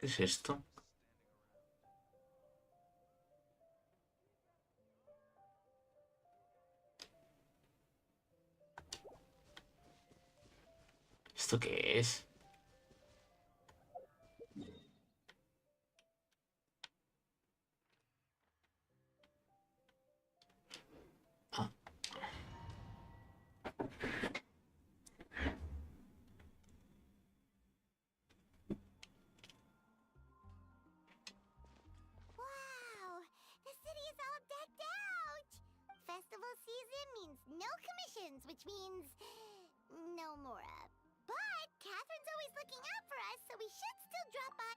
¿Qué es esto? ¿Esto qué es? Ah, Wow! The city is all decked out! Festival season means no commissions, which means no Mora. But Catherine's always looking out for us, so we should still drop by.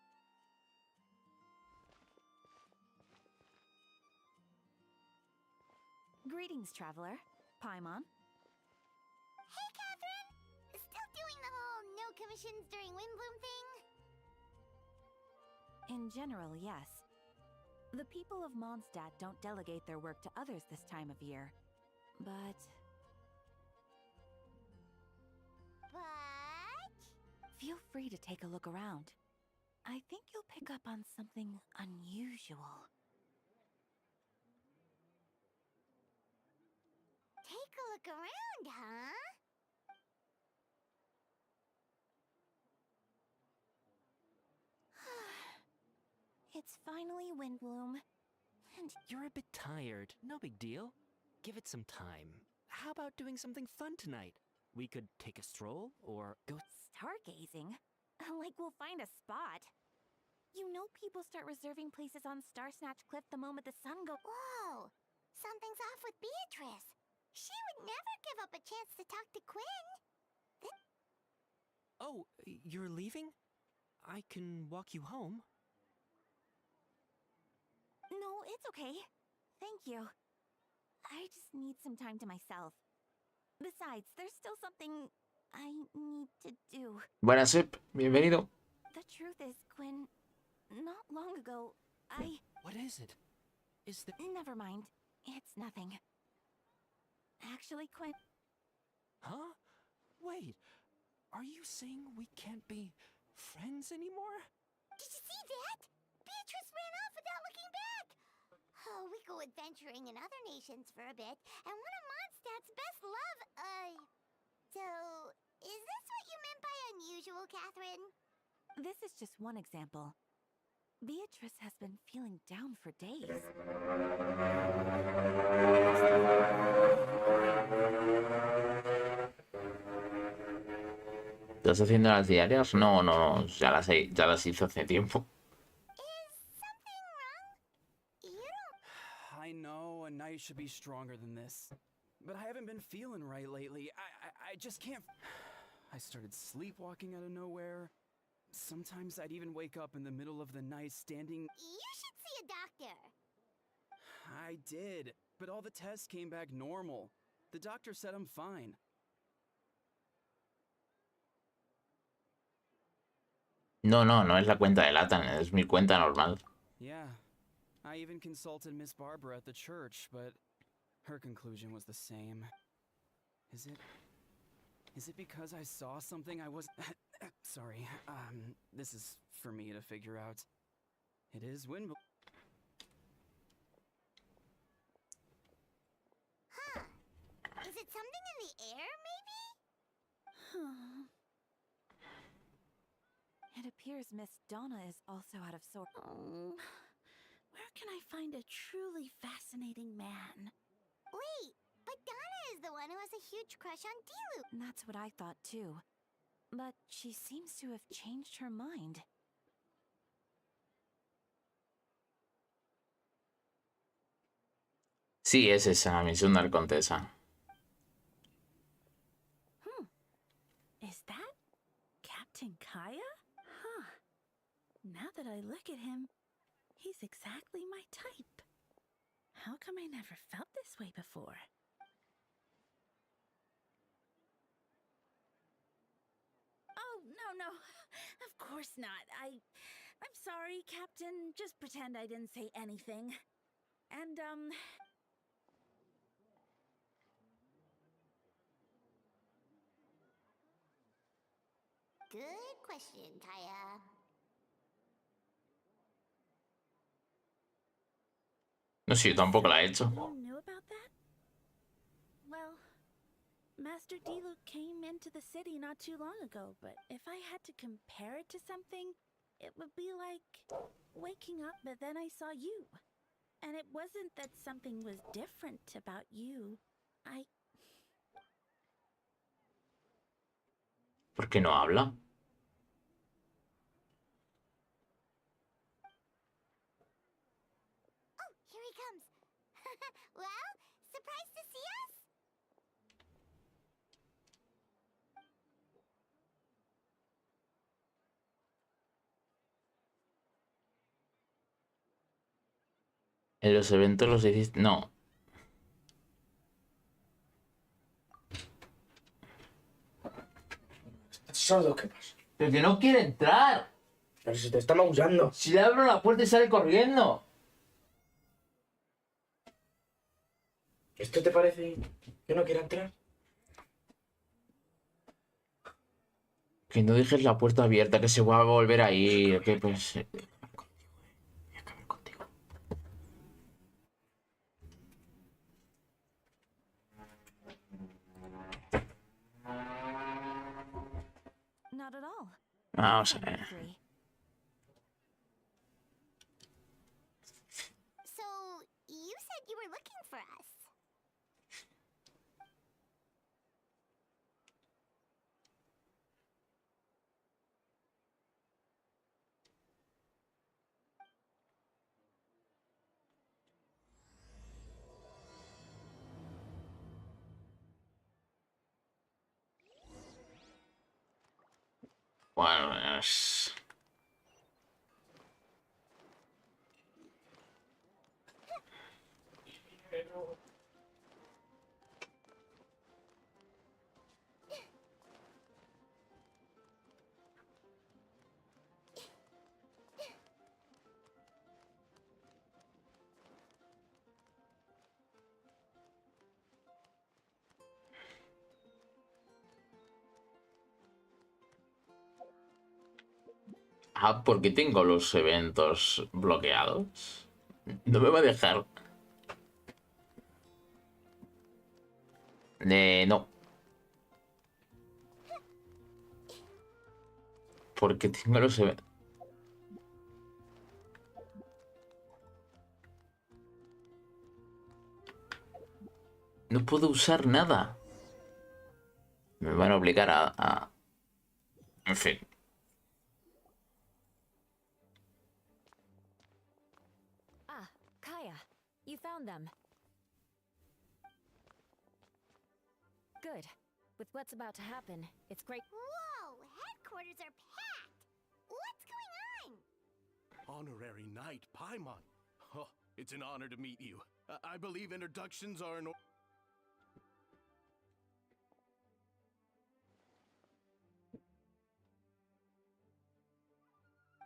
Greetings, traveler. Paimon. Hey, Catherine! Still doing the whole no commissions during Windbloom thing? In general, yes. The people of Mondstadt don't delegate their work to others this time of year. But feel free to take a look around. I think you'll pick up on something unusual. Take a look around, huh? It's finally Windbloom. And you're a bit tired. No big deal. Give it some time. How about doing something fun tonight? We could take a stroll or go... Stargazing? Like we'll find a spot. You know people start reserving places on Star Snatch Cliff the moment the sun goes... Whoa! Something's off with Beatrice. She would never give up a chance to talk to Quinn. Oh, you're leaving? I can walk you home. No, it's okay. Thank you. I just need some time to myself. Besides, there's still something I need to do. buenas, Sep. Bienvenido. The truth is, Quinn, not long ago, What is it? Is there... Never mind. It's nothing. Actually, Quinn... Huh? Wait. Are you saying we can't be friends anymore? Did you see that? Beatrice ran off without looking back. Oh, we go adventuring in other nations for a bit, and one of Mondstadt's best love, So, is this what you meant by unusual, Catherine? This is just one example. Beatrice has been feeling down for days. ¿Estás haciendo las diarias? No, no, no. Ya las hice hace tiempo. Is something wrong? You don't... I know a night should be stronger than this, but I haven't been feeling right lately. I just can't... I started sleepwalking out of nowhere. Sometimes I'd even wake up in the middle of the night standing... You should see a doctor. I did, but all the tests came back normal. The doctor said I'm fine. No, no, no es la cuenta de Latan, es mi cuenta normal. Yeah, I even consulted Miss Barbara at the church, but her conclusion was the same. Is it because I saw something I was... Sorry, this is for me to figure out. It is Windbloom. Huh. Is it something in the air, maybe? It appears Miss Donna is also out of sorts. Oh, where can I find a truly fascinating man? Wait, but Donna is the one who has a huge crush on Dilu. That's what I thought too. But she seems to have changed her mind. Sí, es esa, misión de Arcontesa. Is that Captain Kaya? Huh. Now that I look at him, he's exactly my type. How come I never felt this way before? Oh, no. Of course not. I'm sorry, Captain. Just pretend I didn't say anything. And, Good question, Kaya. No sé, yo tampoco la he hecho. You knew about that? Well, Master Diluc came into the city not too long ago, but if I had to compare it to something, it would be like waking up, but then I saw you. And it wasn't that something was different about you. ¿Por qué no habla? Oh, here he comes. Well, surprised to see us? En los eventos los hiciste... No. ¿Estás sordo? ¿Qué pasa? Pero que no quiere entrar. Pero si te está maullando. Si le abro la puerta y sale corriendo. ¿Esto te parece que no quiera entrar? Que no dejes la puerta abierta, que se va a volver a ir. Que pues... Voy a acabar contigo. Not at all. Vamos a ver. Free. So, you said you were looking for us. Bueno, es... Ah, ¿por qué tengo los eventos bloqueados? No me va a dejar. No. Porque tengo los eventos... No puedo usar nada. Me van a obligar a... En fin. Ah, Kaya, you found them. Good. With what's about to happen, it's great. Whoa, headquarters are packed. What's going on? Honorary Knight Paimon. Oh, it's an honor to meet you. I believe introductions are an...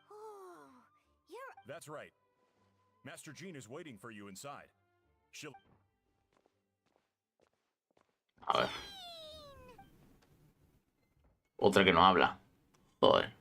Oh, you're... That's right. Master Jean is waiting for you inside. She'll... A ver. Otra que no habla. Joder.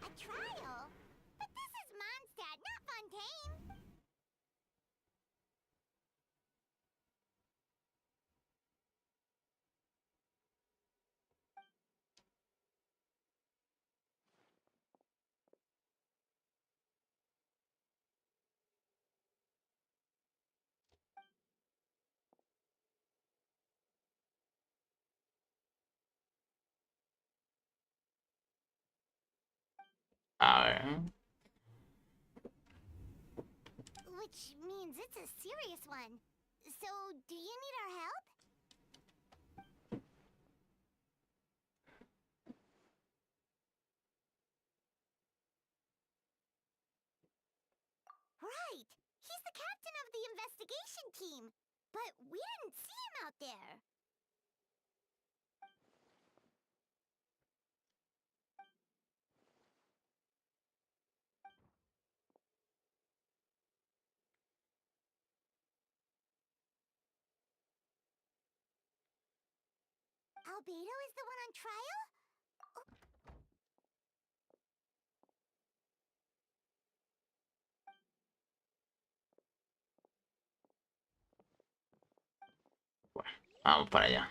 A trial? But this is Mondstadt, not Fontaine. A ver. Which means it's a serious one. So, do you need our help? Right! He's the captain of the investigation team. But we didn't see him out there. Albedo is the one on trial? Bueno, vamos para allá.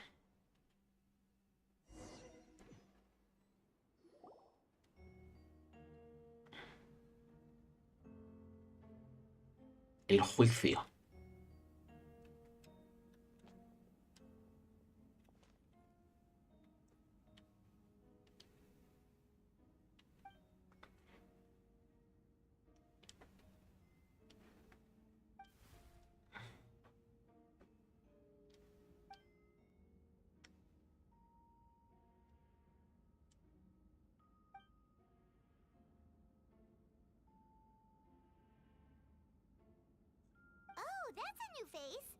El juicio. Oh, that's a new face.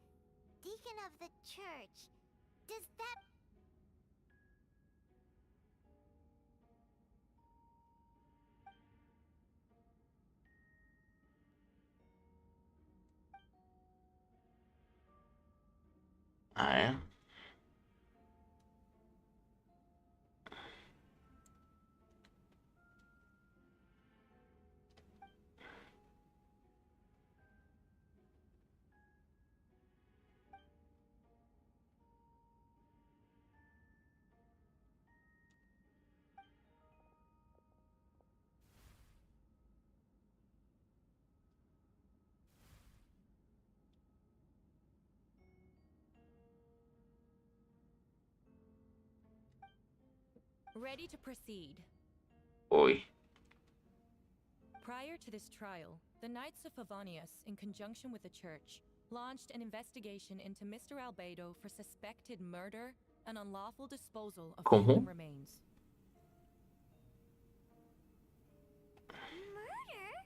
Deacon of the church. Does that... A ver. Ready to proceed. Uy. Prior to this trial, the Knights of Favonius, in conjunction with the Church, launched an investigation into Mr. Albedo for suspected murder and unlawful disposal of ¿Cómo? human remains. Murder?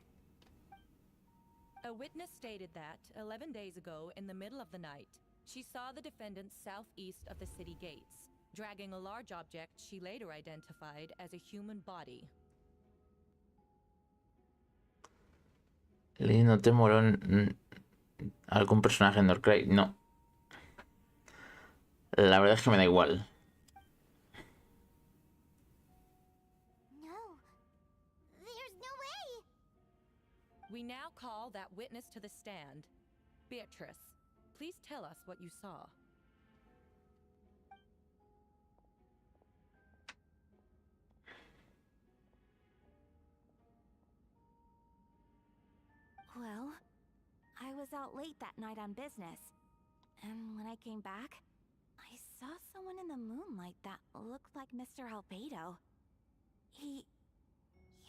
A witness stated that, 11 days ago, in the middle of the night, she saw the defendant southeast of the city gates, dragging a large object she later identified as a human body. Lee, ¿no te moló algún personaje en Norcray? No. La verdad es que me da igual. No. There's no way. We now call that witness to the stand. Beatrice, please tell us what you saw. Well, I was out late that night on business. And when I came back, I saw someone in the moonlight that looked like Mr. Albedo. He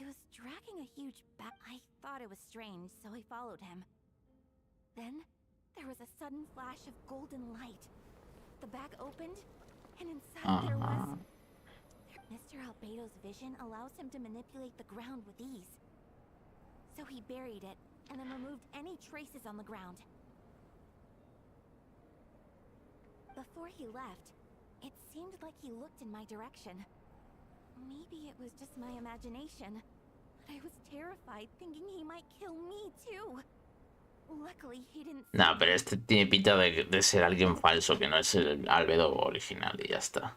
was dragging a huge bag. I thought it was strange, so I followed him. Then, there was a sudden flash of golden light. The bag opened, and inside there was... Mr. Albedo's vision allows him to manipulate the ground with ease. So he buried it, and then removed any traces on the ground. Before he left, it seemed like he looked in my direction. Maybe it was just my imagination, but I was terrified thinking he might kill me too. Luckily, he didn't. No, pero este tiene pinta de ser alguien falso, que no es el Albedo original y ya está.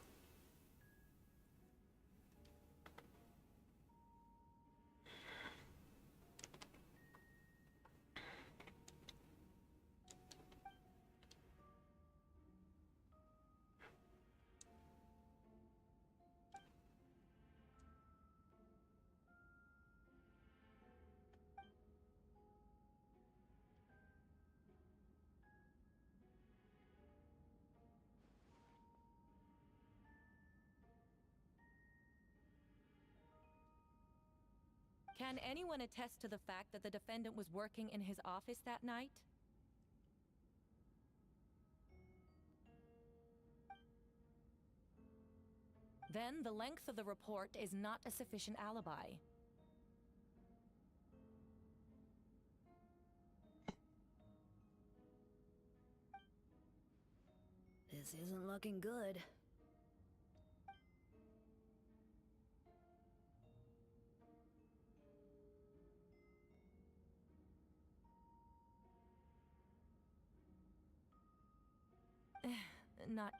Can anyone attest to the fact that the defendant was working in his office that night? Then the length of the report is not a sufficient alibi. This isn't looking good. Not...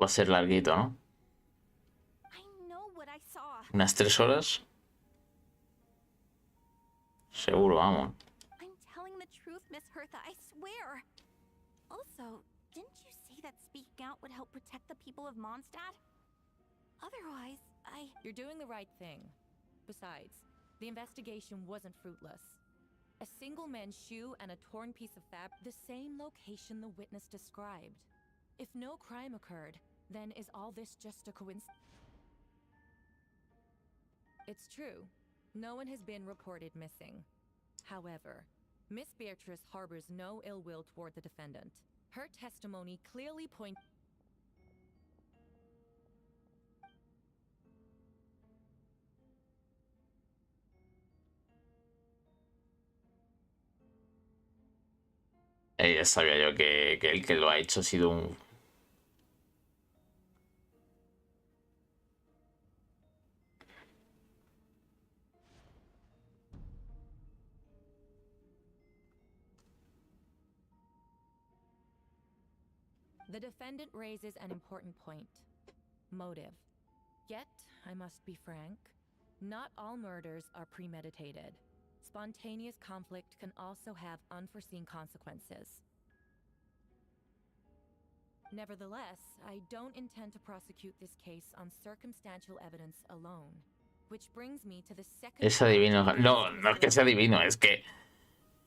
Va a ser larguito, ¿no? I know what I saw. Unas 3 horas. Seguro, vamos. I'm telling the truth, Miss Hertha, I swear. Also, didn't you say that speaking out would help protect the people of Mondstadt? Otherwise, You're doing the right thing. Besides, the investigation wasn't fruitless. A single man's shoe and a torn piece of fabric, the same location the witness described. If no crime occurred, then is all this just a coincidence? It's true. No one has been reported missing. However, Miss Beatrice harbors no ill will toward the defendant. Her testimony clearly points. Ya sabía yo que el que lo ha hecho ha sido un... The defendant raises an important point. Motive. Yet, I must be frank, not all murders are premeditated. Spontaneous conflict can also have unforeseen consequences. Nevertheless, I don't intend to prosecute this case on circumstantial evidence alone. Which brings me to the second... Es adivino. No, no es que sea adivino, es que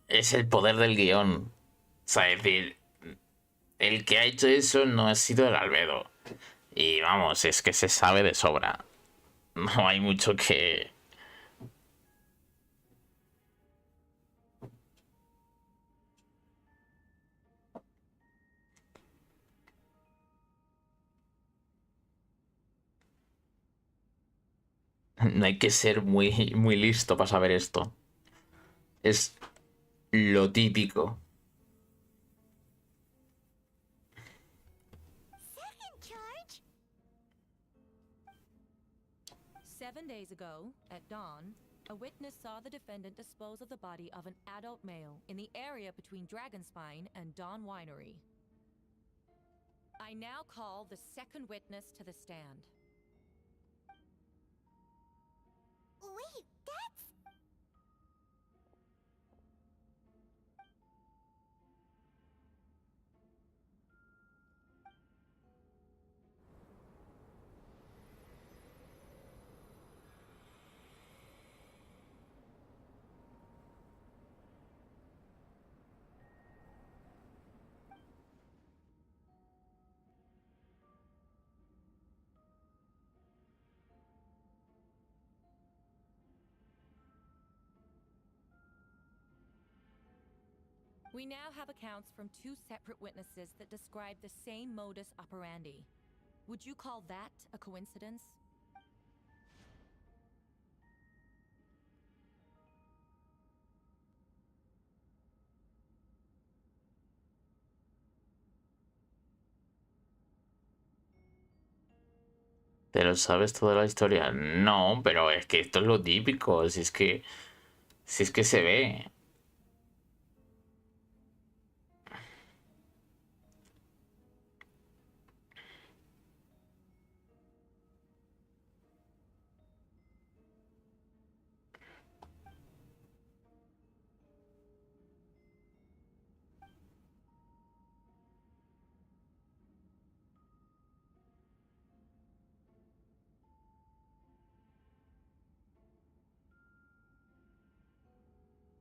es el poder del guión. O sea, es decir, el que ha hecho eso no ha sido el Albedo. Y vamos, es que se sabe de sobra. No hay mucho que... No hay que ser muy listo para saber esto. Es lo típico. Second charge? 7 days ago, at dawn, a witness saw the defendant dispose of the body of an adult male in the area between Dragonspine and Dawn Winery. I now call the second witness to the stand. Wait, that's... We now have accounts from 2 separate witnesses that describe the same modus operandi. Would you call that a coincidence? ¿Te lo sabes toda la historia? No, pero es que esto es lo típico. Si es que se ve.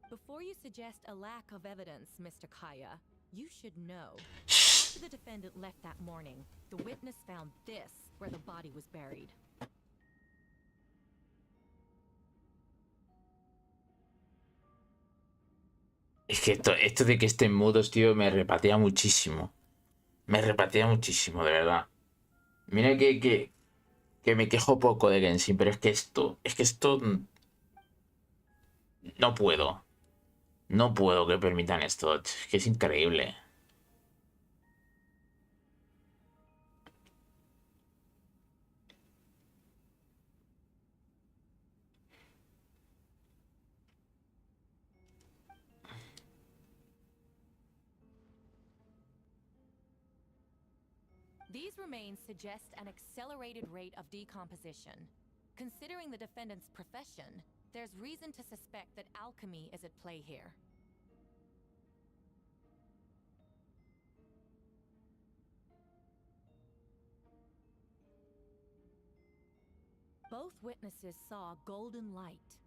Before you suggest a lack of evidence, Mr. Kaya, you should know. After the defendant left that morning, the witness found this where the body was buried. Es que esto de que estén mudos, tío, me repatea muchísimo. Me repatea muchísimo, de verdad. Mira que me quejo poco de Genshin, pero es que esto... No puedo. No puedo que permitan esto. Es que es increíble. These remains suggest an accelerated rate of decomposition. Considering the defendant's profession, there's reason to suspect that alchemy is at play here. Both witnesses saw golden light,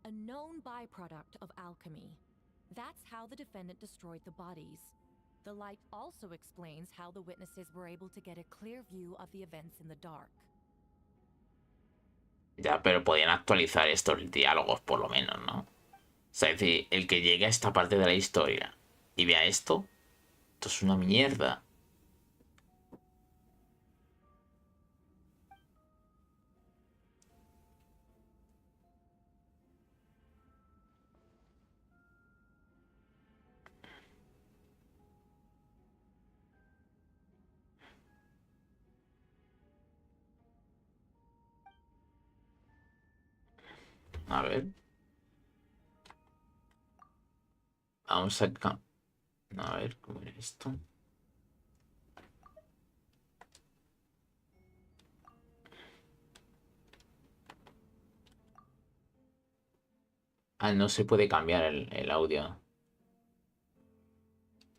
a known byproduct of alchemy. That's how the defendant destroyed the bodies. The light also explains how the witnesses were able to get a clear view of the events in the dark. Ya, pero podían actualizar estos diálogos por lo menos, ¿no? O sea, es decir, el que llegue a esta parte de la historia y vea esto es una mierda. A ver. Vamos a... A ver, ¿cómo era esto? Ah, no se puede cambiar el audio.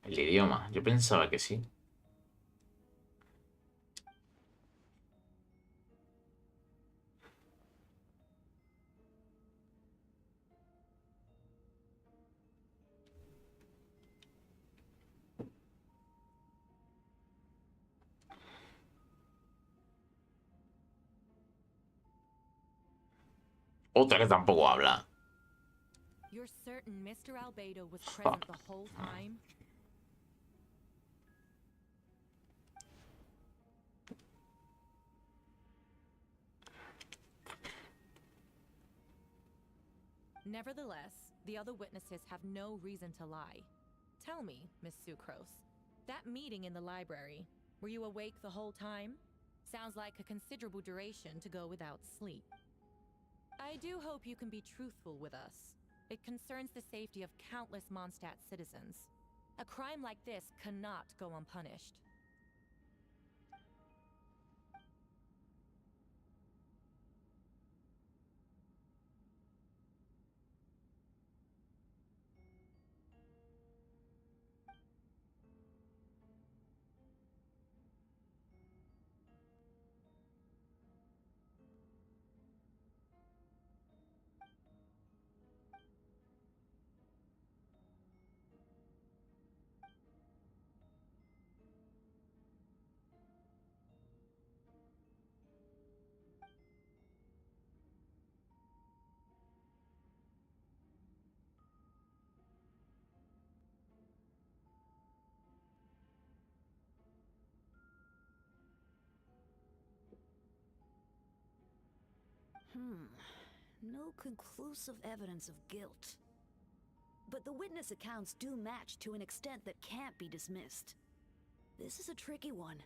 El idioma. Yo pensaba que sí. Otra que tampoco habla. You're certain Mr. Albedo was present the whole time? Nevertheless, the other witnesses have no reason to lie. Tell me, Miss Sucrose, that meeting in the library, were you awake the whole time? Sounds like a considerable duration to go without sleep. I do hope you can be truthful with us. It concerns the safety of countless Mondstadt citizens. A crime like this cannot go unpunished. No conclusive evidence of guilt. But the witness accounts do match to an extent that can't be dismissed. This is a tricky one.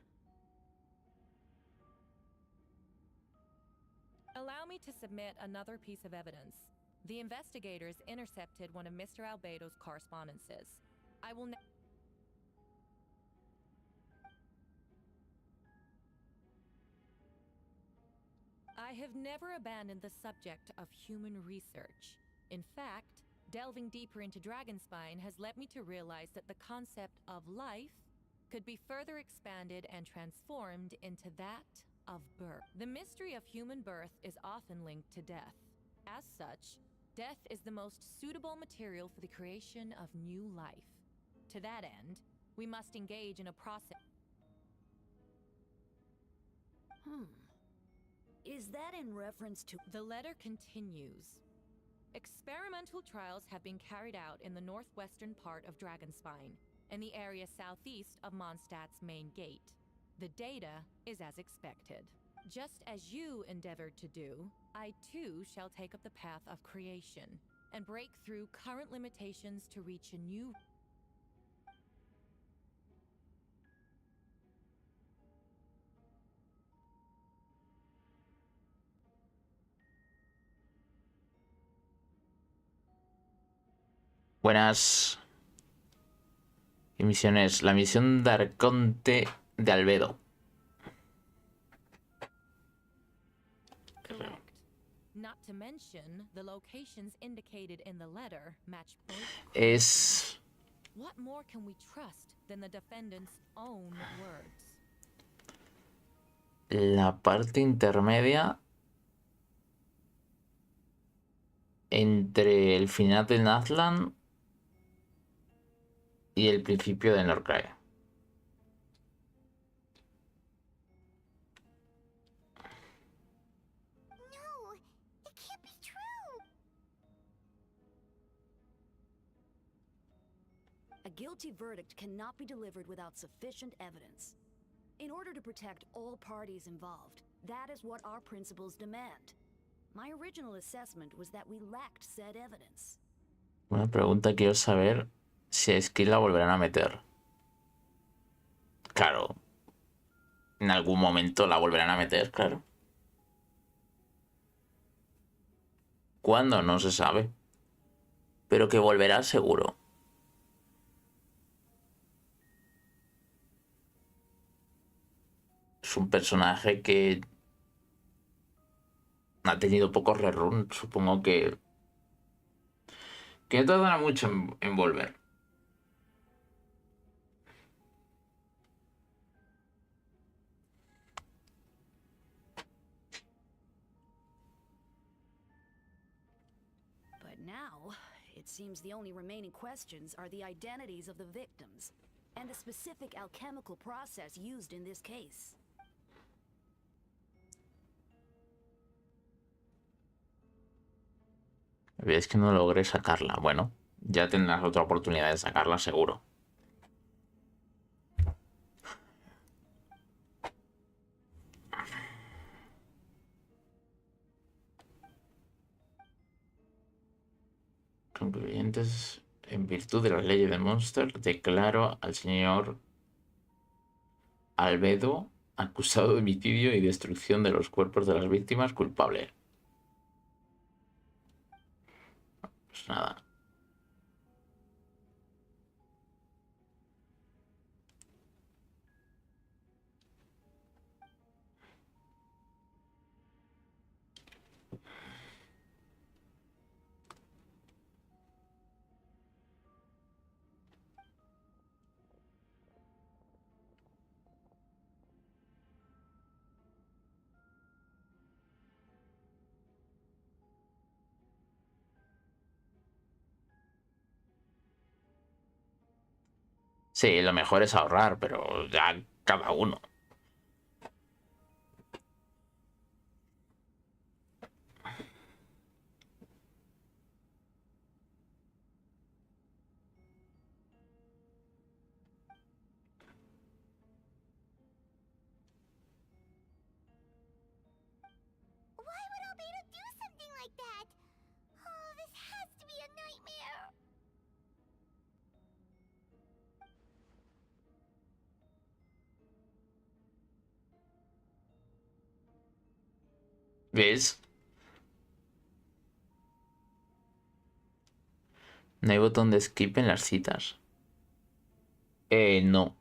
Allow me to submit another piece of evidence. The investigators intercepted one of Mr. Albedo's correspondences. I will I have never abandoned the subject of human research. In fact, delving deeper into Dragonspine has led me to realize that the concept of life could be further expanded and transformed into that of birth. The mystery of human birth is often linked to death. As such, death is the most suitable material for the creation of new life. To that end, we must engage in a process. Is that in reference to... The letter continues. Experimental trials have been carried out in the northwestern part of Dragonspine, and the area southeast of Mondstadt's main gate. The data is as expected. Just as you endeavored to do, I too shall take up the path of creation, and break through current limitations to reach a new... Buenas. ¿Qué misión es? La misión de Arconte de Albedo. Not to mention, the locations indicated in the letter match both. Es What more can we trust than the defendant's own words? la parte intermedia entre el final de NATLAN y el principio de CREA. No, it can't be true. A guilty verdict cannot be delivered without sufficient evidence. In order to protect all parties involved, that is what our principles demand. My original assessment was that we lacked said evidence. Una pregunta, quiero saber si a Skill la volverán a meter. Claro. En algún momento la volverán a meter, claro. ¿Cuándo? No se sabe. Pero que volverá seguro. Es un personaje que ha tenido pocos rerun. Supongo que no tardará mucho en volver. But now, it seems the only remaining questions are the identities of the victims and the specific alchemical process used in this case. Es que no logré sacarla. Bueno, ya tendrás otra oportunidad de sacarla seguro. Concluyentes. En virtud de las leyes de Monster, declaro al señor Albedo acusado de homicidio y destrucción de los cuerpos de las víctimas culpable. Pues nada. Sí, lo mejor es ahorrar, pero ya cada uno. Why would Albedo do something like that? Oh, this has to be a nightmare. ¿Ves? No hay botón de skip en las citas. No.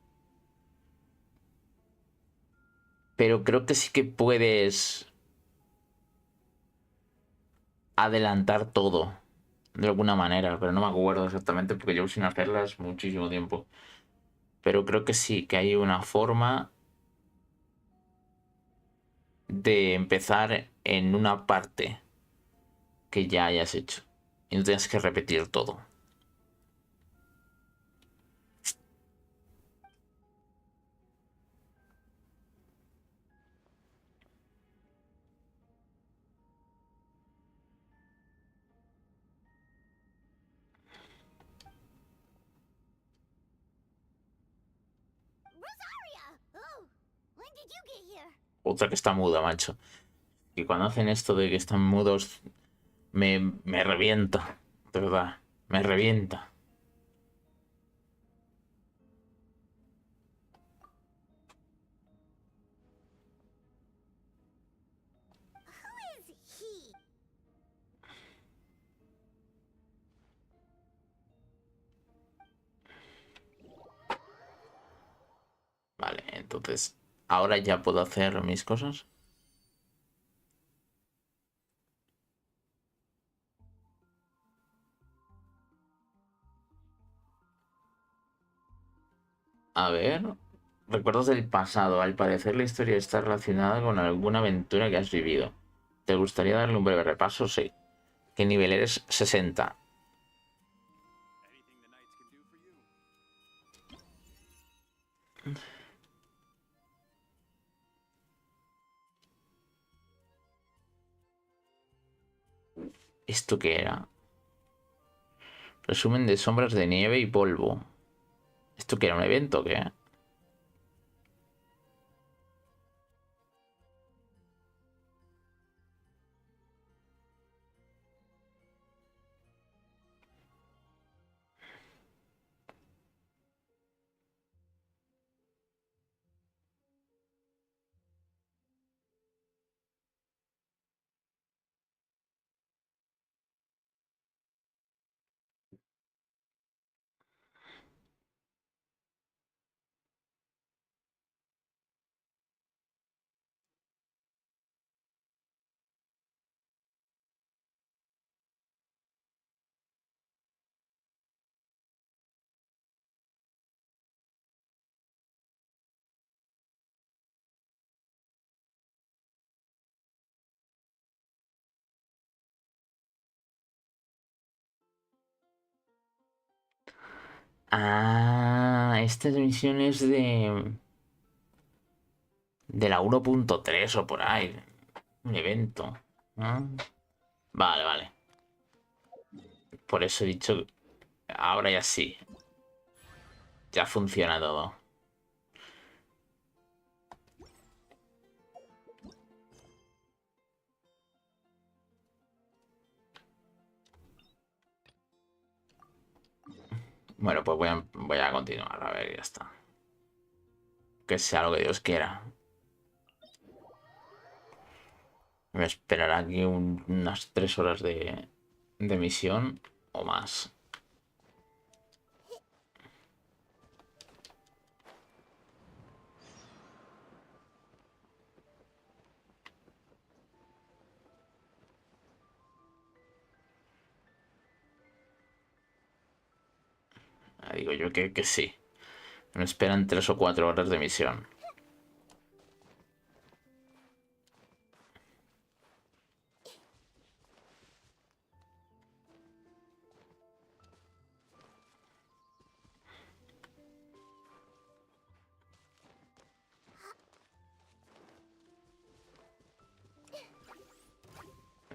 Pero creo que sí que puedes adelantar todo de alguna manera, pero no me acuerdo exactamente porque llevo sin hacerlas muchísimo tiempo. Pero creo que sí, que hay una forma de empezar en una parte que ya hayas hecho y no tienes que repetir todo. Rosaria! Oh, when did you get here? Otra que está muda, macho. Y cuando hacen esto de que están mudos, me revienta. De verdad, me revienta. Who is he? Vale, entonces, ahora ya puedo hacer mis cosas. A ver. Recuerdos del pasado. Al parecer la historia está relacionada con alguna aventura que has vivido. ¿Te gustaría darle un breve repaso? Sí. ¿Qué nivel eres? 60. ¿Esto qué era? Resumen de sombras de nieve y polvo. ¿Esto qué era? ¿Un evento o qué? Ah, esta misión es de la 1.3 o por ahí. Un evento. ¿Ah? Vale, vale. Por eso he dicho... Ahora ya sí. Ya funciona todo. Bueno, pues voy a continuar. A ver, ya está. Que sea lo que Dios quiera. Me esperará aquí unas 3 horas de misión o más. Digo yo que sí. Me esperan 3 o 4 horas de misión.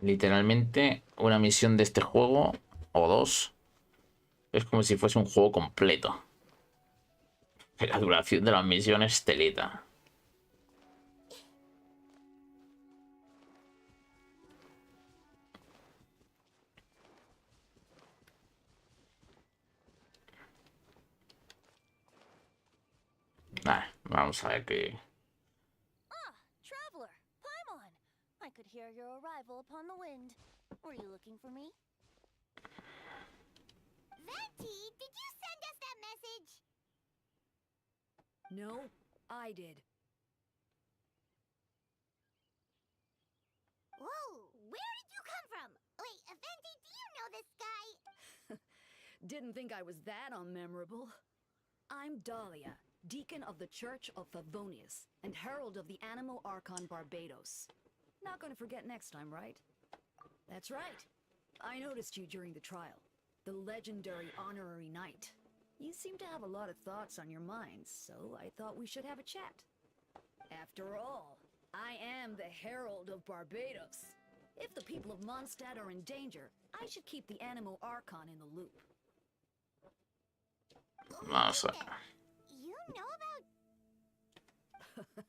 Literalmente, una misión de este juego, o dos, es como si fuese un juego completo. La duración de las misiones es telita. Vale, vamos a ver qué... Ah, traveler, Paimon. I could hear your arrival upon the wind. Were you looking for me? Venti, did you send us that message? No, I did. Whoa, where did you come from? Wait, Venti, do you know this guy? Didn't think I was that unmemorable. I'm Dahlia, Deacon of the Church of Favonius, and Herald of the Animo Archon Barbados. Not gonna forget next time, right? That's right. I noticed you during the trial. The legendary honorary knight. You seem to have a lot of thoughts on your minds, so I thought we should have a chat. After all, I am the Herald of Barbados. If the people of Mondstadt are in danger, I should keep the Animo Archon in the loop. Vamos a... You know about...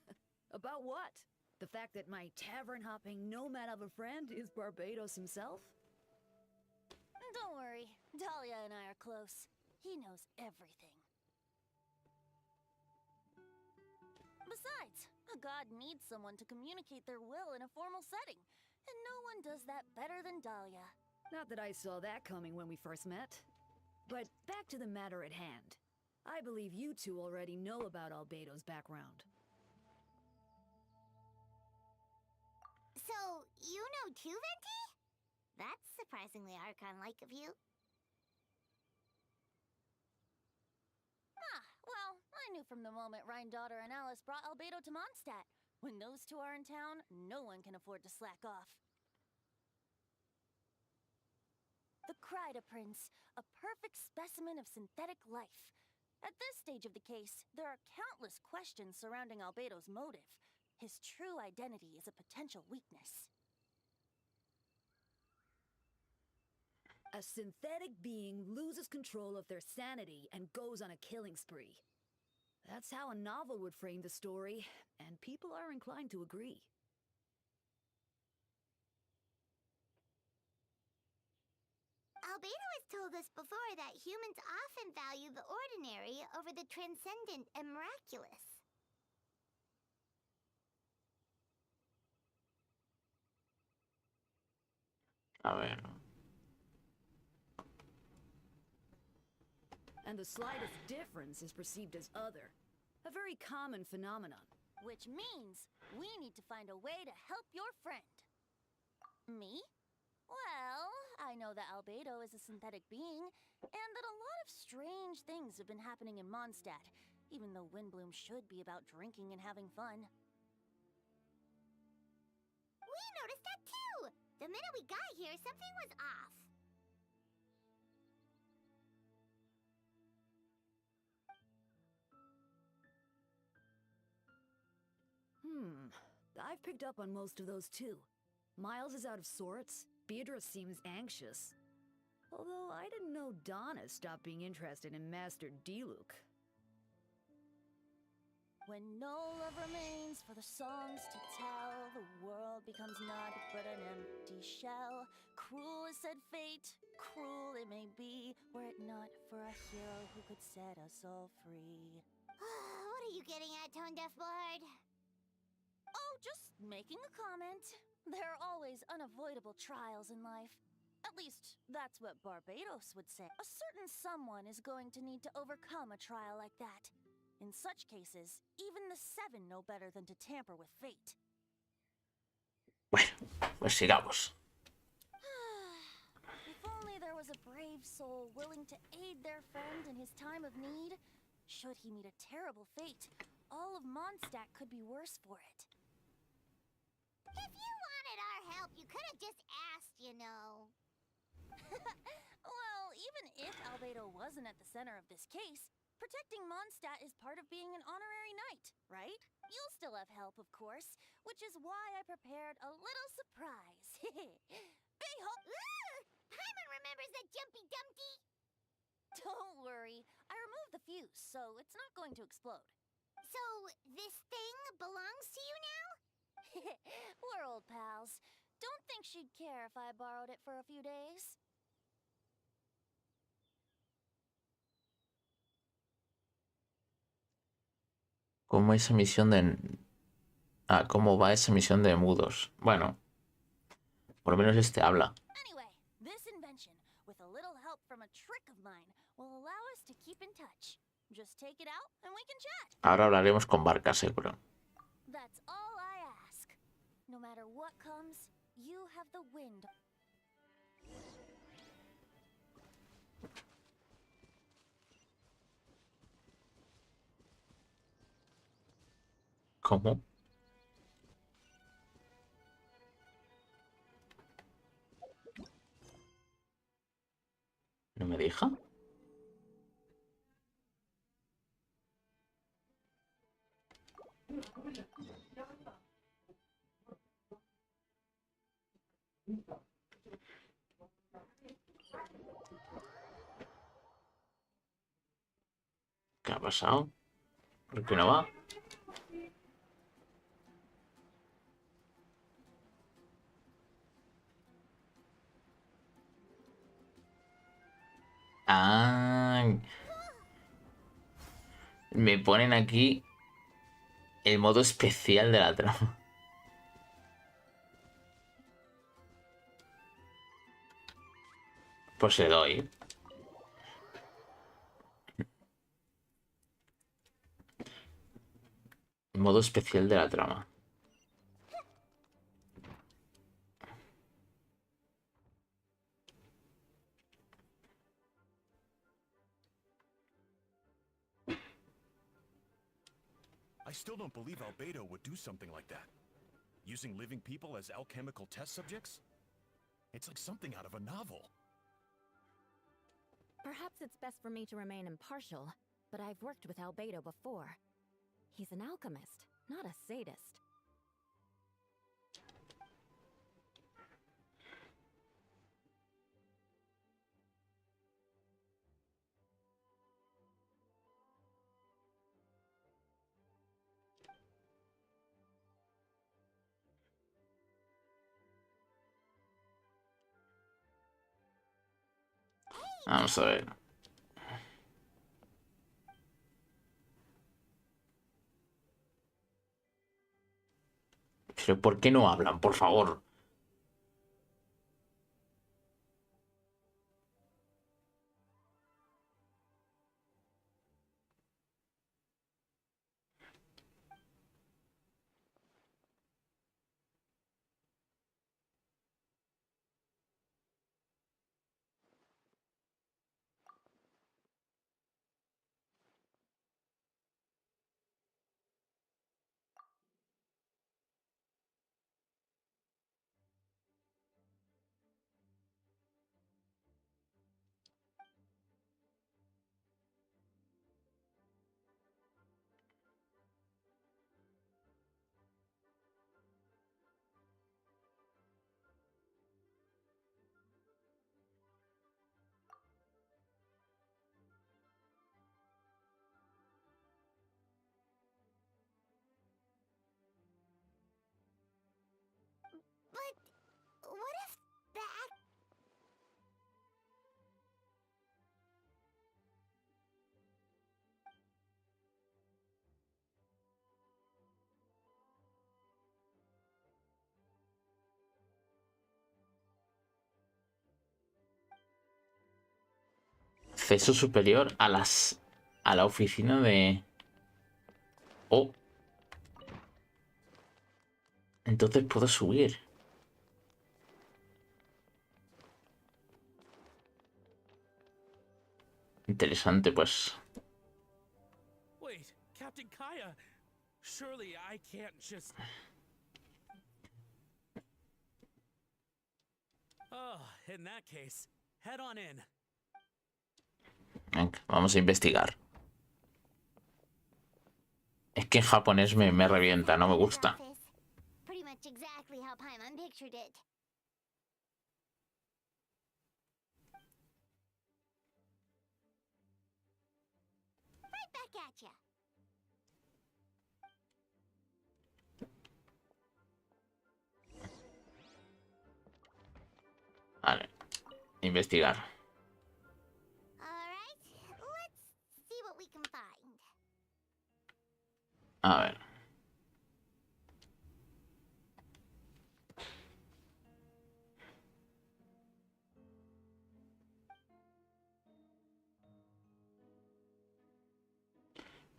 About what? The fact that my tavern-hopping nomad of a friend is Barbados himself? Don't worry, Dahlia and I are close. He knows everything. Besides, a god needs someone to communicate their will in a formal setting, and no one does that better than Dahlia. Not that I saw that coming when we first met. But back to the matter at hand. I believe you two already know about Albedo's background. So, you know too, Venti? That's surprisingly Archon-like of you. Ah, well, I knew from the moment Rhine-daughter and Alice brought Albedo to Mondstadt. When those two are in town, no one can afford to slack off. The Kryda Prince, a perfect specimen of synthetic life. At this stage of the case, there are countless questions surrounding Albedo's motive. His true identity is a potential weakness. A synthetic being loses control of their sanity and goes on a killing spree. That's how a novel would frame the story, and people are inclined to agree. Albedo has told us before that humans often value the ordinary over the transcendent and miraculous. A ver. And the slightest difference is perceived as other. A very common phenomenon. Which means we need to find a way to help your friend. Me? Well, I know that Albedo is a synthetic being, and that a lot of strange things have been happening in Mondstadt, even though Windbloom should be about drinking and having fun. We noticed that too! The minute we got here, something was off. I've picked up on most of those too. Miles is out of sorts. Beatrice seems anxious. Although I didn't know Donna stopped being interested in Master Diluc. When no love remains for the songs to tell, the world becomes naught but an empty shell. Cruel is said fate, cruel it may be, were it not for a hero who could set us all free. What are you getting at, Tone Deaf Bard? Oh, just making a comment. There are always unavoidable trials in life. At least, that's what Barbados would say. A certain someone is going to need to overcome a trial like that. In such cases, even the Seven know better than to tamper with fate. Bueno, pues sigamos. If only there was a brave soul willing to aid their friend in his time of need. Should he meet a terrible fate, all of Mondstadt could be worse for it. If you wanted our help, you could have just asked, you know. Well, even if Albedo wasn't at the center of this case, protecting Mondstadt is part of being an honorary knight, right? You'll still have help, of course, which is why I prepared a little surprise. Behold! Paimon remembers that Jumpy Dumpty! Don't worry, I removed the fuse, so it's not going to explode. So, this thing belongs to you now? We're old pals. Don't think she'd care if I borrowed it for a few days. ¿Cómo esa misión de... Ah, ¿cómo va esa misión de mudos? Bueno, por lo menos este habla. Anyway, this invention, with a little help from a trick of mine, will allow us to keep in touch. Just take it out and we can chat. Ahora hablaremos con Barca, seguro. That's all I ask. No matter what comes, you have the wind. ¿Cómo? ¿No me deja? ¿Qué ha pasado? ¿Por qué no va? Ah, me ponen aquí el modo especial de la trama. Pues le doy. Modo especial de la trama. still don't believe Albedo would do something like that. Using living people as alchemical test subjects? It's like something out of a novel. Perhaps it's best for me to remain impartial, but I've worked with Albedo before. He's an alchemist, not a sadist. Vamos a ver. Pero ¿por qué no hablan, por favor? But what if the Acceso superior a la oficina de... Oh. Entonces puedo subir. Interesante, pues. Wait, Captain Kaya! Surely I can't just... Oh, in that case, head on in. Venga, vamos a investigar. Es que en japonés me revienta, no me gusta. pretty much exactly how Paimon pictured it. Right back at ya. Vale, investigar. Alright, let's see what we can find. A ver.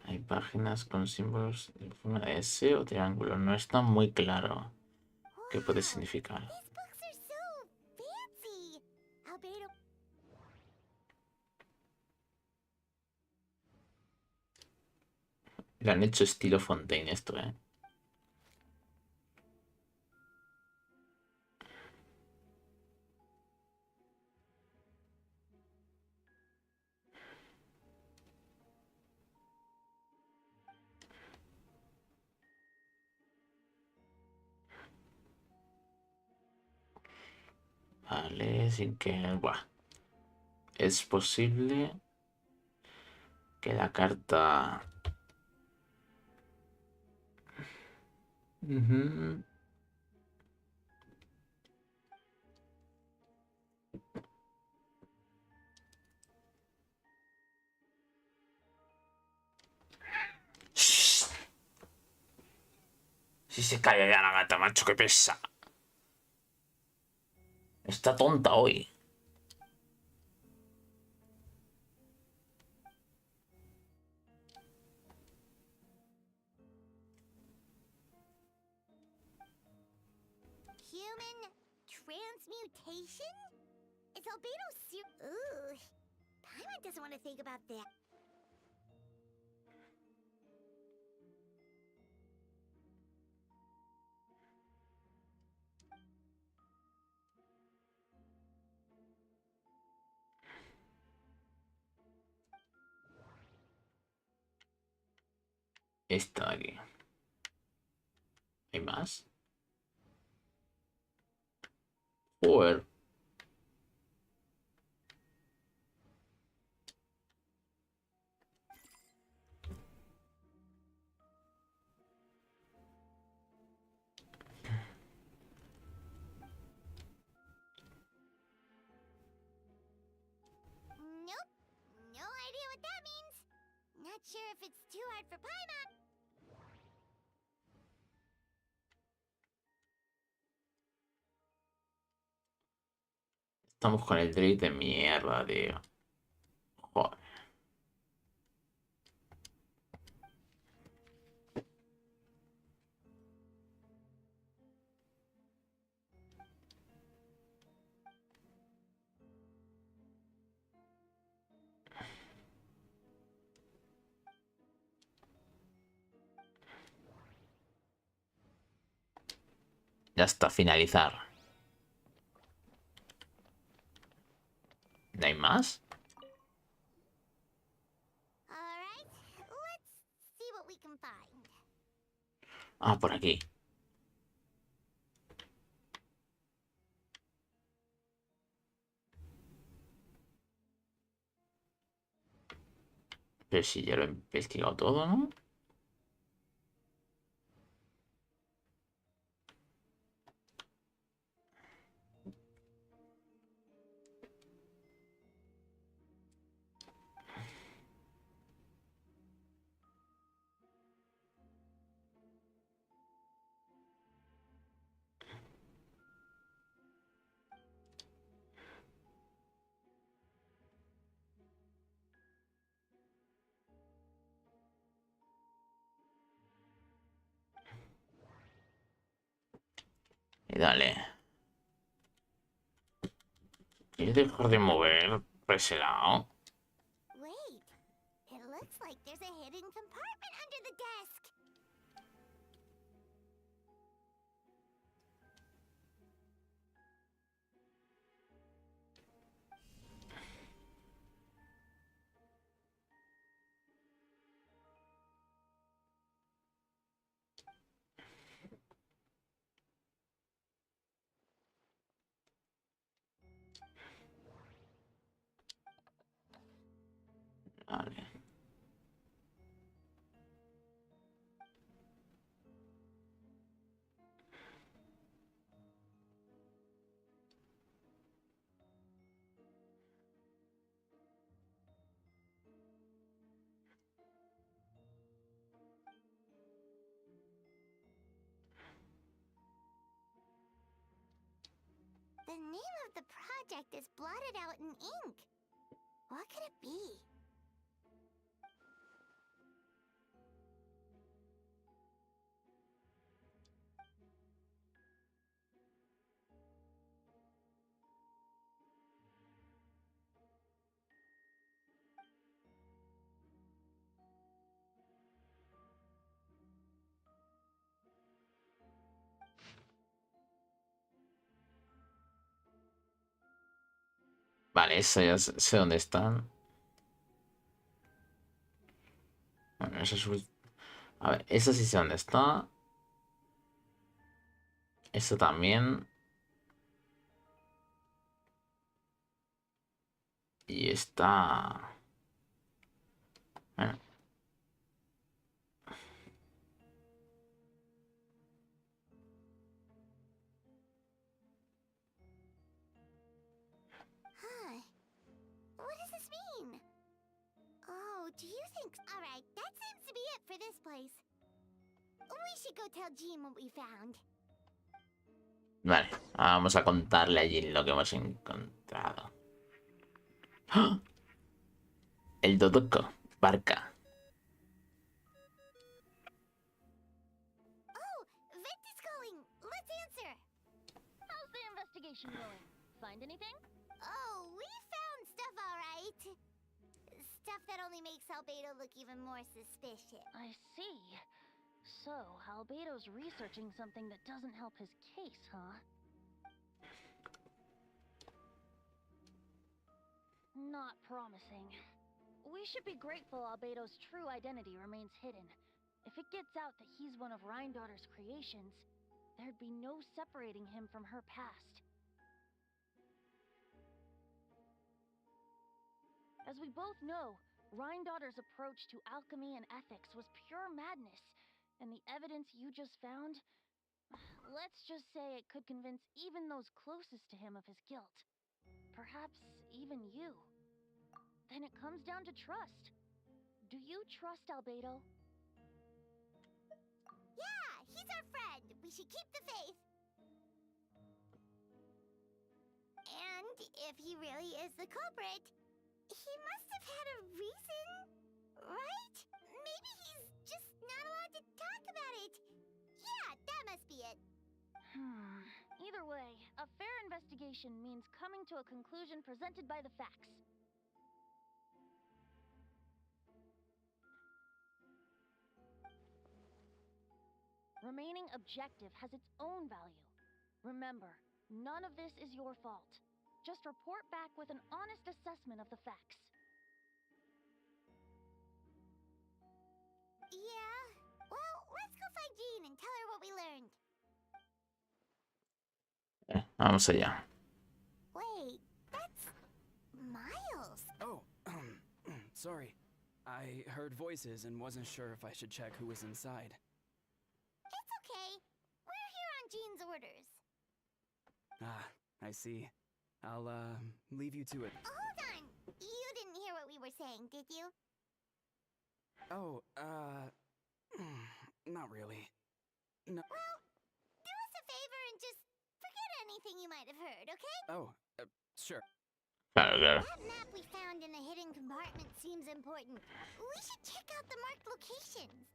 Hay páginas con símbolos de forma de S o triángulo. No está muy claro qué puede significar. These books are so fancy. Albedo. Le han hecho estilo Fontaine esto, ¿eh? Vale, sin que... Buah. Es posible que la carta... Shh. Si se calla ya la gata, macho, que pesa. Está tonta hoy. Human transmutation? Is Albedo Ooh. Paimon doesn't want to think about that. Esta de aquí. ¿Hay más? Joder. Nope. No idea what that means. Not sure if it's too hard for Paimon. Estamos con el drift de mierda, tío. Joder. Ya está, finalizar. ¿No hay más? Alright, let's see what we can find. Ah, por aquí. Pero si ya lo he investigado todo, ¿no? Y dale. ¿Quieres dejar de mover por ese lado? Wait, it looks like there's a hidden compartment under the desk. Vale. The name of the project is blotted out in ink. What could it be? Vale, eso ya sé dónde están. Bueno, eso es... A ver, eso sí sé dónde está. Eso también. Y está... Bueno, Huh. What does this mean? Oh, do you think... Alright, that seems to be it for this place. We should go tell Jean what we found. vale, vamos a contarle allí lo que hemos encontrado. ¡Ah! El Dodoco, barca. Oh, Vent is calling. Let's answer. How's the investigation going? Find anything? Oh, we found stuff alright. Stuff that only makes Albedo look even more suspicious. I see. So, Albedo's researching something that doesn't help his case, huh? Not promising. We should be grateful Albedo's true identity remains hidden. If it gets out that he's one of Rhindaughter's creations, there'd be no separating him from her past. As we both know, Rhindaughter's approach to alchemy and ethics was pure madness, and the evidence you just found, let's just say it could convince even those closest to him of his guilt. Perhaps even you. Then it comes down to trust. Do you trust Albedo? Yeah, he's our friend. We should keep the faith. And if he really is the culprit, he must have had a reason, right? Maybe he's just not allowed to talk about it. Yeah, that must be it. Either way, a fair investigation means coming to a conclusion presented by the facts. Remaining objective has its own value. Remember, none of this is your fault. Just report back with an honest assessment of the facts. Yeah, well, let's go find Jean and tell her what we learned. Vamos allá. Wait, that's Miles. Oh, sorry. I heard voices and wasn't sure if I should check who was inside. It's okay. We're here on Jean's orders. Ah, I see. I'll, leave you to it. Hold on. You didn't hear what we were saying, did you? Oh, not really. No. Well, do us a favor and just forget anything you might have heard, okay? Oh, sure. Claro, claro. That map we found in the hidden compartment seems important. We should check out the marked locations.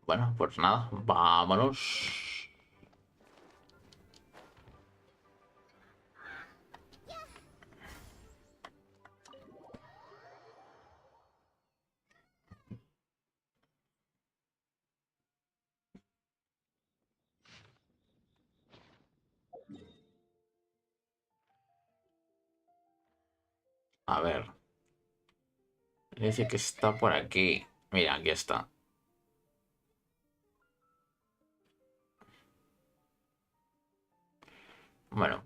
Bueno, pues nada, vámonos. A ver. Dice que está por aquí. Mira, aquí está. Bueno.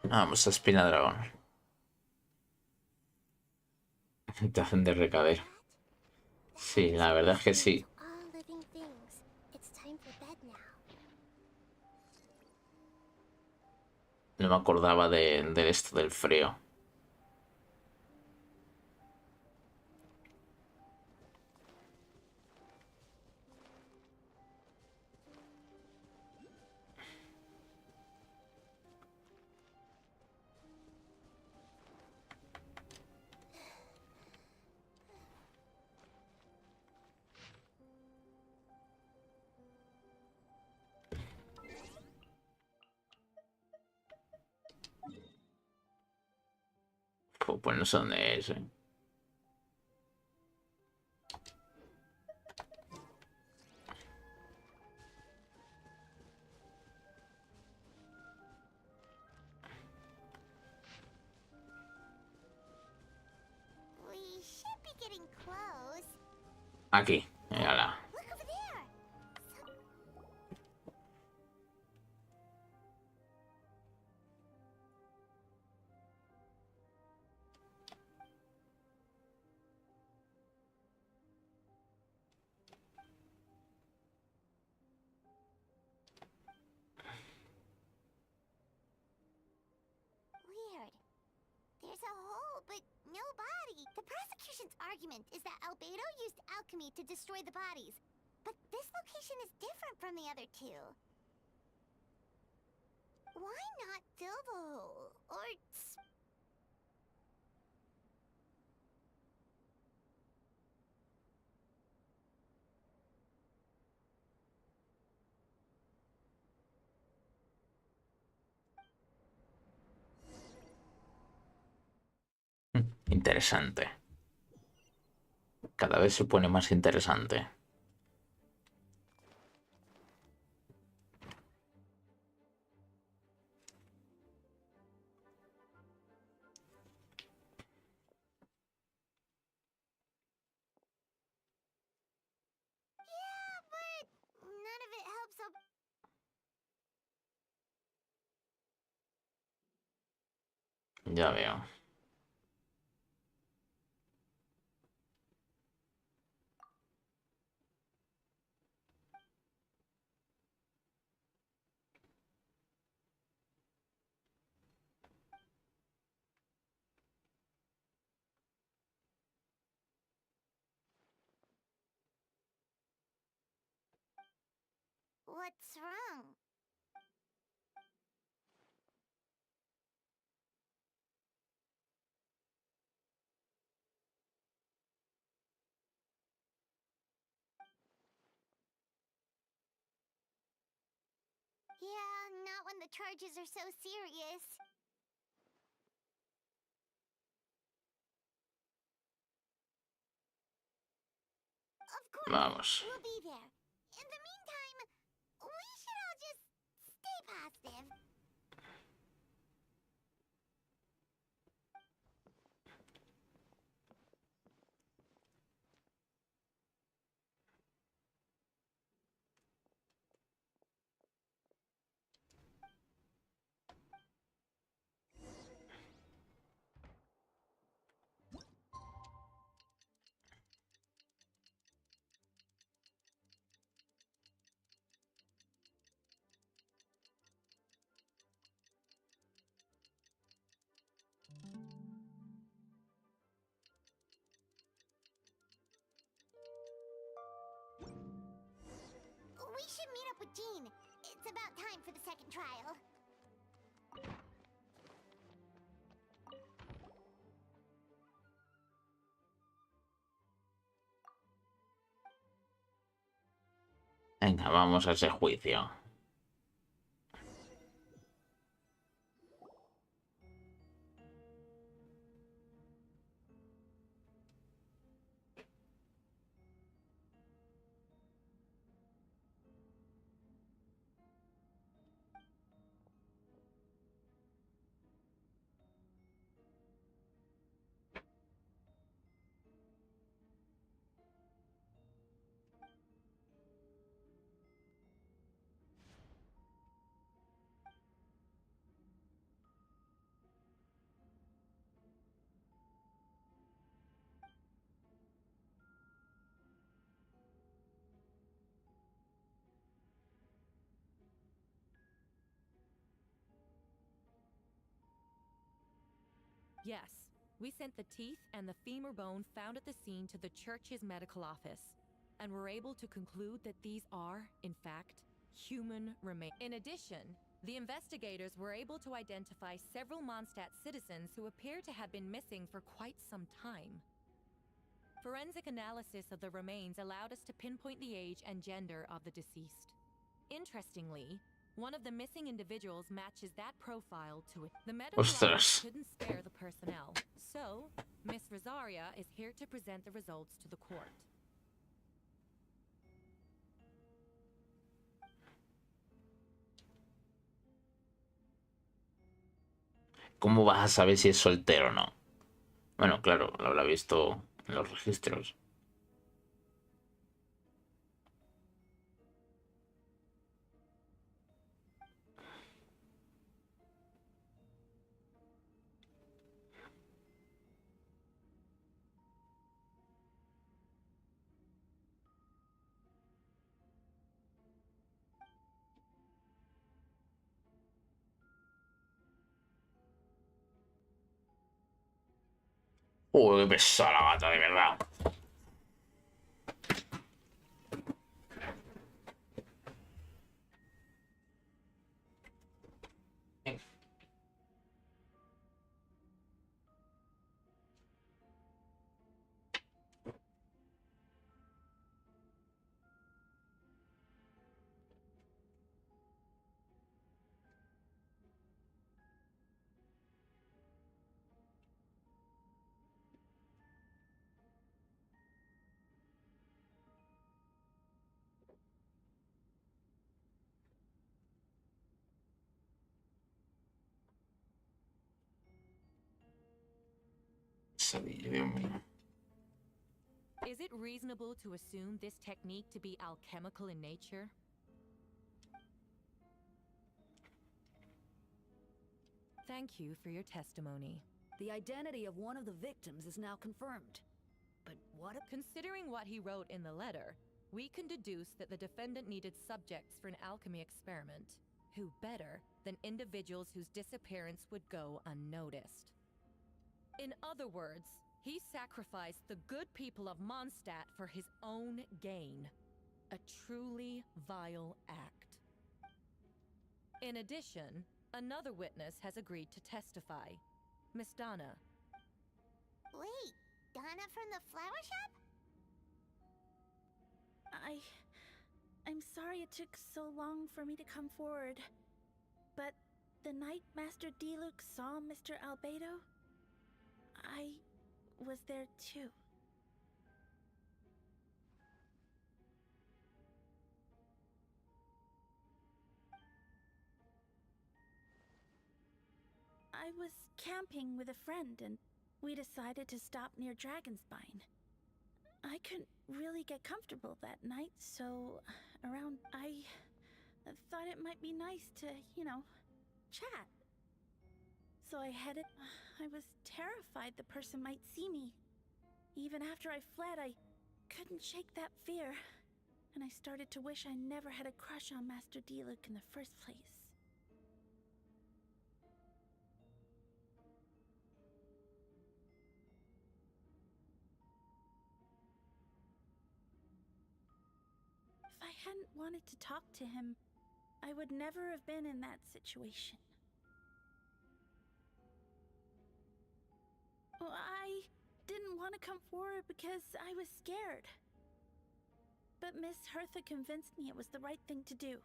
Vamos a espina dragón. Te hacen de recader. Sí, la verdad es que sí. All living things. It's time for bed now. No me acordaba de esto del frío. Pues no sé dónde es, ¿eh? We should be getting close. Aquí, mírala. Look over there. Weird. There's a hole, but no body. The prosecution's argument is that Albedo used alchemy to destroy the bodies. But this location is different from the other two. Why not fill the hole? Or Interesante. Cada vez se pone más interesante. Ya veo. What's wrong? Yeah, not when the charges are so serious. Of course, Vamos. we'll be there. In the meantime, we should all just stay positive. We should meet up with Jean. It's about time for the second trial. Venga, vamos a ese juicio. Yes, we sent the teeth and the femur bone found at the scene to the church's medical office, and were able to conclude that these are, in fact, human remains. In addition, the investigators were able to identify several Mondstadt citizens who appear to have been missing for quite some time. Forensic analysis of the remains allowed us to pinpoint the age and gender of the deceased. Interestingly, one of the missing individuals matches that profile to it. The medical office couldn't spare the personnel, so Miss Rosaria is here to present the results to the court. ¿Cómo vas a saber si es soltero o no? Bueno, claro, lo habrá visto en los registros. Uy, qué pesada la gata, de verdad. Dios mío. Is it reasonable to assume this technique to be alchemical in nature? Thank you for your testimony. The identity of one of the victims is now confirmed. But what if— Considering what he wrote in the letter, we can deduce that the defendant needed subjects for an alchemy experiment. Who better than individuals whose disappearance would go unnoticed? In other words, he sacrificed the good people of Mondstadt for his own gain. A truly vile act. In addition, another witness has agreed to testify. Miss Donna. Wait, Donna from the flower shop? I'm sorry it took so long for me to come forward. But the night Master Diluc saw Mr. Albedo, I was there too. I was camping with a friend and we decided to stop near Dragonspine. I couldn't really get comfortable that night, so I thought it might be nice to, chat. So I headed. I was terrified the person might see me. Even after I fled, I couldn't shake that fear. And I started to wish I never had a crush on Master Diluc in the first place. If I hadn't wanted to talk to him, I would never have been in that situation. Well, I didn't want to come forward because I was scared. But Miss Hertha convinced me it was the right thing to do.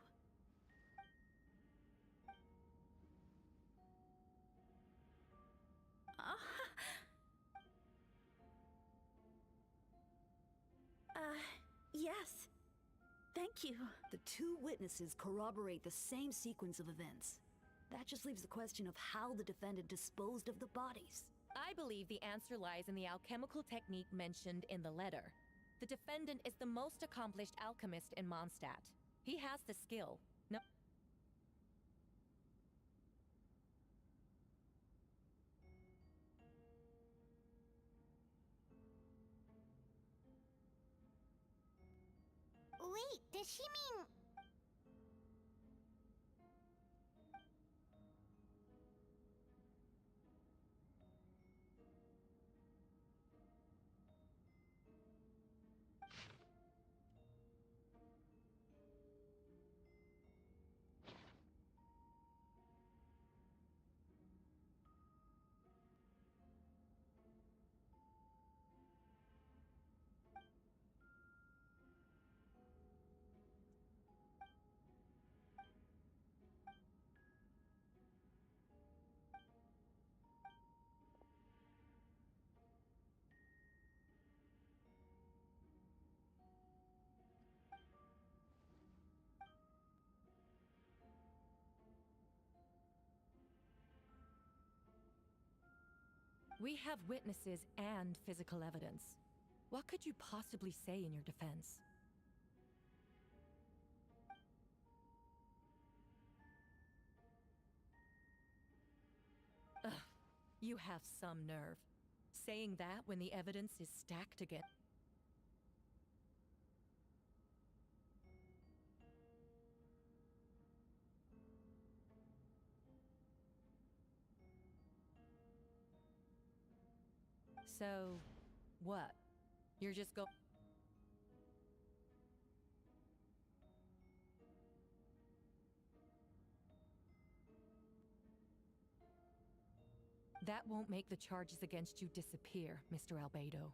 Yes. Thank you. The two witnesses corroborate the same sequence of events. That just leaves the question of how the defendant disposed of the bodies. I believe the answer lies in the alchemical technique mentioned in the letter. The defendant is the most accomplished alchemist in Mondstadt. He has the skill. No. Wait, does she mean... We have witnesses and physical evidence. What could you possibly say in your defense? Ugh, you have some nerve. Saying that when the evidence is stacked against... So, what? You're just go... That won't make the charges against you disappear, Mr. Albedo.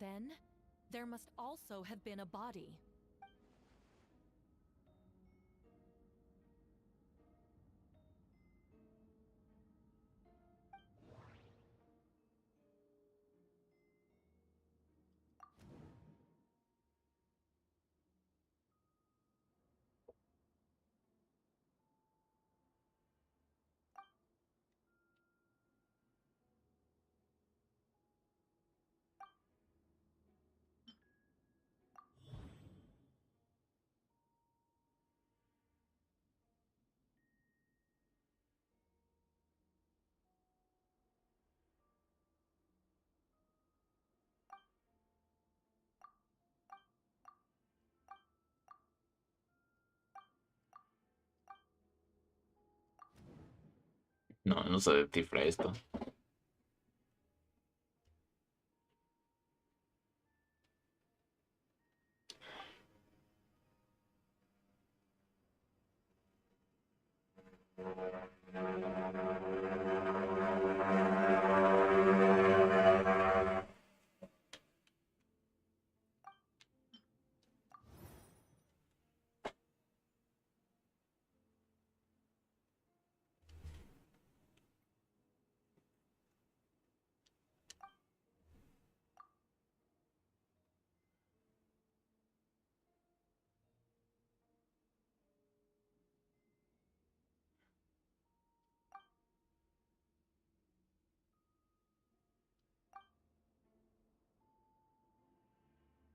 Then, there must also have been a body. No, no se descifra esto.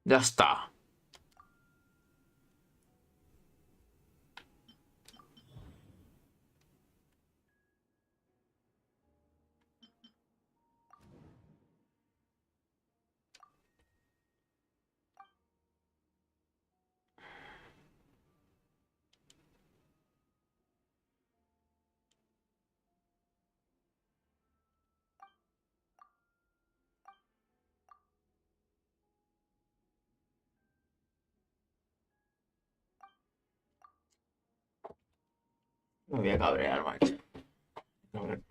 Ya está. Me voy a cabrear, macho. A ver.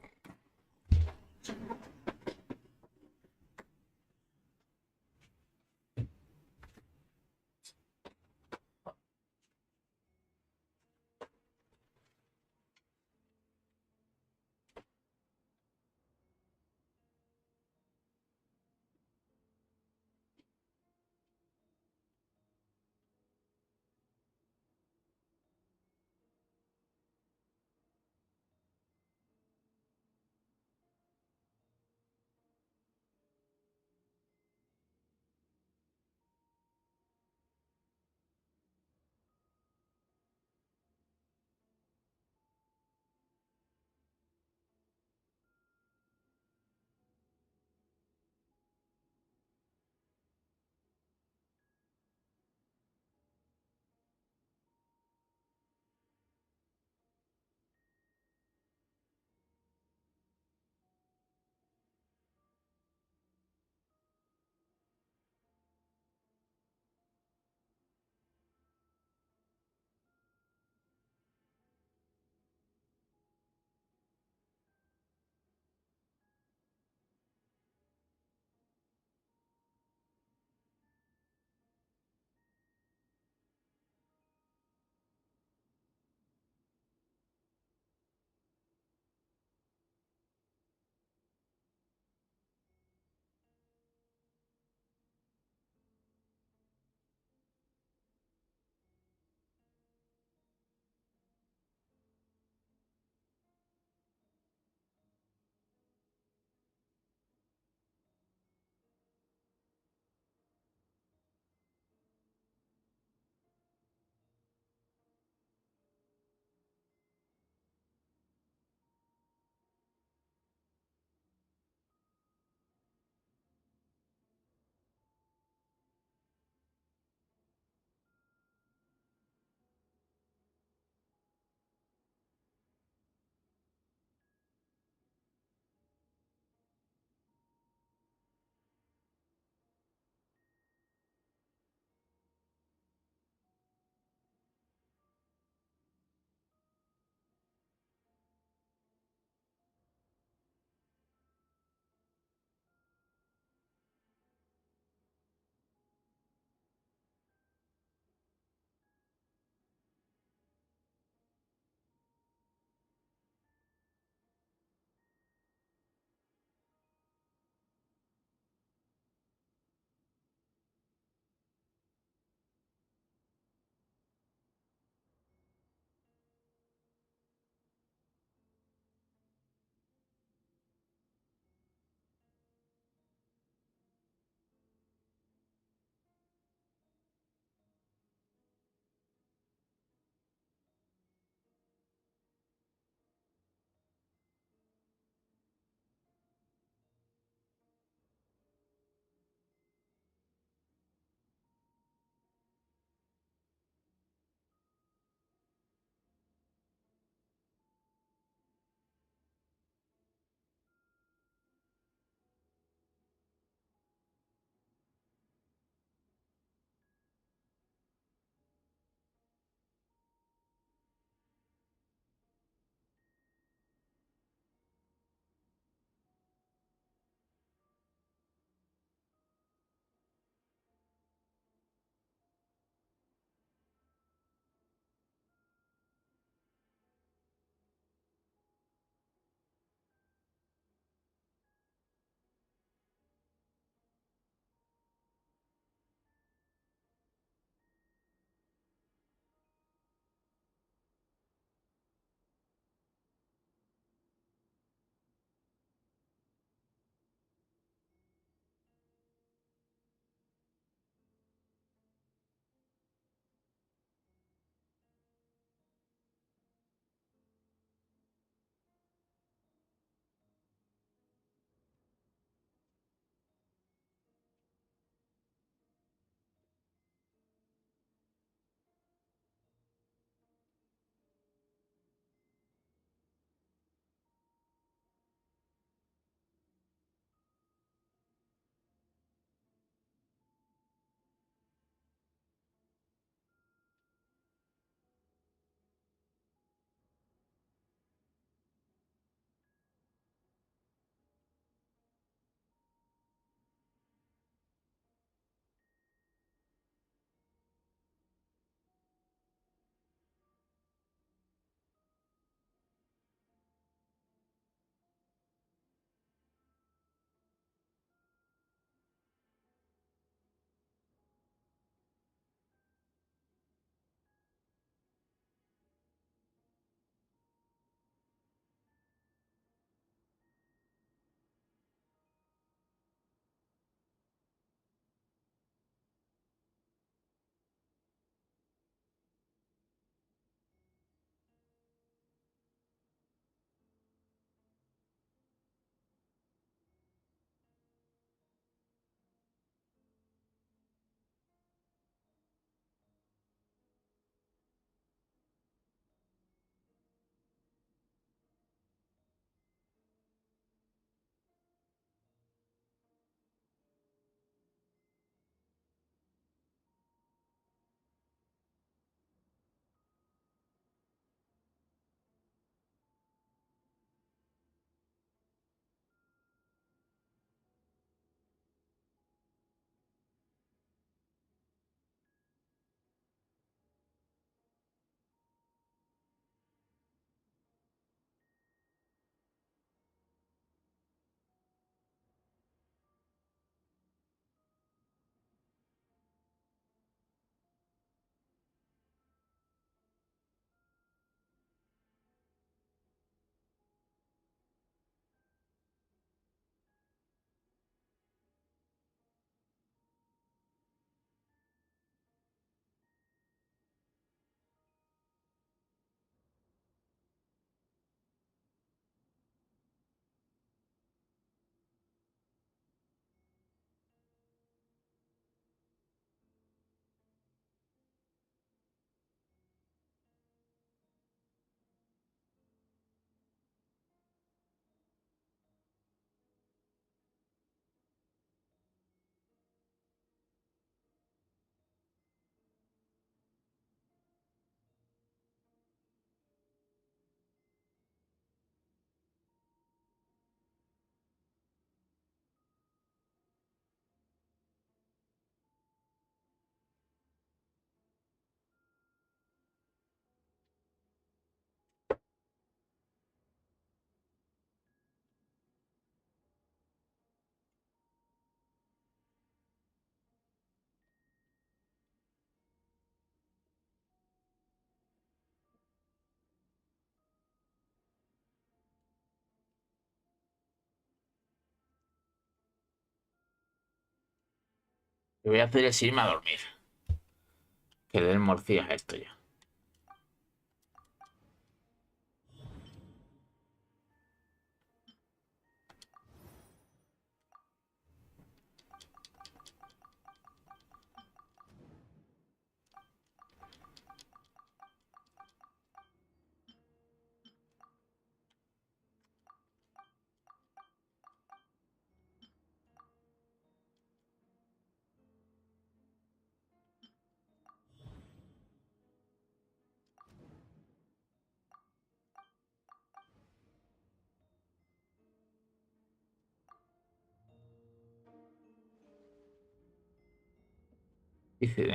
Lo que voy a hacer es irme a dormir. Que den morcillas a esto ya. Dice,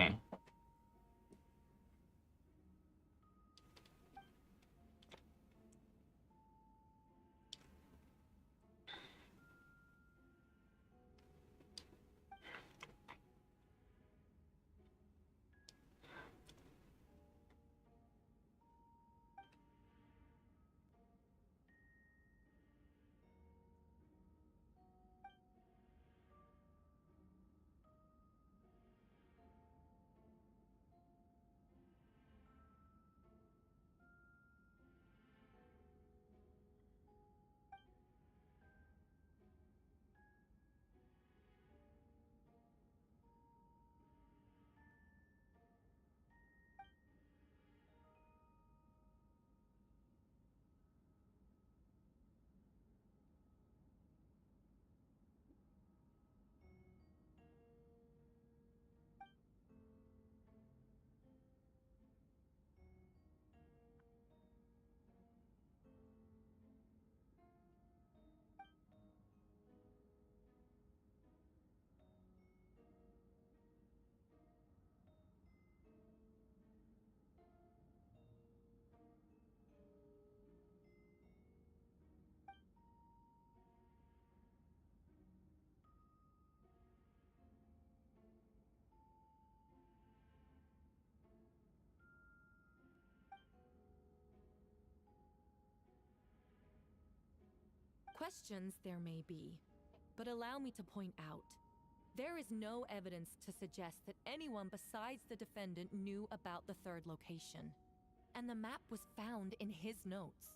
Questions there may be, but allow me to point out, there is no evidence to suggest that anyone besides the defendant knew about the third location, and the map was found in his notes.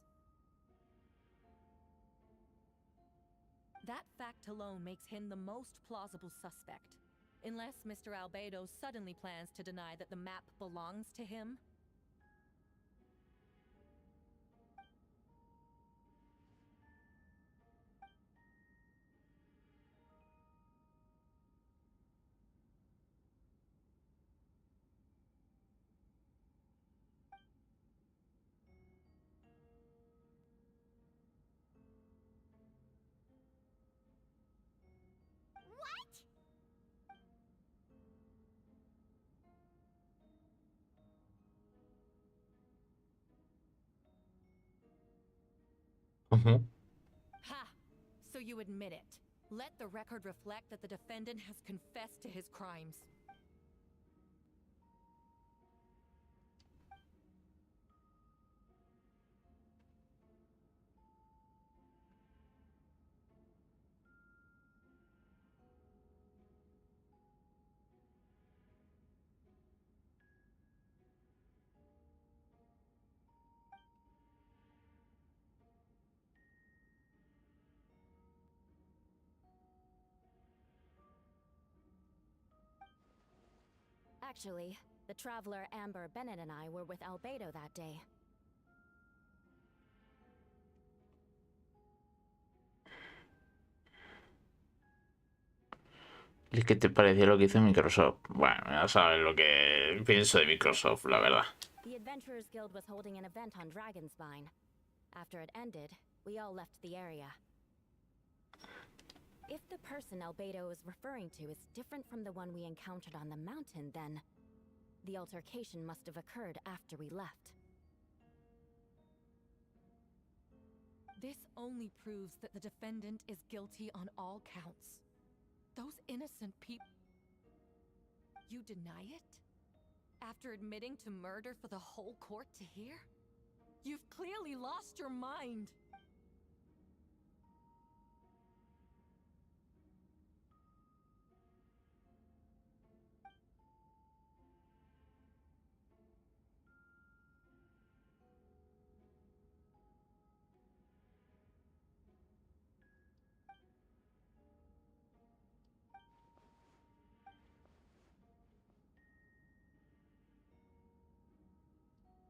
That fact alone makes him the most plausible suspect, unless Mr. Albedo suddenly plans to deny that the map belongs to him. Ha! So you admit it. Let the record reflect that the defendant has confessed to his crimes. Actually, the traveler Amber Bennett and I were with Albedo that day. ¿Y qué te pareció lo que hizo Microsoft? Bueno, ya sabes lo que pienso de Microsoft, la verdad. The Adventurers Guild was holding an event on Dragonspine. After it ended, we all left the area. If the person Albedo is referring to is different from the one we encountered on the mountain, then the altercation must have occurred after we left. This only proves that the defendant is guilty on all counts. Those innocent people... You deny it? After admitting to murder for the whole court to hear? You've clearly lost your mind!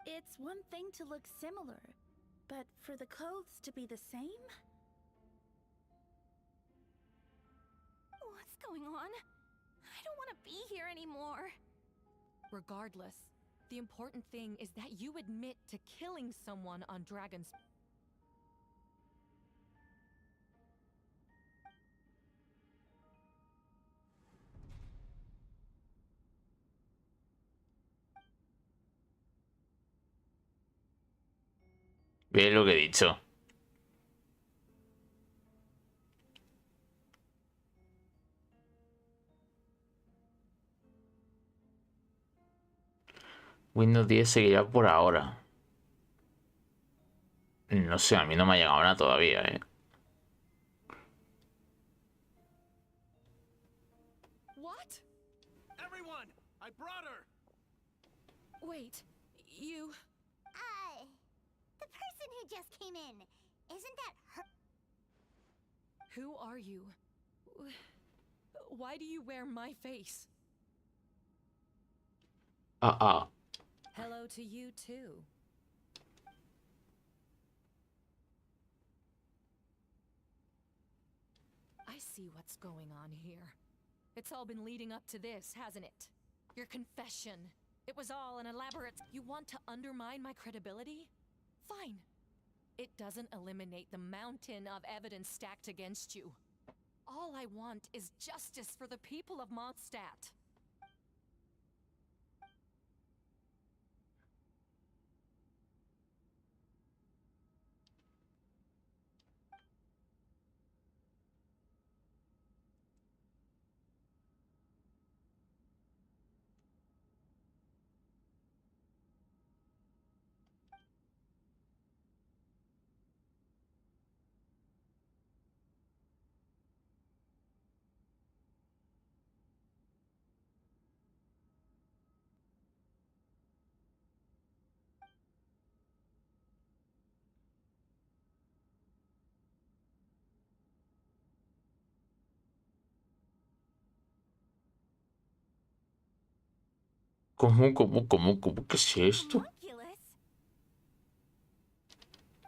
It's one thing to look similar, but for the clothes to be the same? What's going on? I don't want to be here anymore. Regardless, the important thing is that you admit to killing someone on Dragon's... Ve lo que he dicho. Windows 10 seguirá por ahora. No sé, a mí no me ha llegado nada todavía, ¿eh? What? Everyone, I brought her. Wait, you... The person who just came in, isn't that her? Who are you? Why do you wear my face? Hello to you too. I see what's going on here. It's all been leading up to this, hasn't it? Your confession. It was all an elaborate... You want to undermine my credibility? Fine. It doesn't eliminate the mountain of evidence stacked against you. All I want is justice for the people of Mondstadt. ¿Cómo? ¿Qué es esto?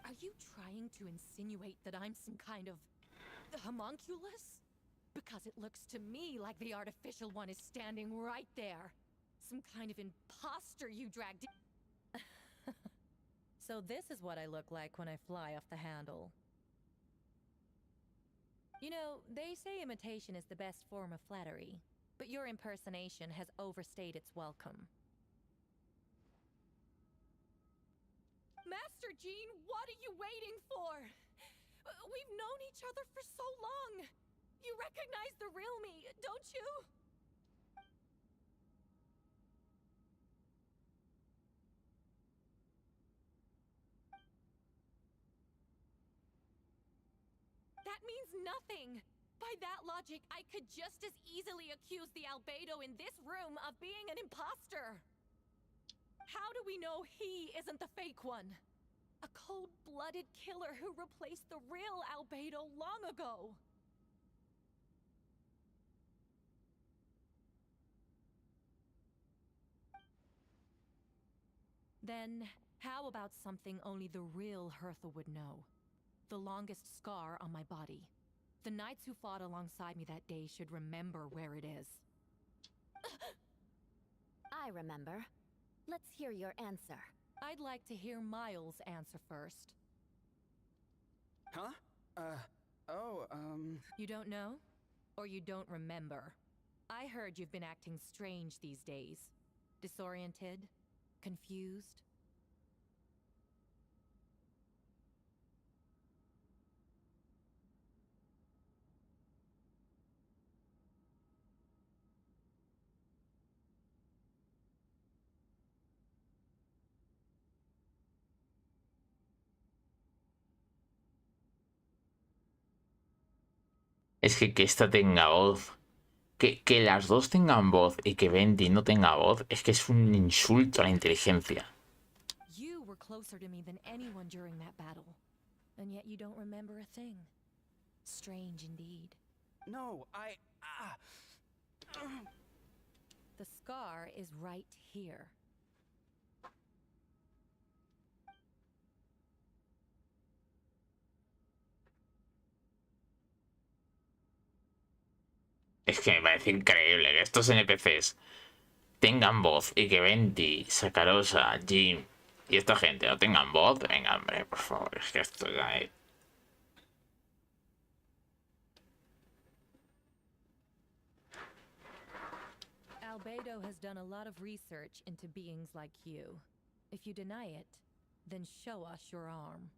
Are you trying to insinuate that I'm some kind of homunculus? Because it looks to me like the artificial one is standing right there. Some kind of imposter you dragged in. So this is what I look like when I fly off the handle. You know, they say imitation is the best form of flattery, but your impersonation has overstayed its welcome. Master Jean, what are you waiting for? We've known each other for so long. You recognize the real me, don't you? That means nothing. By that logic, I could just as easily accuse the albedo in this room of being an imposter. How do we know he isn't the fake one? A cold-blooded killer who replaced the real albedo long ago. Then, how about something only the real Hertha would know? The longest scar on my body. The knights who fought alongside me that day should remember where it is. I remember. Let's hear your answer. I'd like to hear Miles' answer first. Huh? You don't know? Or you don't remember? I heard you've been acting strange these days. Disoriented? Confused? Es que esta tenga voz. Que las dos tengan voz y que Bendy no tenga voz, es que es un insulto a la inteligencia. You were closer to me than anyone during that battle. And yet you don't remember a thing. Strange indeed. No, The scar is right here. Es que me parece increíble que estos NPCs tengan voz y que Venti, Sacarosa, Jim y esta gente no tengan voz. Venga, hombre, por favor, es que esto ya es... Albedo has done a lot of research into beings like you. If you deny it, then show us your arm.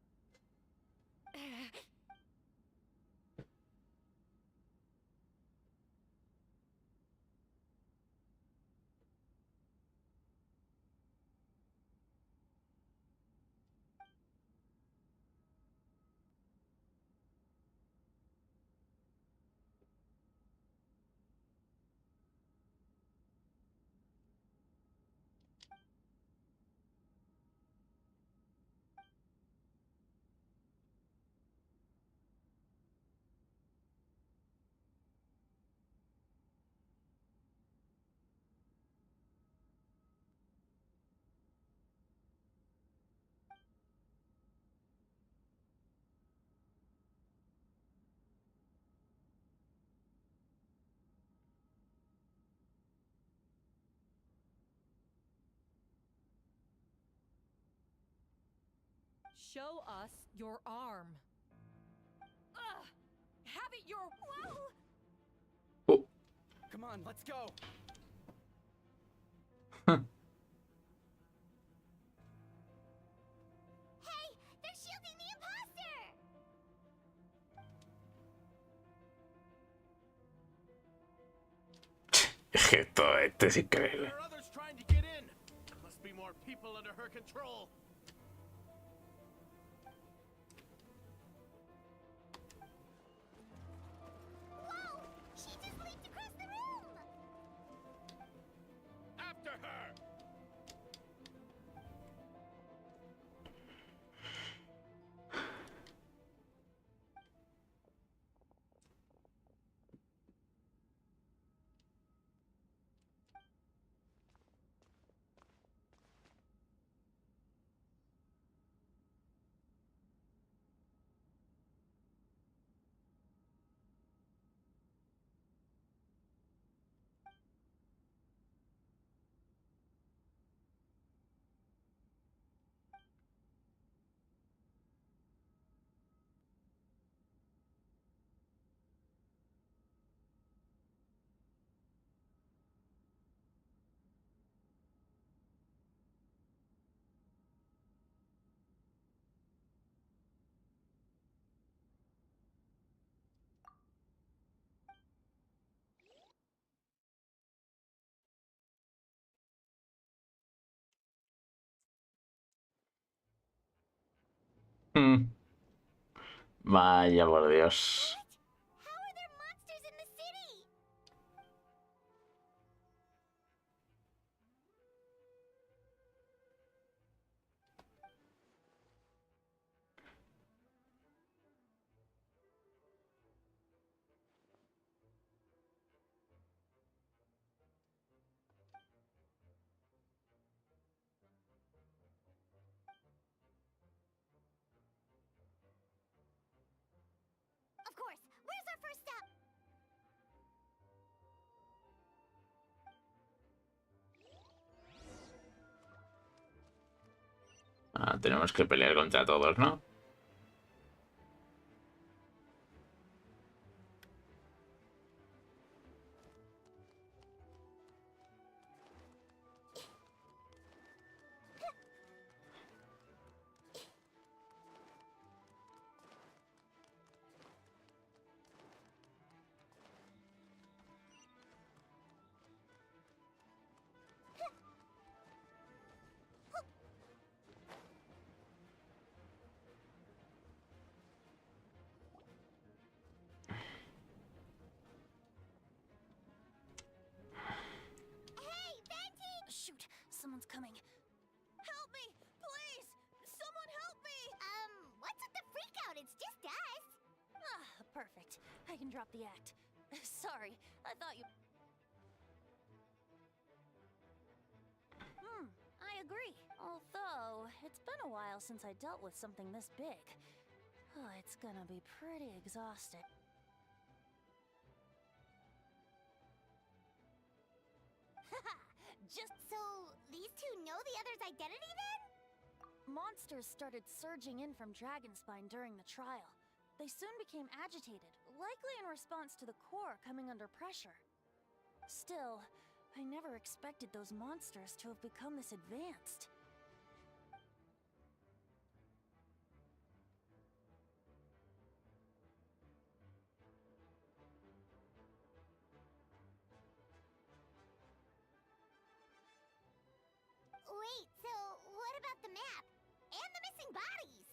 Show us your arm. Ugh! Have it your... Whoa! Come on, let's go. Hey, they're shielding the imposter! Esto es increíble. There are others trying to get in. There must be more people under her control. Whoa! She just leaped across the room! After her! Vaya por Dios. How are there monsters in the city? Of course. Where's our first step? Ah, tenemos que pelear contra todos, ¿no? Hey, Venti! Shoot, someone's coming. Help me, please! Someone help me! What's with the freak out? It's just us. Ah, perfect. I can drop the act. Sorry, I thought you... I agree. Although, it's been a while since I dealt with something this big. Oh, it's gonna be pretty exhausting. Just so these two know the other's identity then? Monsters started surging in from Dragonspine during the trial. They soon became agitated, likely in response to the core coming under pressure. Still, I never expected those monsters to have become this advanced. Wait, so what about the map? And the missing bodies?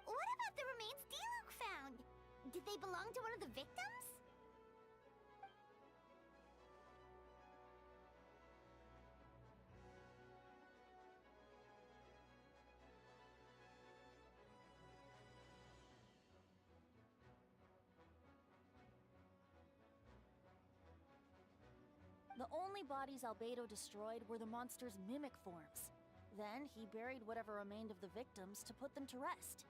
What about the remains D-Luke found? Did they belong to one of the victims? The only bodies Albedo destroyed were the monster's mimic forms. Then he buried whatever remained of the victims to put them to rest.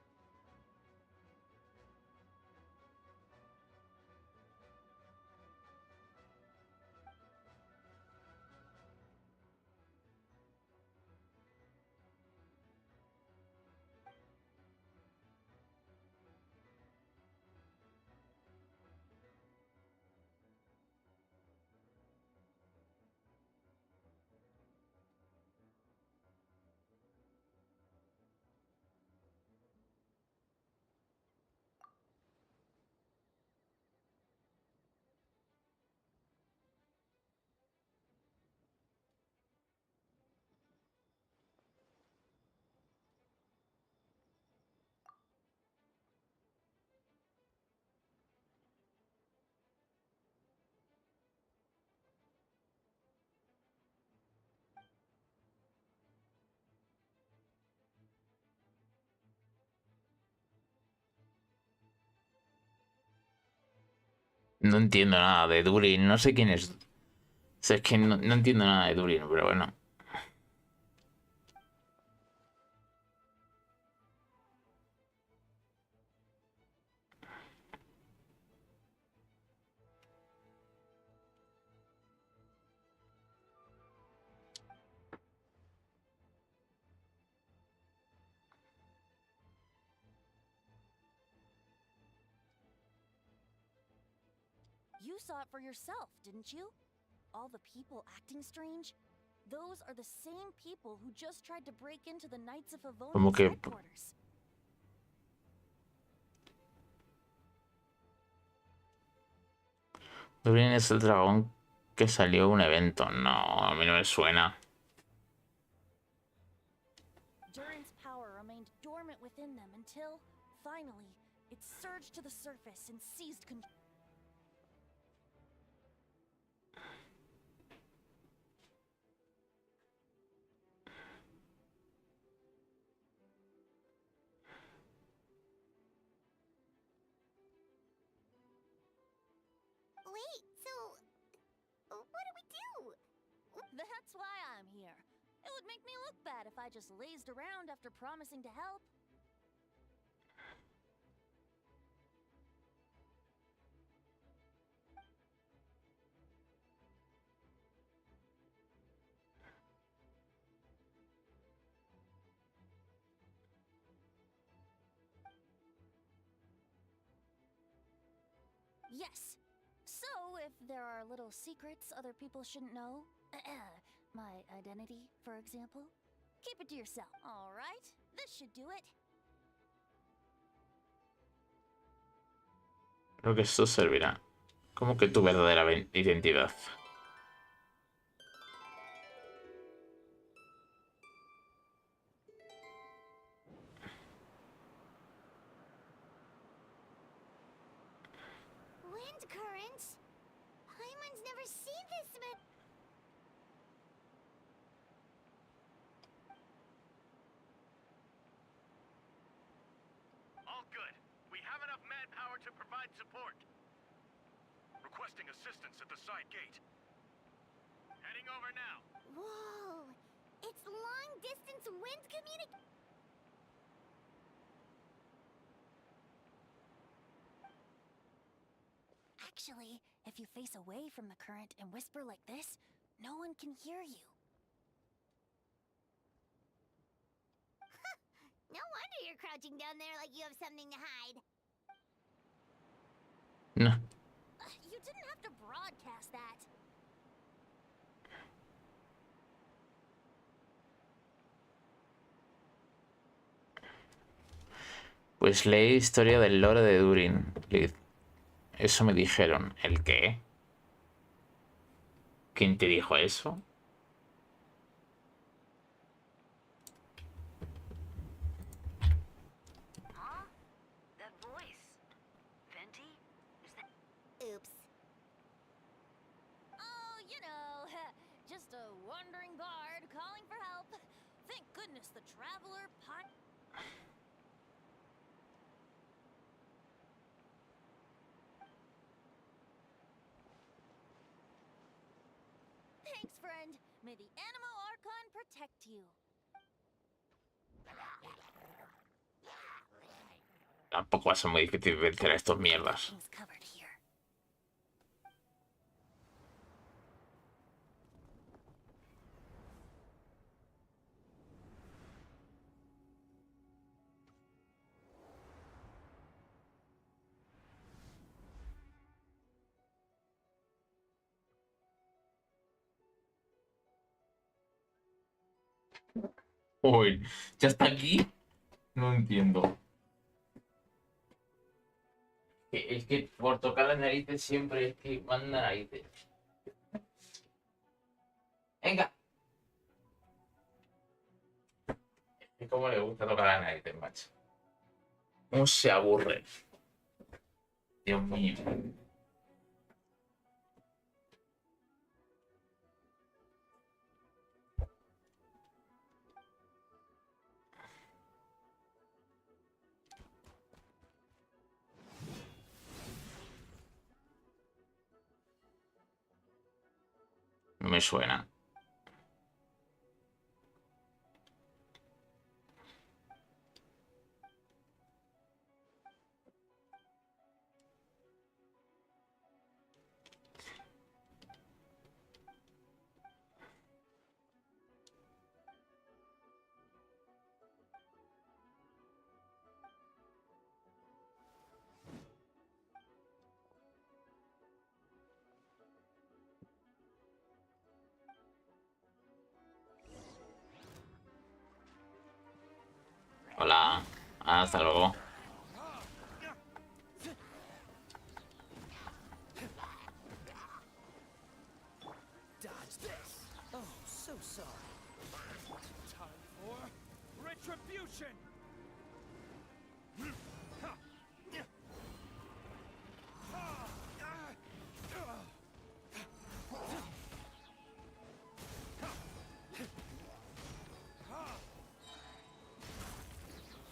No entiendo nada de Durin, no sé quién es. O sea, es que no entiendo nada de Durin, pero bueno. You saw it for yourself, didn't you? All the people acting strange? Those are the same people who just tried to break into the Knights of Favonia's headquarters. Durin es el dragón que salió de un evento. No, a mí no me suena. Durin's power remained dormant within them until, finally, it surged to the surface and seized control. Wait, so what do we do? That's why I'm here. It would make me look bad if I just lazed around after promising to help. Yes. So, if there are little secrets other people shouldn't know, my identity, for example, keep it to yourself. All right, this should do it. Creo que esto servirá. Como que tu verdadera identidad. wind current. Paimon's never seen this All good. We have enough manpower to provide support. Requesting assistance at the side gate. Heading over now. Whoa! It's long-distance wind communication. Actually, if you face away from the current and whisper like this, no one can hear you. No wonder you're crouching down there like you have something to hide. No. You didn't have to broadcast that. Pues leí historia del lore de Durin, Liz. Eso me dijeron. ¿El qué? ¿Quién te dijo eso? Huh? That voice. Venti? Is that... Oops. Oh, you know, just a wandering bard calling for help. Thank goodness the traveler Thanks, friend. May the Animo Archon protect you. Tampoco va a ser muy difícil vencer a estos mierdas. Things covered here. Uy, ¿ya está aquí? No entiendo. Es que por tocar las narices siempre es que manda narices. Venga. Es como le gusta tocar las narices, macho. ¿Cómo se aburre? Dios mío. No me suena. Hola. Hasta luego. Dodge this. Oh, so sorry. Time for retribution.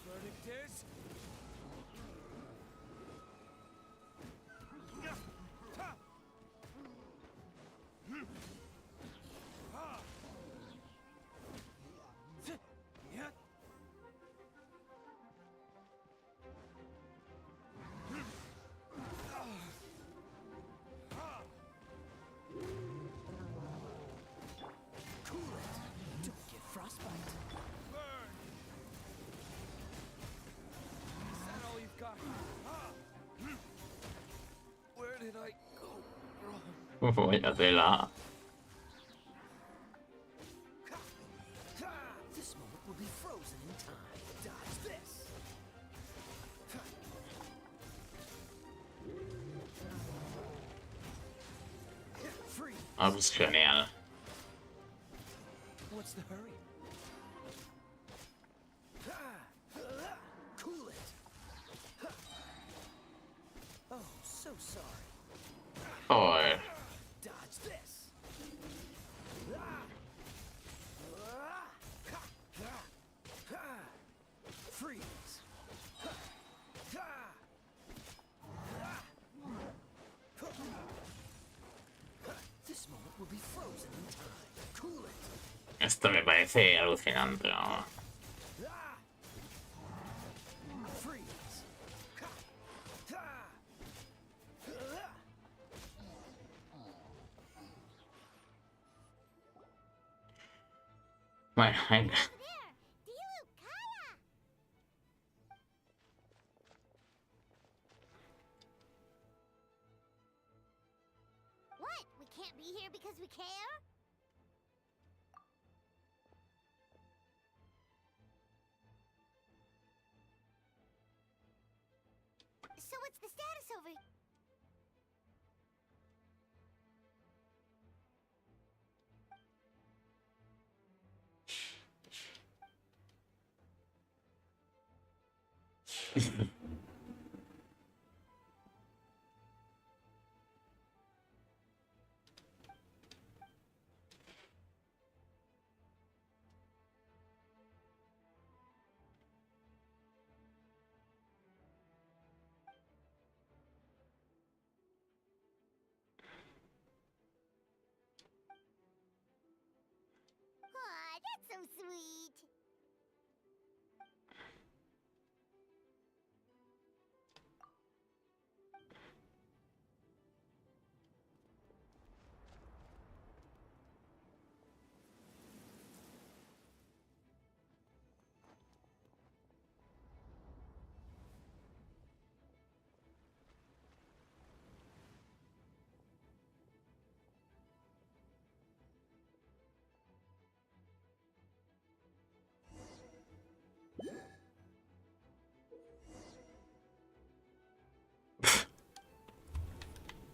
Verdict is... Cool it. Don't get frostbite. Burn. Is that all you've got? Where did I go wrong? Vaya tela. This moment will be frozen in time. Dodge this. Free. Ah, pues genial. What's the hurry? Cool it. Oh, so sorry. Joder. Dodge this. Freeze. This moment will be frozen in time. Cool it. Esto me parece alucinante, ¿no? Freeze. Bueno, venga. What? We can't be here because we care? So what's the status over? Aw, that's so sweet.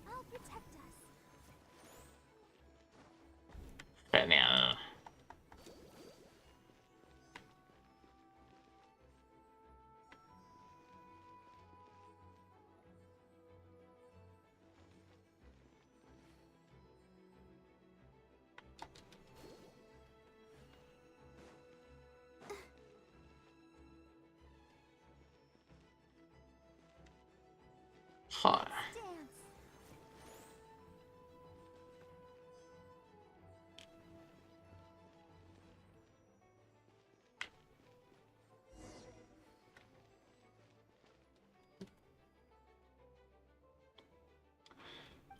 I'll protect us. Genial. Joder. Dance.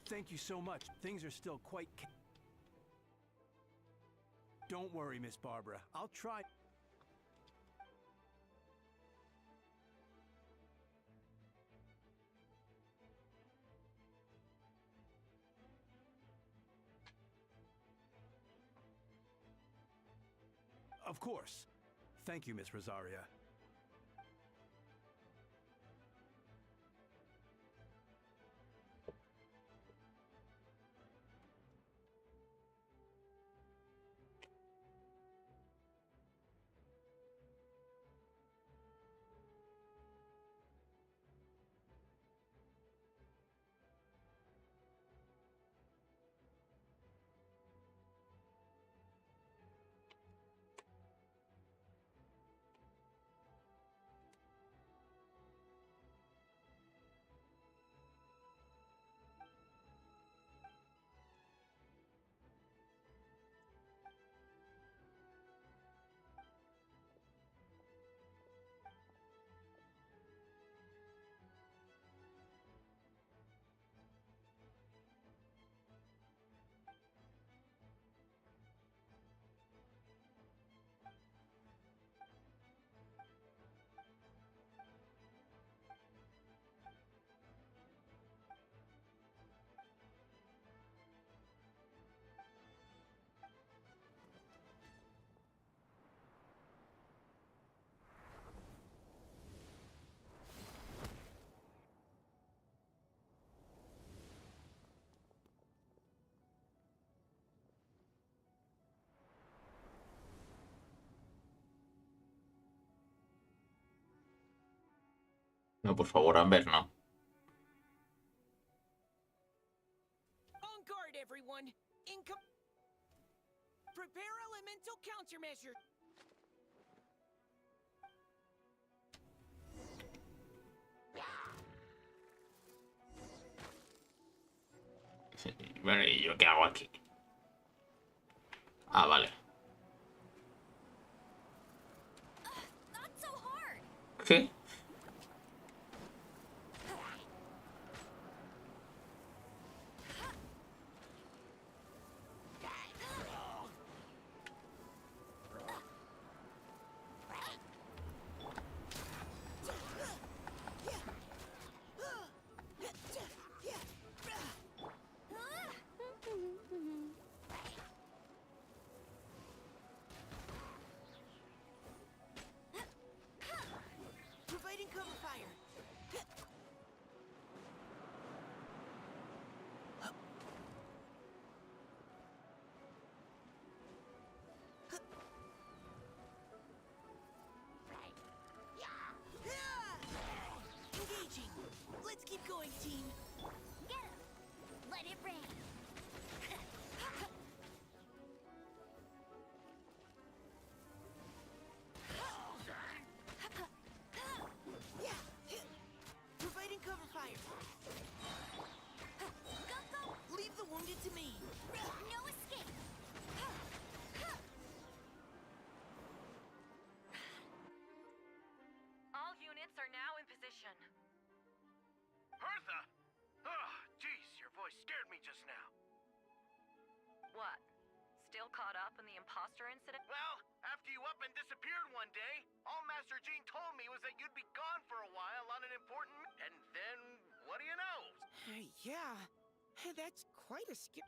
Thank you so much. Things are still quite... Don't worry, Miss Barbara. I'll try... Of course. Thank you, Miss Rosaria. No, por favor, Amber, no. everyone. Prepare elemental countermeasure. Bueno, ¿y yo qué hago aquí? Ah, vale. ¿Qué? Providing cover fire. Engaging. Let's keep going, team. Get him! Let it rain! Providing cover fire. Leave the wounded to me. No escape! All units are now in position. Hertha! Oh, jeez, your voice scared me just now. What? Still caught up in the imposter incident? Well, after you up and disappeared one day, all Master Jean told me was that you'd be gone for a while on an important... And then, what do you know? Yeah, that's quite a skip.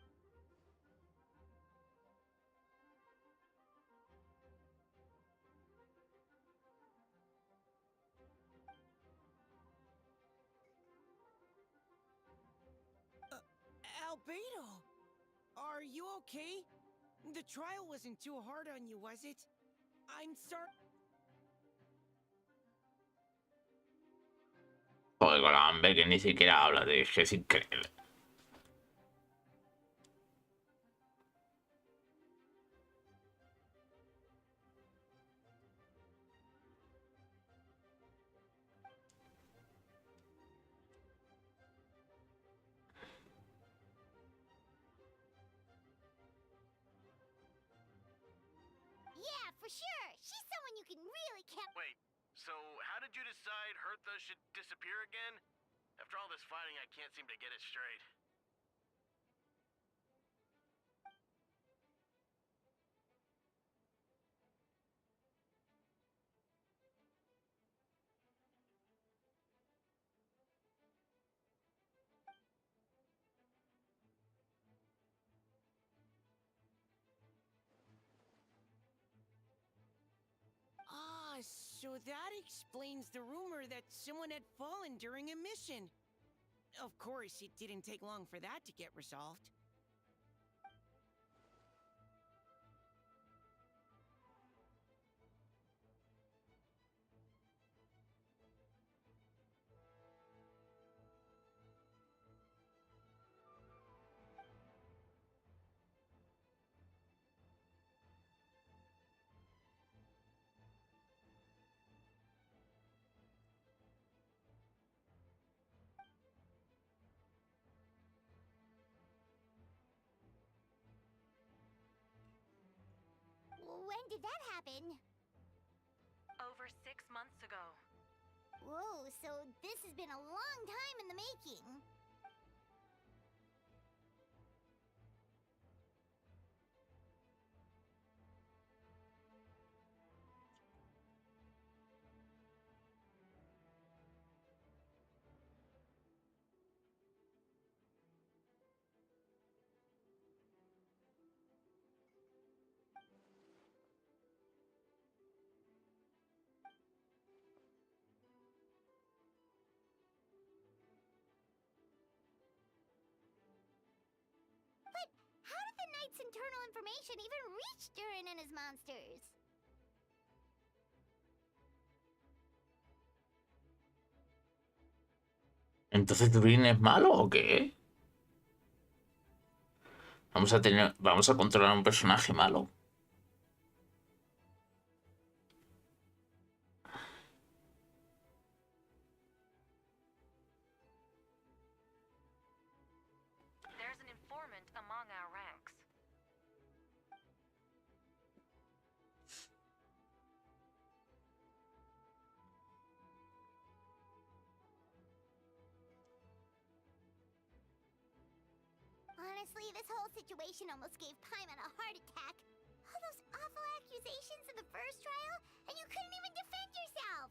Albedo, are you okay? The trial wasn't too hard on you, was it? I'm sorry. Joder, con la Amber que ni siquiera habla, tío. Es que es increíble. Yeah, for sure! She's someone you can really count. Wait, so how did you decide Hertha should disappear again? After all this fighting, I can't seem to get it straight. So that explains the rumor that someone had fallen during a mission. Of course, it didn't take long for that to get resolved. When did that happen? Over 6 months ago. Whoa, so this has been a long time in the making. But how did the Knight's internal information even reach Durin and his monsters? ¿Entonces Durin es malo o qué? Vamos a controlar a un personaje malo. There's an informant among our ranks. Honestly, this whole situation almost gave Paimon a heart attack. All those awful accusations in the first trial, and you couldn't even defend yourself!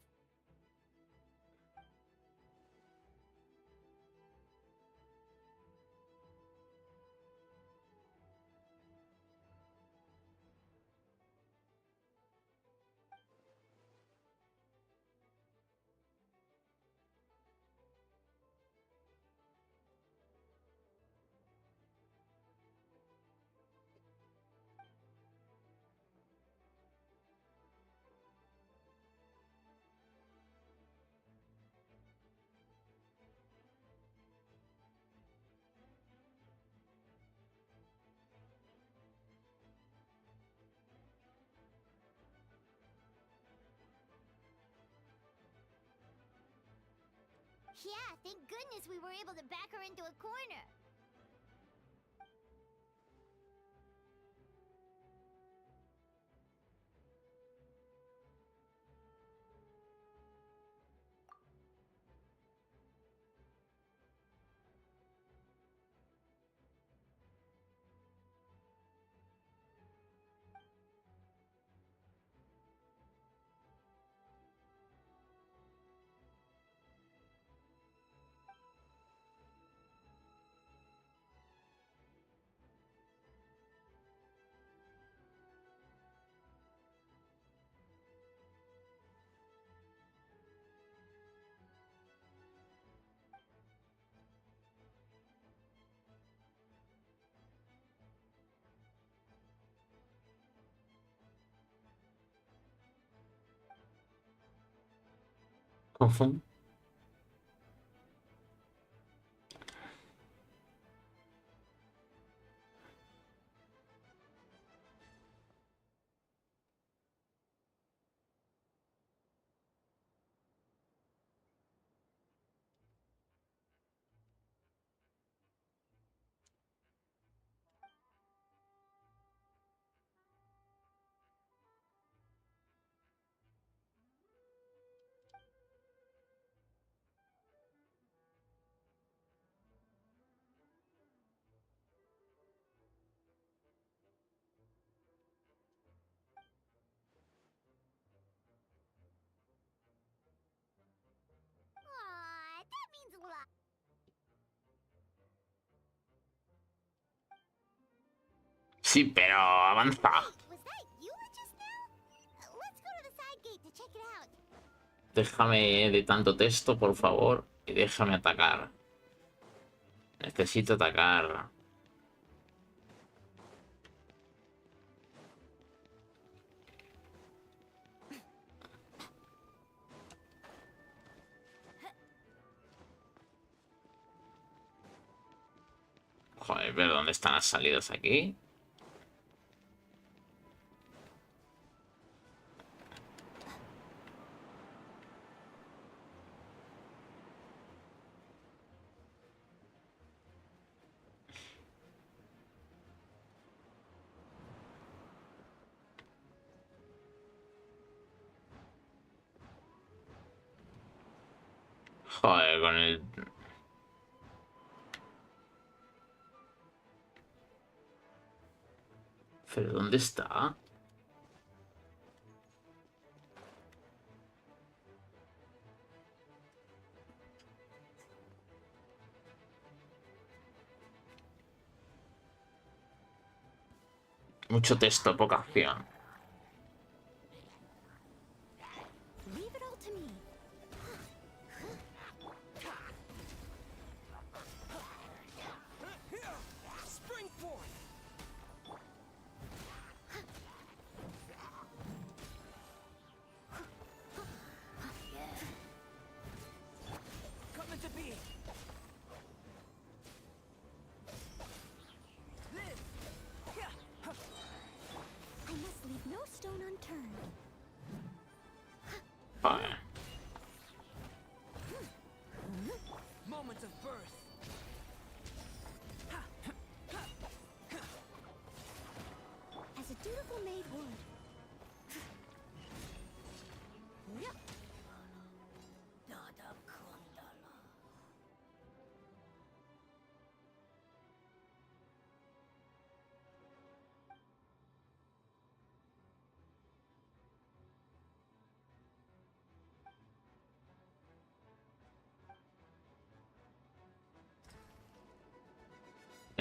Yeah, thank goodness we were able to back her into a corner. Confirm. Aw, that means a lot. Sí, pero avanza. Was that you just now? Let's go to the side gate to check it out. Déjame de tanto texto, por favor, y déjame atacar. Necesito atacar. Joder, pero ¿dónde están las salidas aquí? Joder, con el... ¿Pero dónde está? Mucho texto, poca acción. Leave it all to me. Spring forth! Come into being! Live! stone unturned. Vale. Moments of birth. As a dutiful maid would.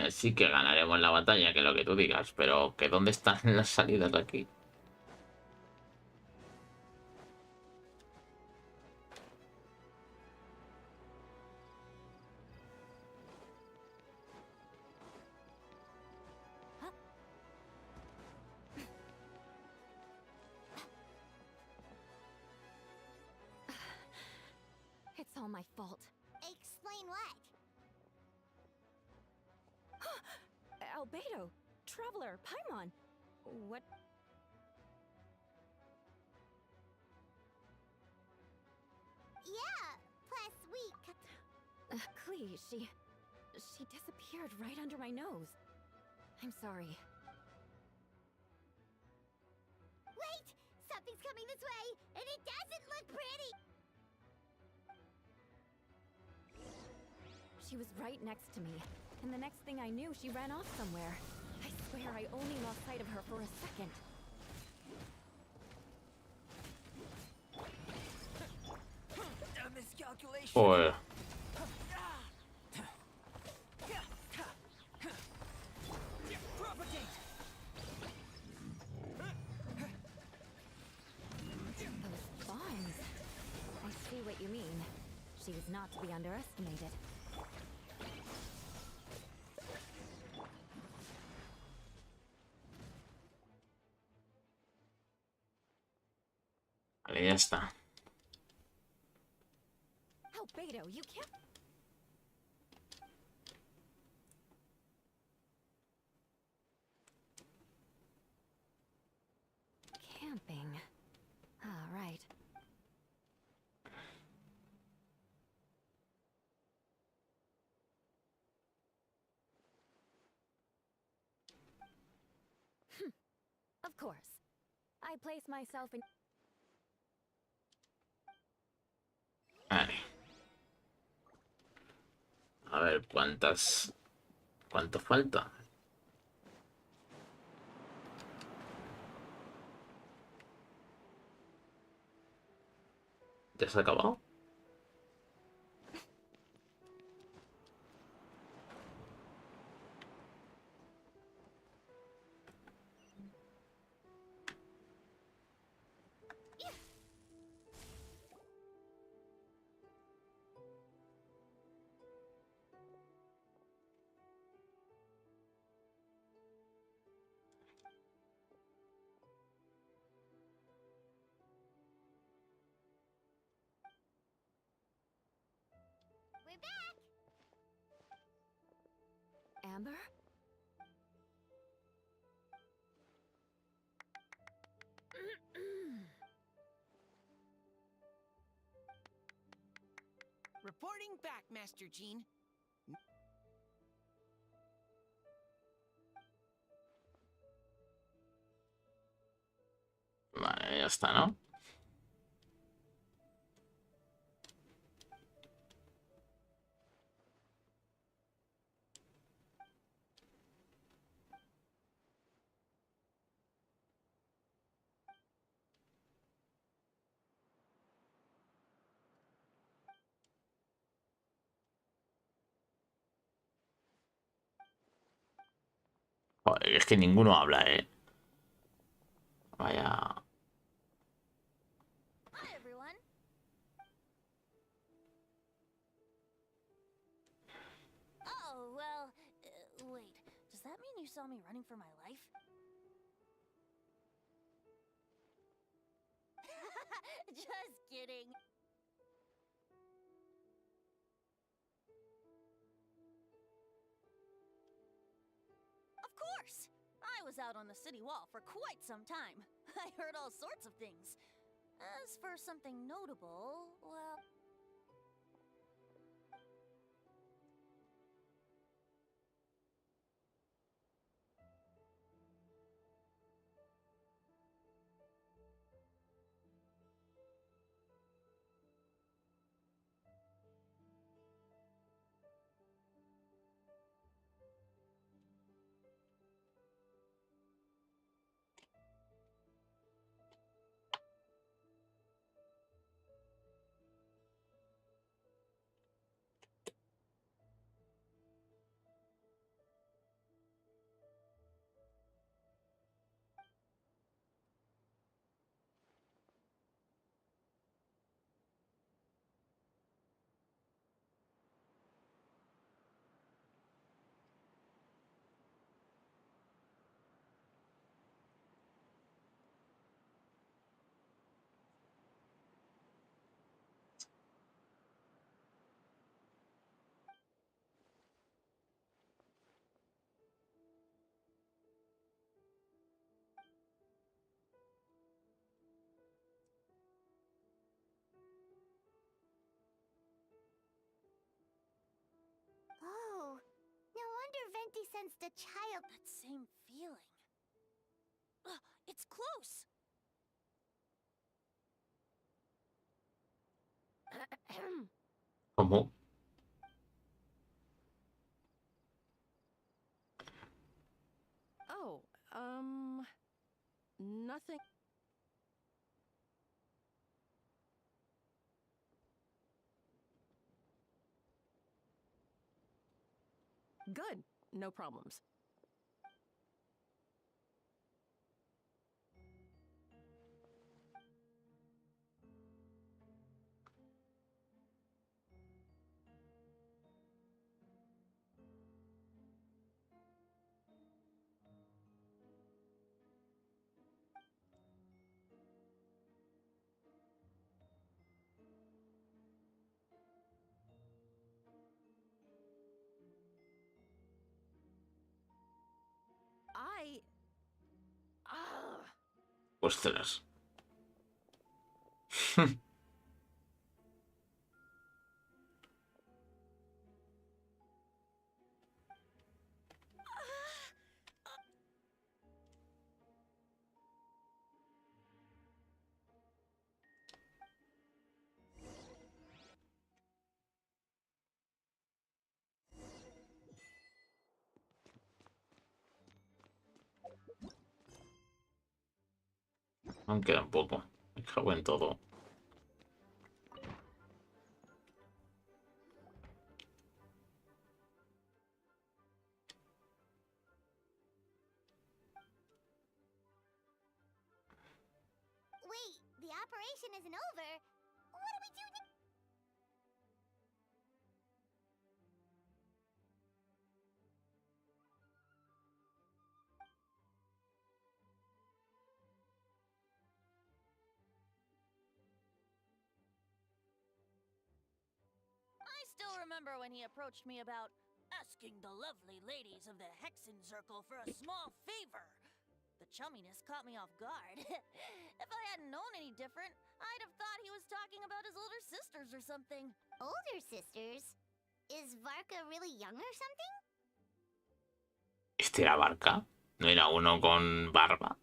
Sí que ganaremos la batalla, que lo que tú digas, pero que ¿dónde están las salidas de aquí? It's all my fault. Explain what? Albedo, Traveler, Paimon. What? Yeah, plus we... Clee, she disappeared right under my nose. I'm sorry. Wait! Something's coming this way, and it doesn't look pretty! She was right next to me, and the next thing I knew, she ran off somewhere. I swear I only lost sight of her for a second. A miscalculation. Joder. Those bombs. I see what you mean. She was not to be underestimated. Vale, ya está. Albedo, you can't... Camping. Ah, right. Of course. I place myself in... Vale. A ver, ¿cuántas? ¿Cuánto falta? ¿Ya se ha acabado? We're back! Amber? Reporting back, Master Gene. Vale, ya está, ¿no? Joder, es que ninguno habla, ¿eh? Vaya... Hi, everyone. Oh, well, wait. Does that mean you saw me running for my life? Just kidding. Of course! I was out on the city wall for quite some time. I heard all sorts of things. As for something notable, well... Oh, no wonder Venti sensed a child. That same feeling. It's close. ¿Cómo? Oh, nothing. Good. No problems. Ostras. Aún queda un poco. Me cago en todo. Wait, the operation isn't over. What do we do now? I still remember when he approached me about asking the lovely ladies of the Hexen Circle for a small favor. The chumminess caught me off guard. If I hadn't known any different, I'd have thought he was talking about his older sisters or something. Older sisters? Is Varka really young or something? ¿Este era Barca? ¿No era uno con barba?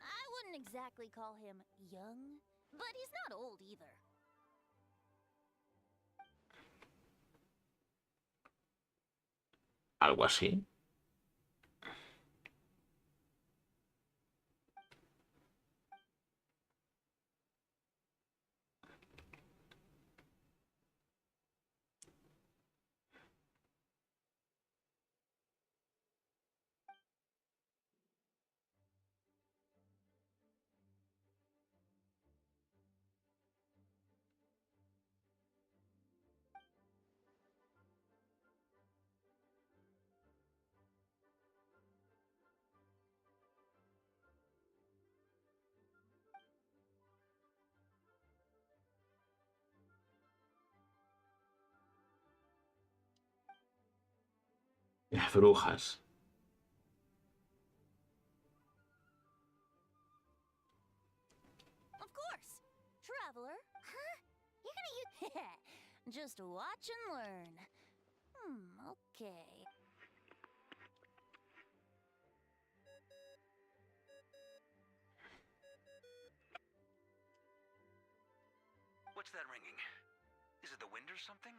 I wouldn't exactly call him young, but he's not old either. Algo así. Las brujas. traveler. Huh? You're gonna use... Just watch and learn. Okay. What's that ringing? Is it the wind or something?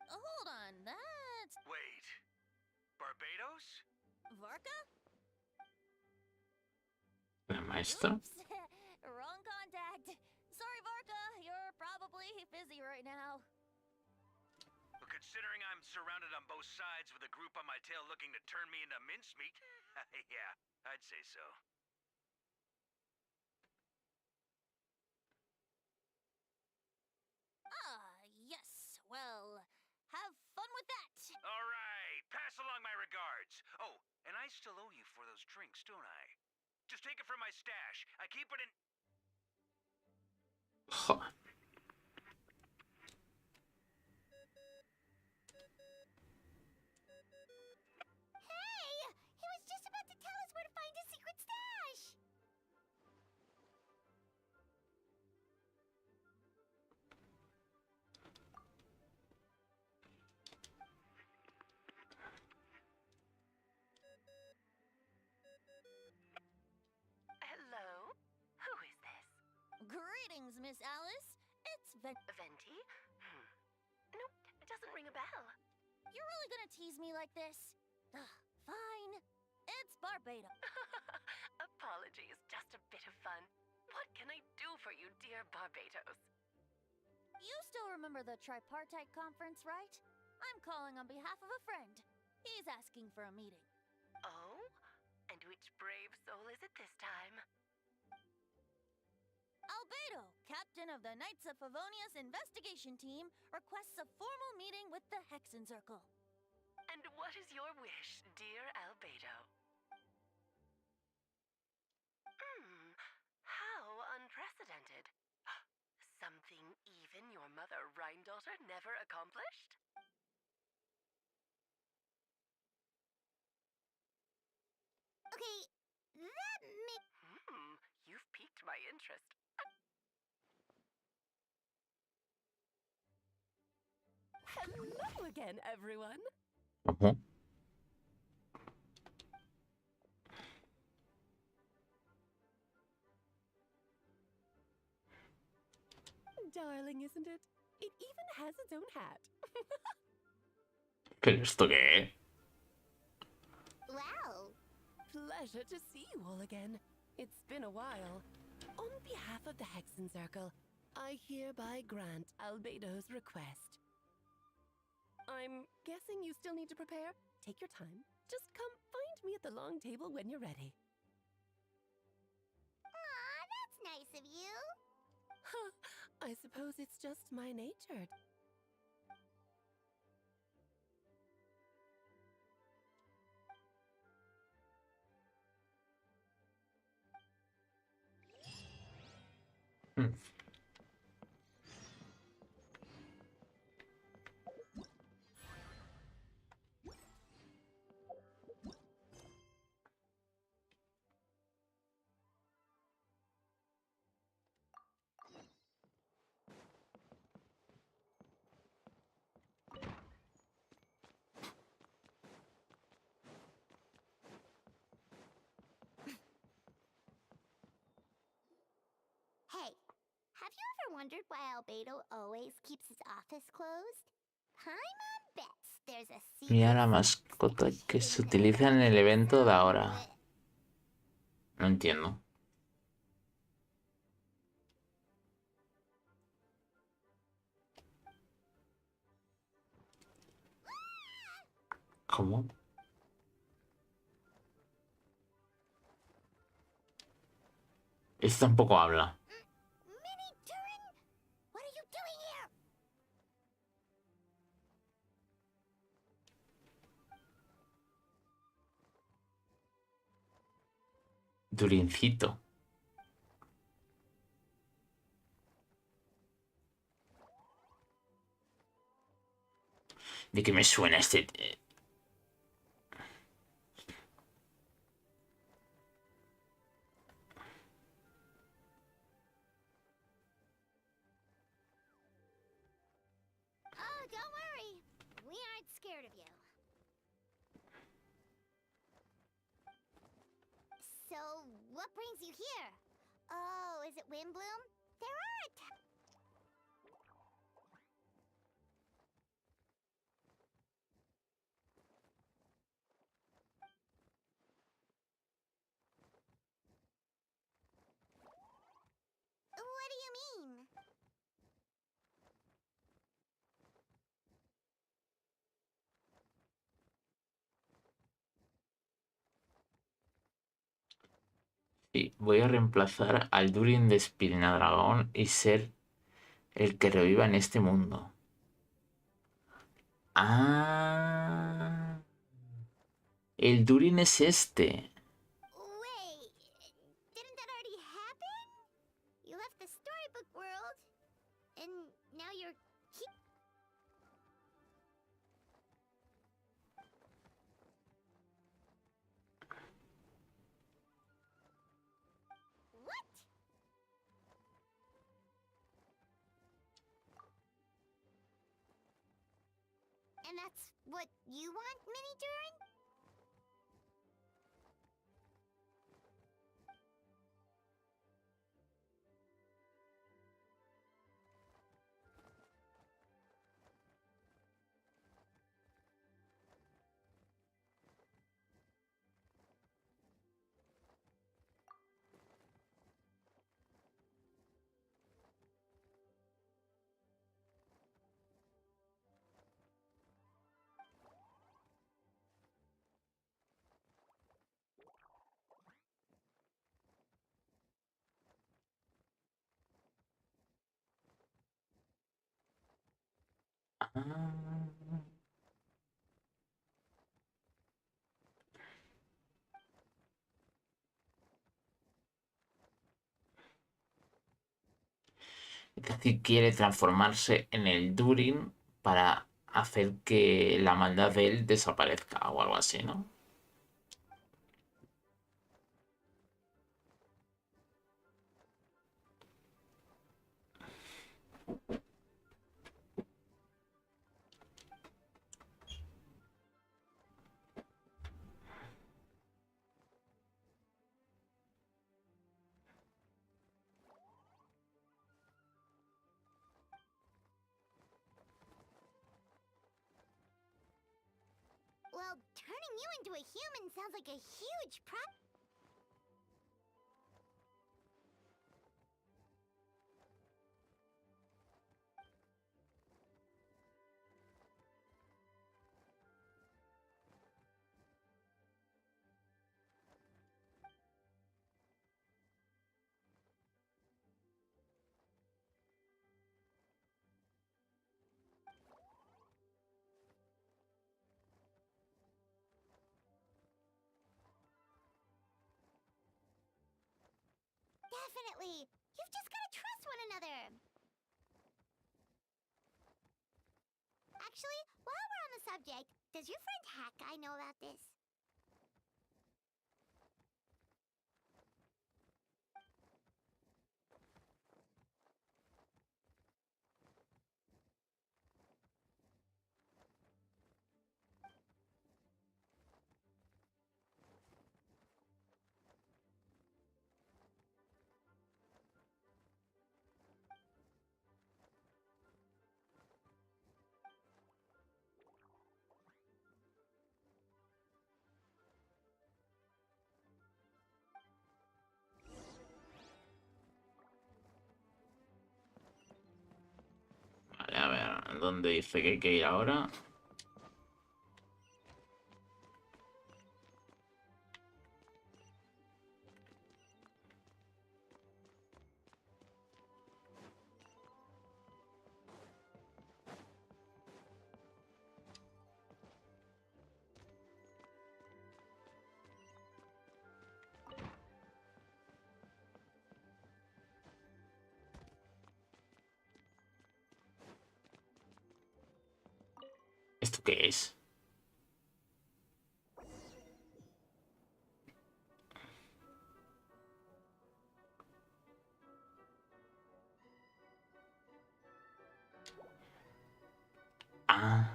Hold on, that's... Wait. Barbados? Varka? La maestra. Oops. Wrong contact. Sorry, Varka. You're probably busy right now. Well, considering I'm surrounded on both sides with a group on my tail looking to turn me into mincemeat, yeah, I'd say so. Yes. Well, have fun with that. All right, pass along my regards. Oh, and I still owe you for those drinks, don't I? Just take it from my stash. I keep it in... Hey! He was just about to tell us where to find his secret stash! Hello? Who is this? Greetings, Miss Alice. It's Venti? Nope, it doesn't ring a bell. You're really gonna tease me like this? Fine. It's Barbados. Apologies, just a bit of fun. What can I do for you, dear Barbados? You still remember the tripartite conference, right? I'm calling on behalf of a friend. He's asking for a meeting. Oh? And which brave soul is it this time? Albedo, captain of the Knights of Favonia's investigation team, requests a formal meeting with the Hexen Circle. And what is your wish, dear Albedo? How unprecedented. Something even your mother Rhine-daughter never accomplished? Okay, that makes... You've piqued my interest. Hello again, everyone. Darling, isn't it? It even has its own hat. ¿Pero esto qué es? Wow. Pleasure to see you all again. It's been a while. On behalf of the Hexen Circle, I hereby grant Albedo's request. I'm guessing you still need to prepare? Take your time. Just come find me at the long table when you're ready. Aw, that's nice of you. Huh, I suppose it's just my nature. Hey, have you ever wondered why Albedo always keeps his office closed? Paimon bets there's a secret... Mira la mascota que se utiliza en el evento de ahora. No entiendo. ¿Cómo? Este tampoco habla. Mini Turin, what are you doing here? Durincito. ¿De qué me suena este? What brings you here? Oh, is it Windbloom? There are What do you mean? Sí, voy a reemplazar al Durin de Espinadragón y ser el que reviva en este mundo. Ah, el Durin es este. Wait, didn't that already happen? You left the storybook world, and now you're here. What? And that's what you want, Mini Durin? Ah. Es decir, quiere transformarse en el Durin para hacer que la maldad de él desaparezca o algo así, ¿no? Well, turning you into a human sounds like a huge Definitely. You've just gotta trust one another. Actually, while we're on the subject, does your friend Hat Guy know about this? Vale, a ver, ¿dónde dice que hay que ir ahora? ¿Esto qué es? Ah.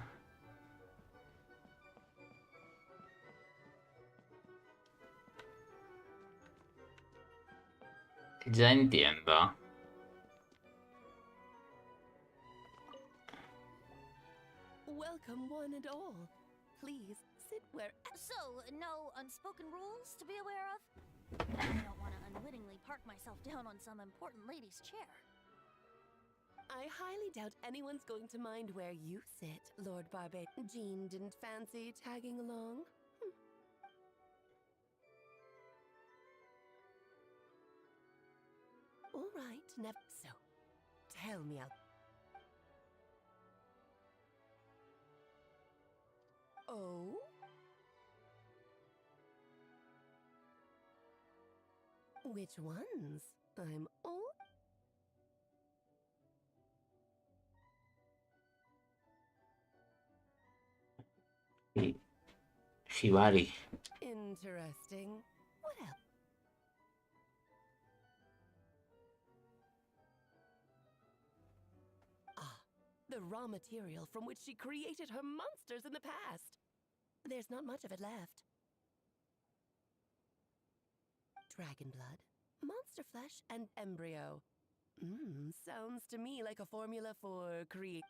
Ya entiendo. Welcome, one and all. Please sit where. So, no unspoken rules to be aware of? I don't want to unwittingly park myself down on some important lady's chair. I highly doubt anyone's going to mind where you sit, Lord Barbe. Jean didn't fancy tagging along? All right, never. So, tell me, Oh? Which ones? I'm all. Hibari. Interesting. What else? The raw material from which she created her monsters in the past. There's not much of it left. Dragon blood, monster flesh, and embryo. Sounds to me like a formula for create.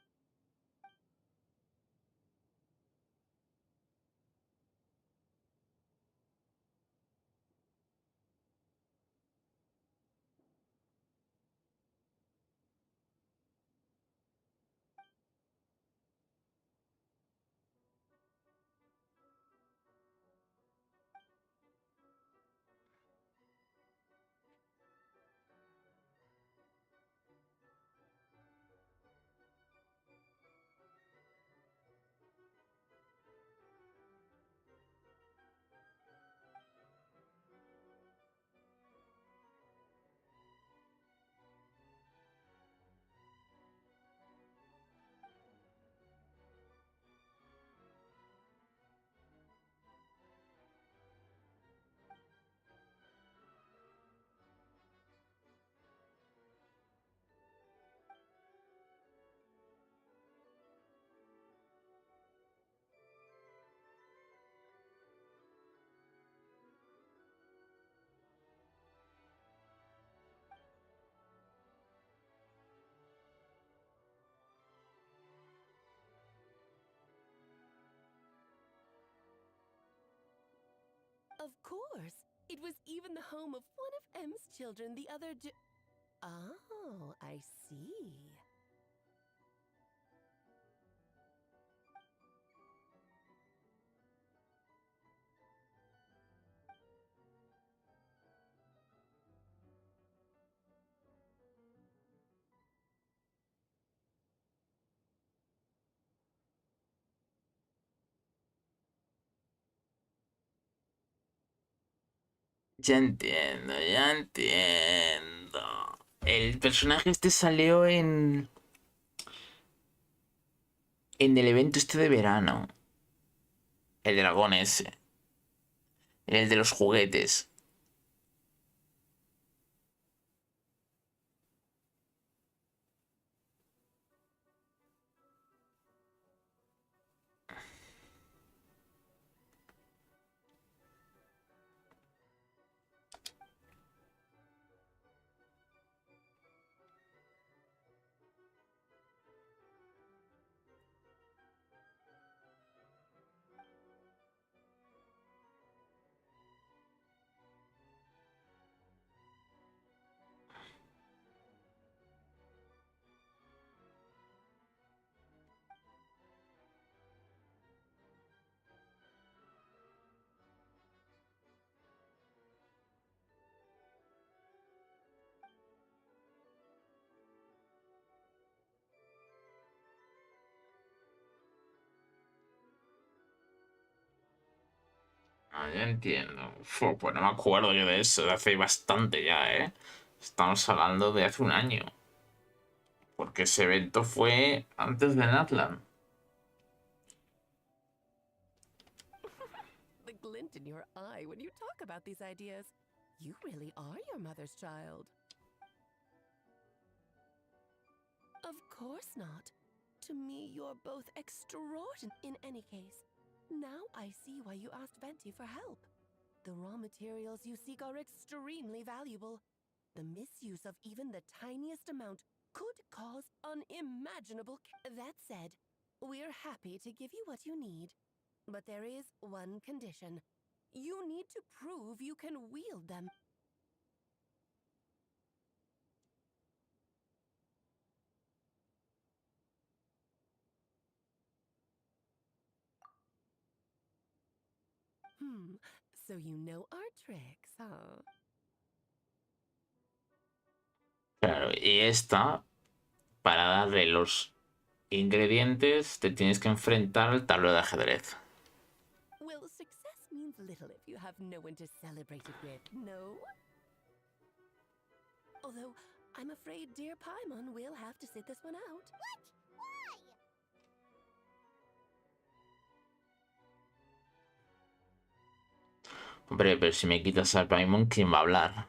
Of course! It was even the home of one of M's children the other day. Oh, I see. Ya entiendo, ya entiendo. El personaje este salió en el evento este de verano. El dragón ese. El de los juguetes. Ah, ya entiendo. Pues no me acuerdo yo de eso, de hace bastante ya, ¿eh? Estamos hablando de hace un año. Porque ese evento fue antes de NATLAN. The glint in your eye when you talk about these ideas. You really are your mother's child. Of course not. To me, you're both extraordinary. In any case, now I see why you asked Venti for help. The raw materials you seek are extremely valuable. The misuse of even the tiniest amount could cause unimaginable. That said, we're happy to give you what you need. But there is one condition. You need to prove you can wield them. So you know our tricks, huh? Claro, y esta, para darle los ingredientes, te tienes que enfrentar al tablero de ajedrez. Well, success means little if you have no one to celebrate it with, no? Although, I'm afraid dear Paimon will have to sit this one out. What? Why? Hombre, pero si me quitas al Paimon, ¿quién va a hablar?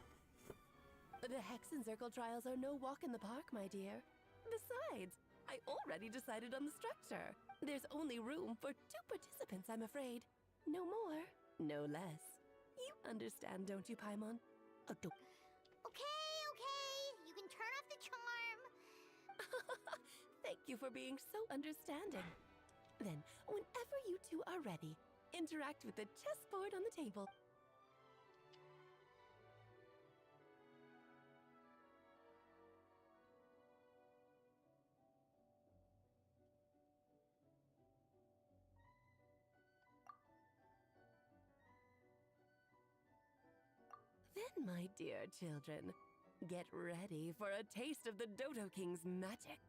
The Hexen Circle trials are no walk in the park, my dear. Besides, I already decided on the structure. There's only room for 2 participants, I'm afraid. No more, no less. You understand, don't you, Paimon? Okay. You can turn off the charm. Thank you for being so understanding. Then, whenever you two are ready, interact with the chessboard on the table. Then, my dear children, get ready for a taste of the Dodo King's magic.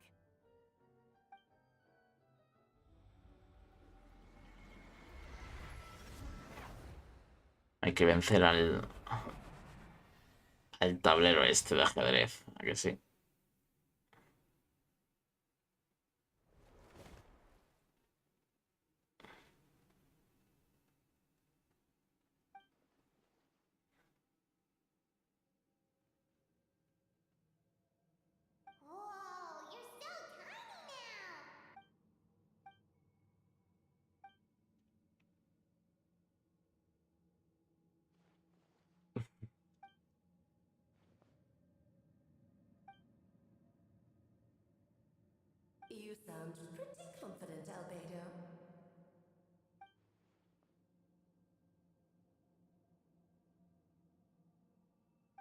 Hay que vencer al tablero este de ajedrez, ¿a que sí? Whoa, you're so tiny now. You sound pretty confident, Albedo.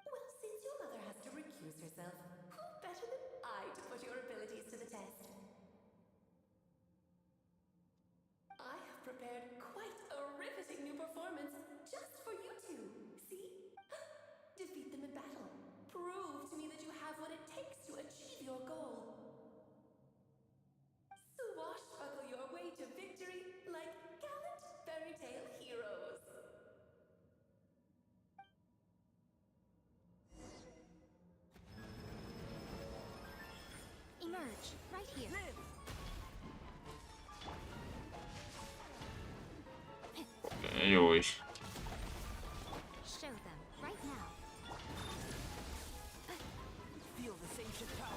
Well, since your mother has to recuse herself, who better than I to put your abilities to the test? I have prepared quite a riveting new performance just for you two. See? Defeat them in battle. Prove to me that you have what it takes to achieve your goal. Swashbuckle your way to victory like gallant fairy tale heroes. Emerge, right here. Uy. Show them, right now. Feel this ancient power.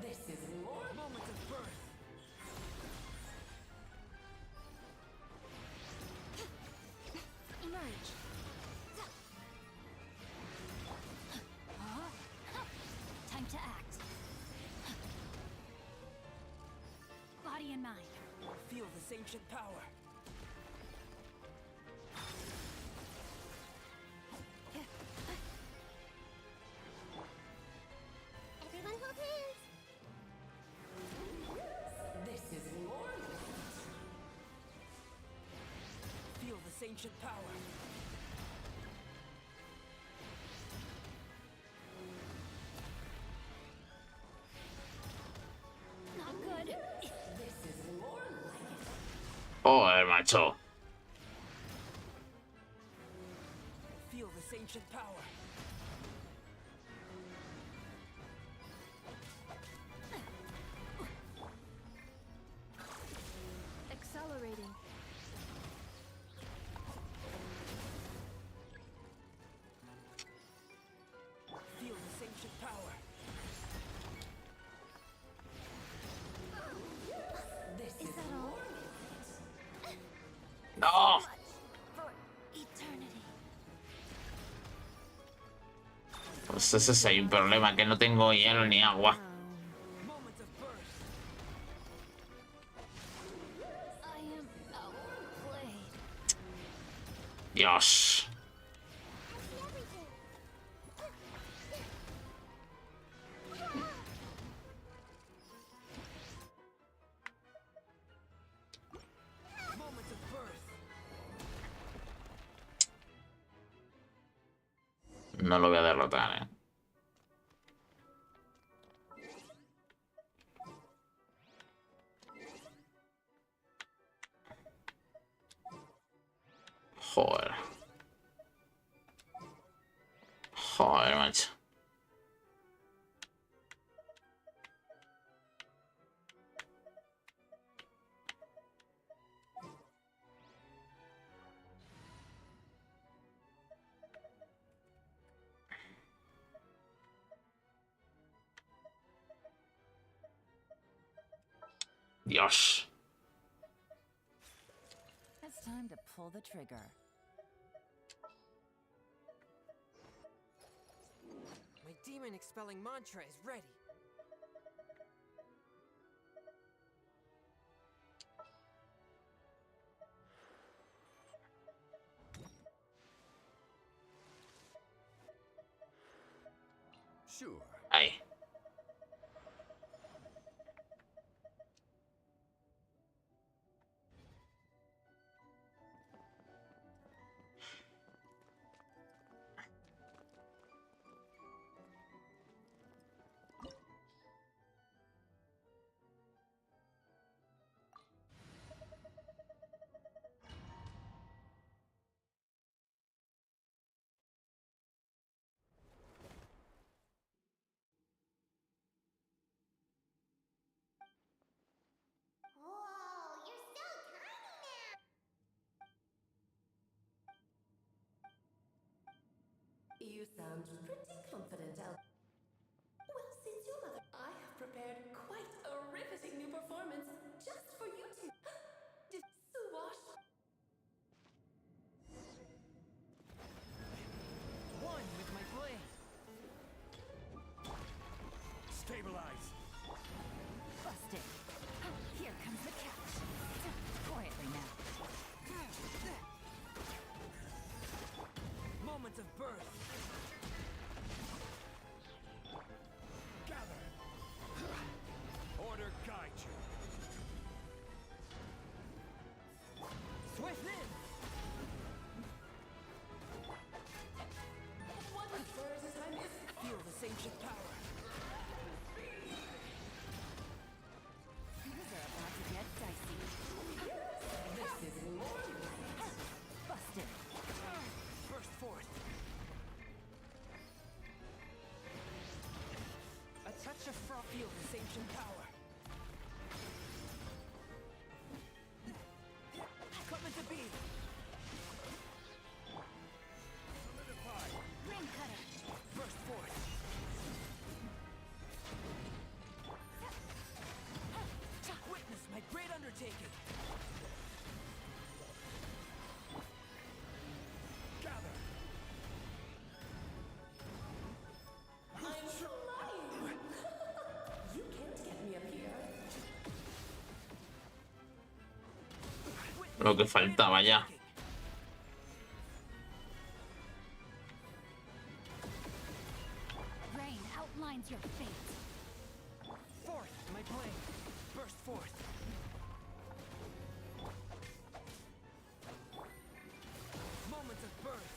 This is more Moment of birth. Emerge. Time to act. Body and mind. Feel this ancient power. Everyone hold hands. This is more. Feel this ancient power. Not good. This is more like it. Joder, macho. Feel this ancient power. Accelerating. Feel this Pues ese es ahí un problema, que no tengo hielo ni agua. Dios. No lo voy a derrotar, Joder. Joder, macho. Dios. It's time to pull the trigger. My demon expelling mantra is ready. Sure. Ahí. Whoa, you're so tiny now! You sound pretty confident, Al. Well, since your mother, I have prepared quite a riveting new performance just for you two. Swash. One with my blade. Stabilize. Busted. Here comes the catch. Quietly now. Moment of birth. Gather. Order guide you. Swift in. What spurs this time is Feel this ancient power. Things are about to get dicey. this is more like Busted. Burst forth. A touch of froth. Feel this ancient power. Come into being. Solidify. Ring cutter. Burst forth. Witness my great undertaking. Gather. I'm flying. You can't get me up here. Lo que faltaba ya. Rain outlines your fate. Forth, my blade. Burst forth. Moment of birth.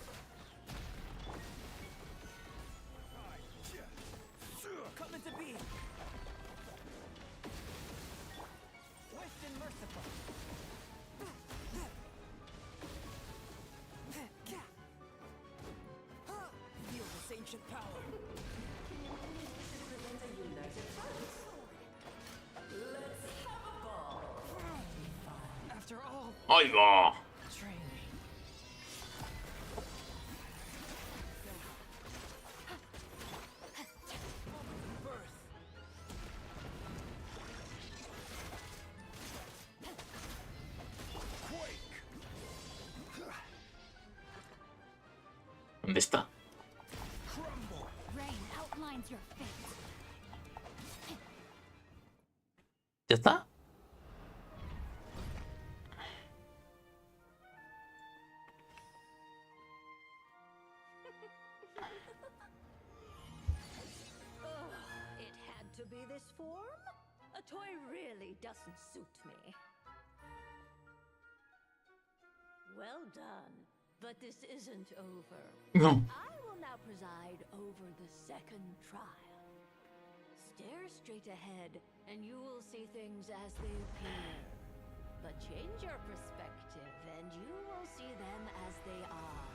Come into being. Swift and merciful. Feel this ancient power. Present a united front. Let's have a ball. After all ¡Ay, va! training. Moment of birth. ¿Dónde está? Crumble. Rain ¿Ya está? It had to be this form? A toy really doesn't suit me. Well done, but this isn't over. No. I will now preside over the second trial. Stare straight ahead, and you will see things as they appear. But change your perspective, and you will see them as they are.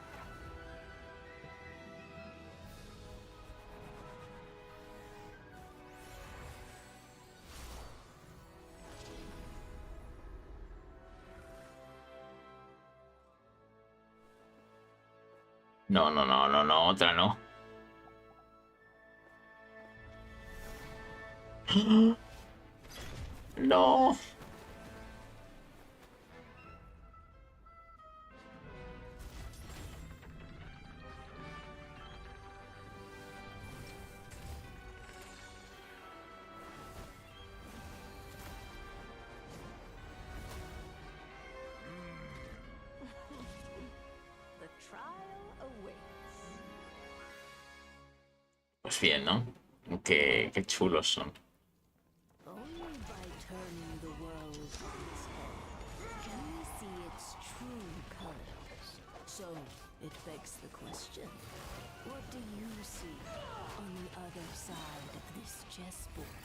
No, no, no, no, no, otra no. No. The trial awaits. Pues bien, ¿no? Qué chulos son. Only by turning the world on its head can we see its true colors. So, it begs the question, what do you see on the other side of this chessboard?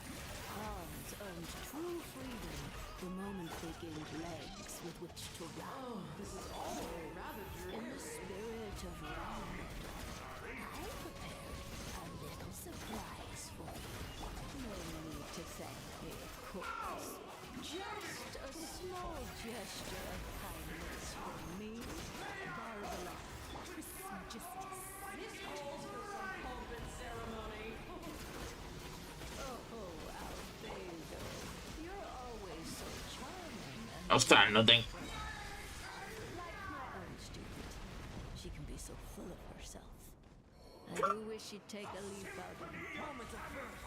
Pawns earned true freedom the moment they gained legs with which to run. Oh, this is all rather dreary. In the spirit of round, I prepared a little surprise for you. No need to thank me, of course. Just a small gesture of kindness from me, Barbara, Trismegistus. This calls for some pomp and ceremony. Oh, Albedo, you're always so charming and Ostras, no tengo... like my own student. She can be so full of herself. I do wish she'd take a leaf out of me. Moment of birth.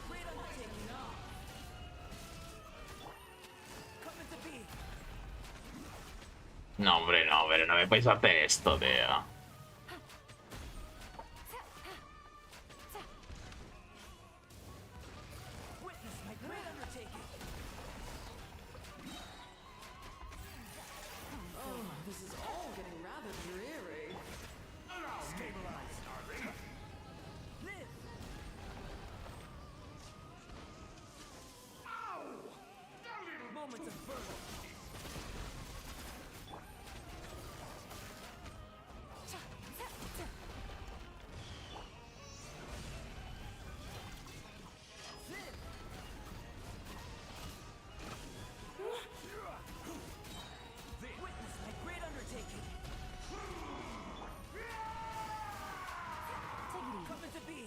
Great undertaking now. Coming to be. No, hombre, no, pero no me podéis hacer esto, tío. Witness my great undertaking. Oh, this is all getting rather dreary. Stabilize, darling. Live. Moment of birth. Witness my great undertaking. Coming to be.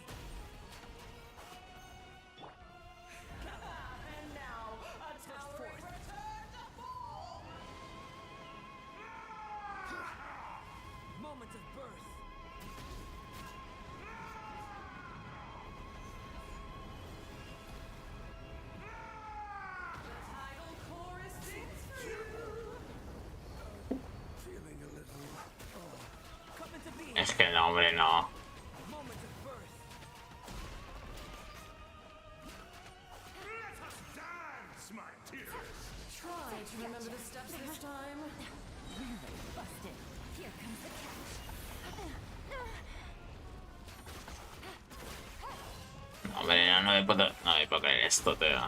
And now, a towering return to fall. Moment of birth. The tidal chorus sings for you. Feeling a little... Coming to be. Es que no, hombre, no. Moment of birth. Let us dance, my dearest. Try to remember the steps this time. Really busted. Here comes the catch. No, hombre, no me puedo creer esto, tío.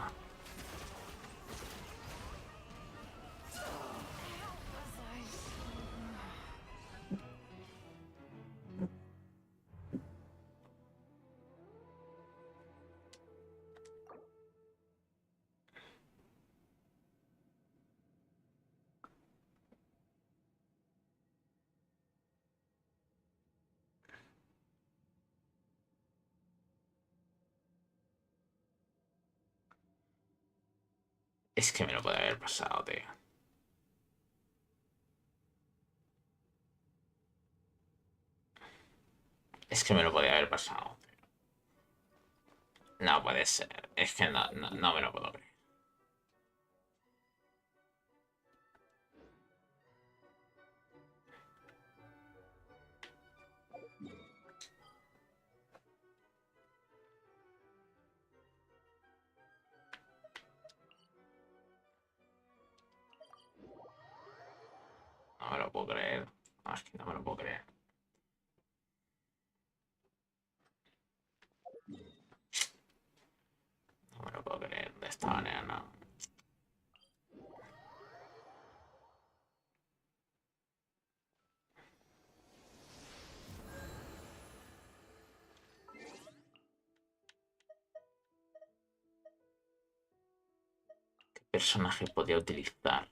Es que me lo puede haber pasado, tío. Es que me lo podía haber pasado, tío. No puede ser. Es que no me lo puedo creer. personaje podría utilizar?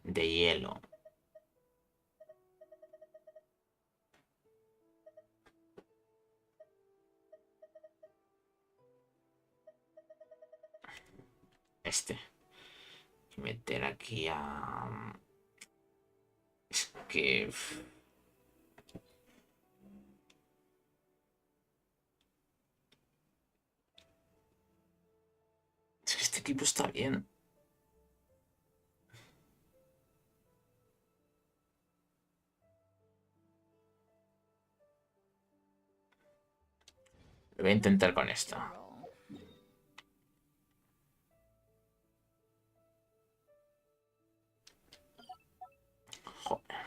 De hielo. Este. Meter aquí a... Es que... Este equipo está bien. Lo voy a intentar con esto. Joder.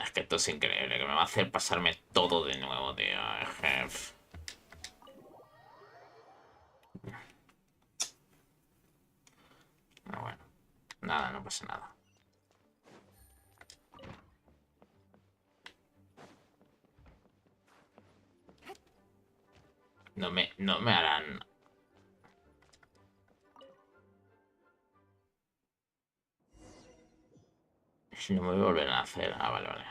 Es que esto es increíble, que me va a hacer pasarme todo de nuevo, tío. Pero bueno, nada, no pasa nada. No me harán... No me volverán a hacer. Ah, vale, vale.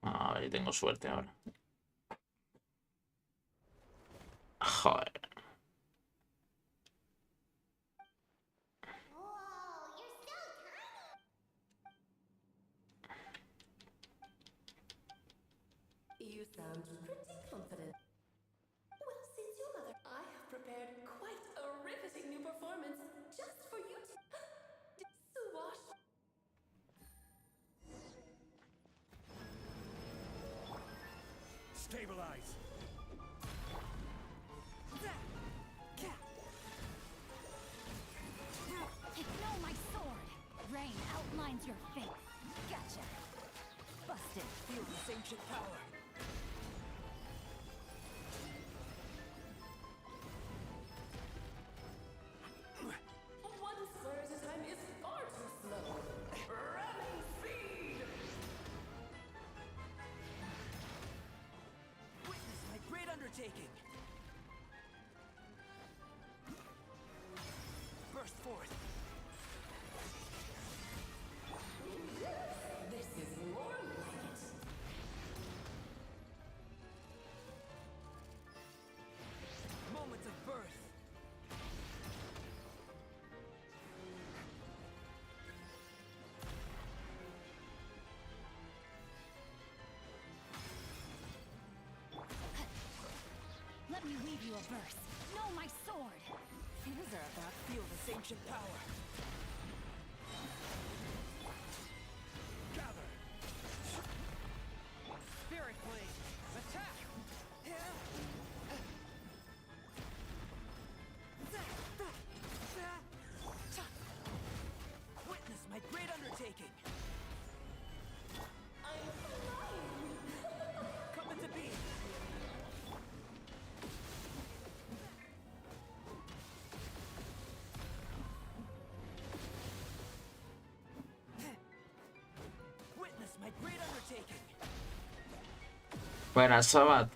A ver, tengo suerte ahora. Joder. You sound pretty confident. Well, since your mother, I have prepared quite a riveting new performance just for you to Suwash. Stabilize. Know my sword. Rain outlines your fate. Gotcha. Busted. Feel this ancient power. One slur at a time is far too slow. Ramming speed! Witness my great undertaking. Burst forth. This is more like it. Moments of birth. Let me weave you a verse. Know my sword. Feels are about feel this ancient power. Gather. Spirit blade. Attack. Witness my great undertaking. I'm flying. Come into being. Witness my great undertaking. Buenas, Sabat.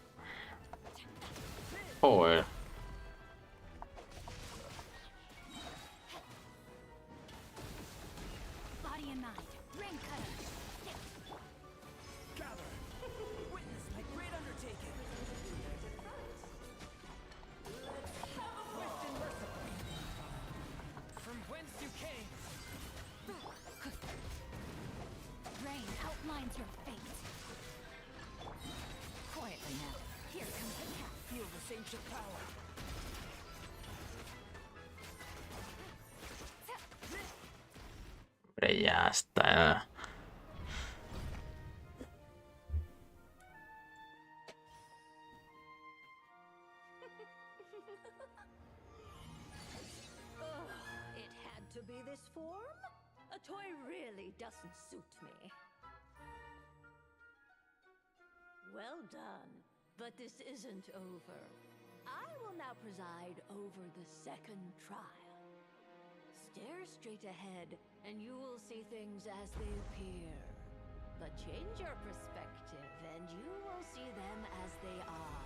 Joder. Body and mind. Ring cutter. Gather. Witness my great undertaking. Swift and merciful. From whence you came. Rain outlines your fate. Quietly now. Here comes the cat. Feel this ancient power. Hombre, ya está. It had to be this form? A toy really doesn't suit me. Well done, but this isn't over. I will now preside over the second trial. Stare straight ahead, and you will see things as they appear. But change your perspective, and you will see them as they are.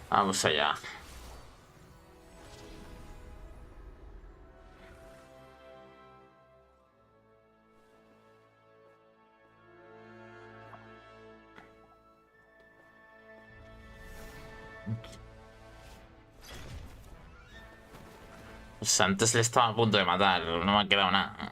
Vamos allá. Pues antes le estaba a punto de matar, no me ha quedado nada.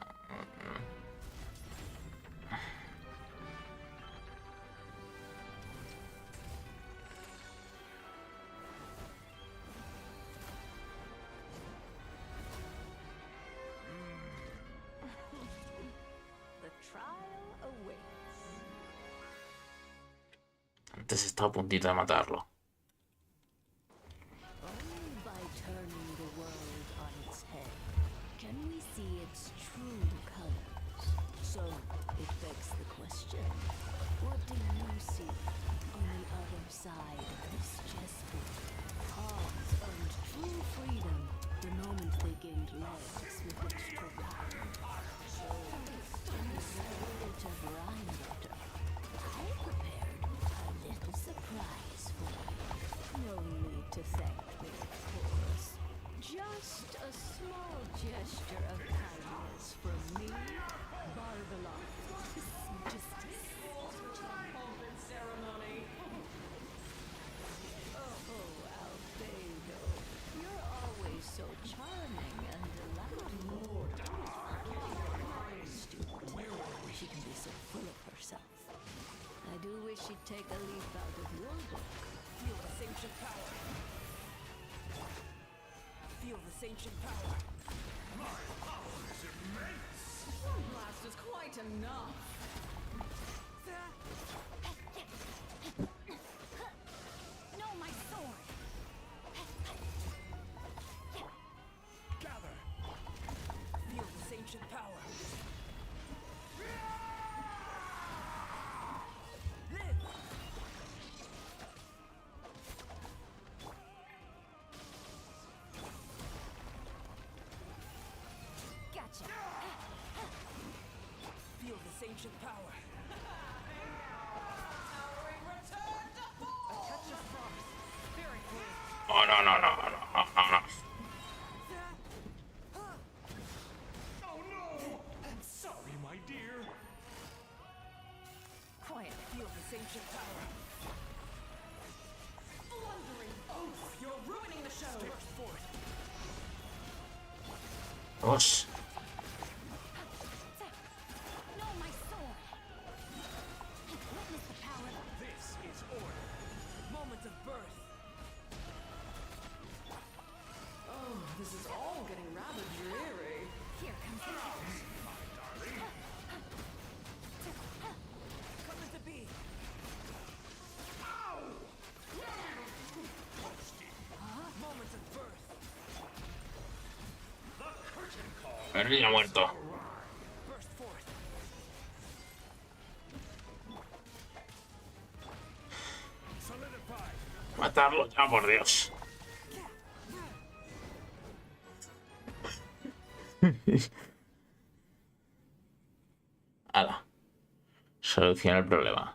Antes estaba a puntito de matarlo. Only by turning the world on its head can we see its true colors. So it begs the question, what do you see on the other side of this chessboard? Pawns earned true freedom the moment they gained legs with extra round. So, in the spirit of rhyme butter, I prepared a little surprise for you. No need to thank me, of course. Just a small gesture of kindness from me, Barbara. Just a pomp and ceremony. Oh, Albedo, you're always so charming and delightful. Stupid. She can be so full of herself. I do wish she'd take a leaf out of your book. Feel this ancient power. Feel this ancient power. My power is immense. One blast is quite enough. No, my sword. Gather. Feel this ancient power. Live. Gotcha. Feel this ancient power. A touch of frost. Very cool. Oh, no, no, no, no, no, no. Oh no! I'm sorry, my dear. Quiet. Feel this ancient power. Blundering oaf! You're ruining the show. Step forth. Dios. No, my sword. Witness the power. This is order. Moment of birth. Oh, this is all getting rather dreary. Here comes the catch. Come at the bee. Moment of birth. The curtain call. El niño muerto. Burst forth. Solidify. Matarlo ya, por Dios. Hala. Soluciona el problema.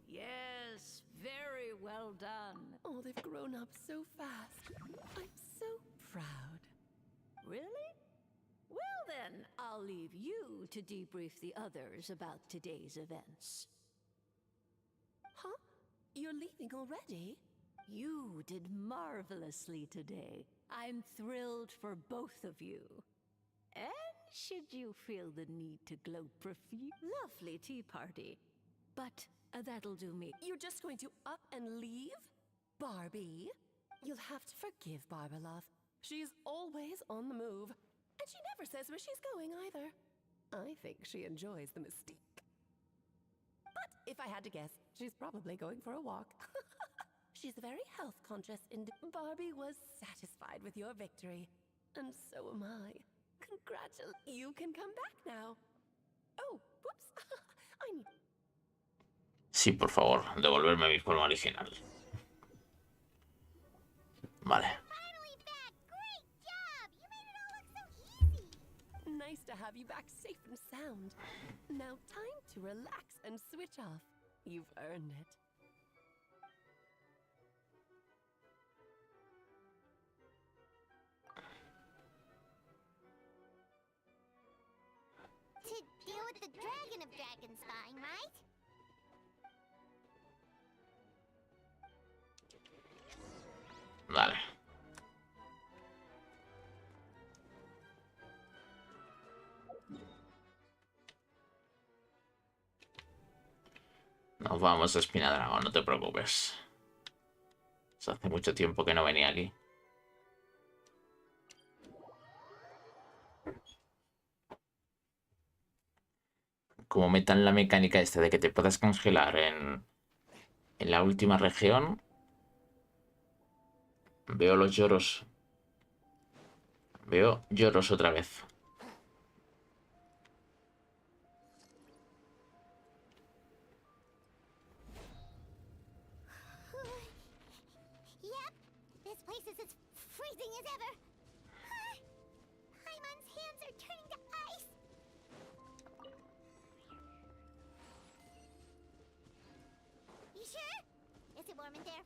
Yes, very well done. Oh, they've grown up so fast. I'm so proud. Really? Well then, I'll leave you to debrief the others about today's events. Huh? You're leaving already? You did marvelously today. I'm thrilled for both of you. And should you feel the need to gloat profuse, lovely tea party. But that'll do me. You're just going to up and leave? Barbie? You'll have to forgive Barbalov. She's always on the move. And she never says where she's going either. I think she enjoys the mystique. But if I had to guess, she's probably going for a walk. She's a very health-conscious Barbie was satisfied with your victory. And so am I. You can come back now. Oh, whoops. I need... Sí, por favor, devolverme mi forma original. Vale. Nice to have you back safe and sound. Now time to relax and switch off. You've earned it. To deal with the dragon of dragon spying, right? Vale. Nos vamos a Espinadragón, no te preocupes. Hace mucho tiempo que no venía aquí. Como metan la mecánica esta de que te puedas congelar en la última región, veo los lloros. Veo lloros otra vez. Yep, this place is as freezing as ever. Hyman's hands are turning to ice. You sure? Is it warm in there?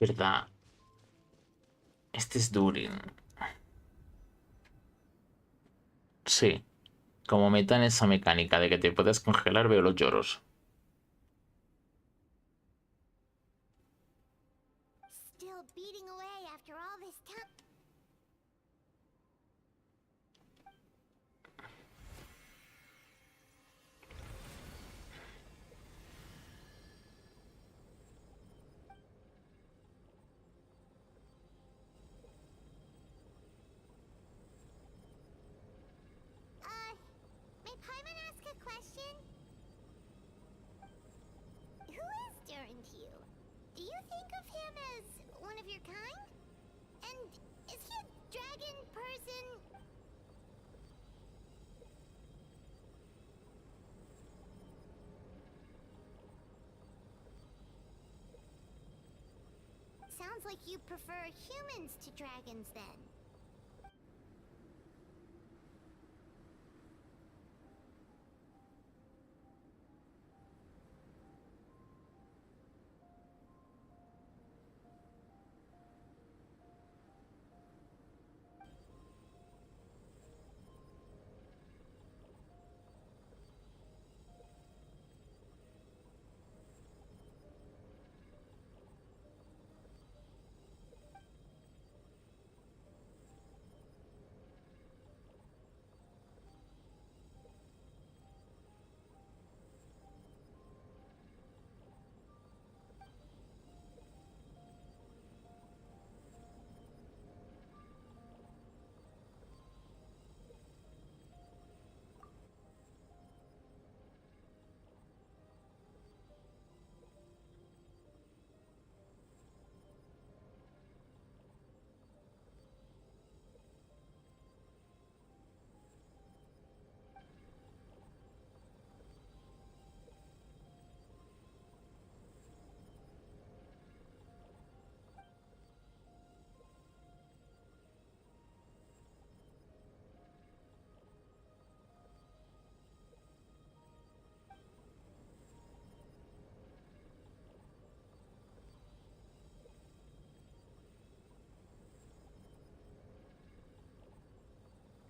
¿Verdad? Este es Durin. Sí. Como metan esa mecánica de que te puedas congelar, veo los lloros. Still beating away after all this time. May Paimon ask a question? Who is Durin to you? Do you think of him as one of your kind? And is he a dragon person? Sounds like you prefer humans to dragons then.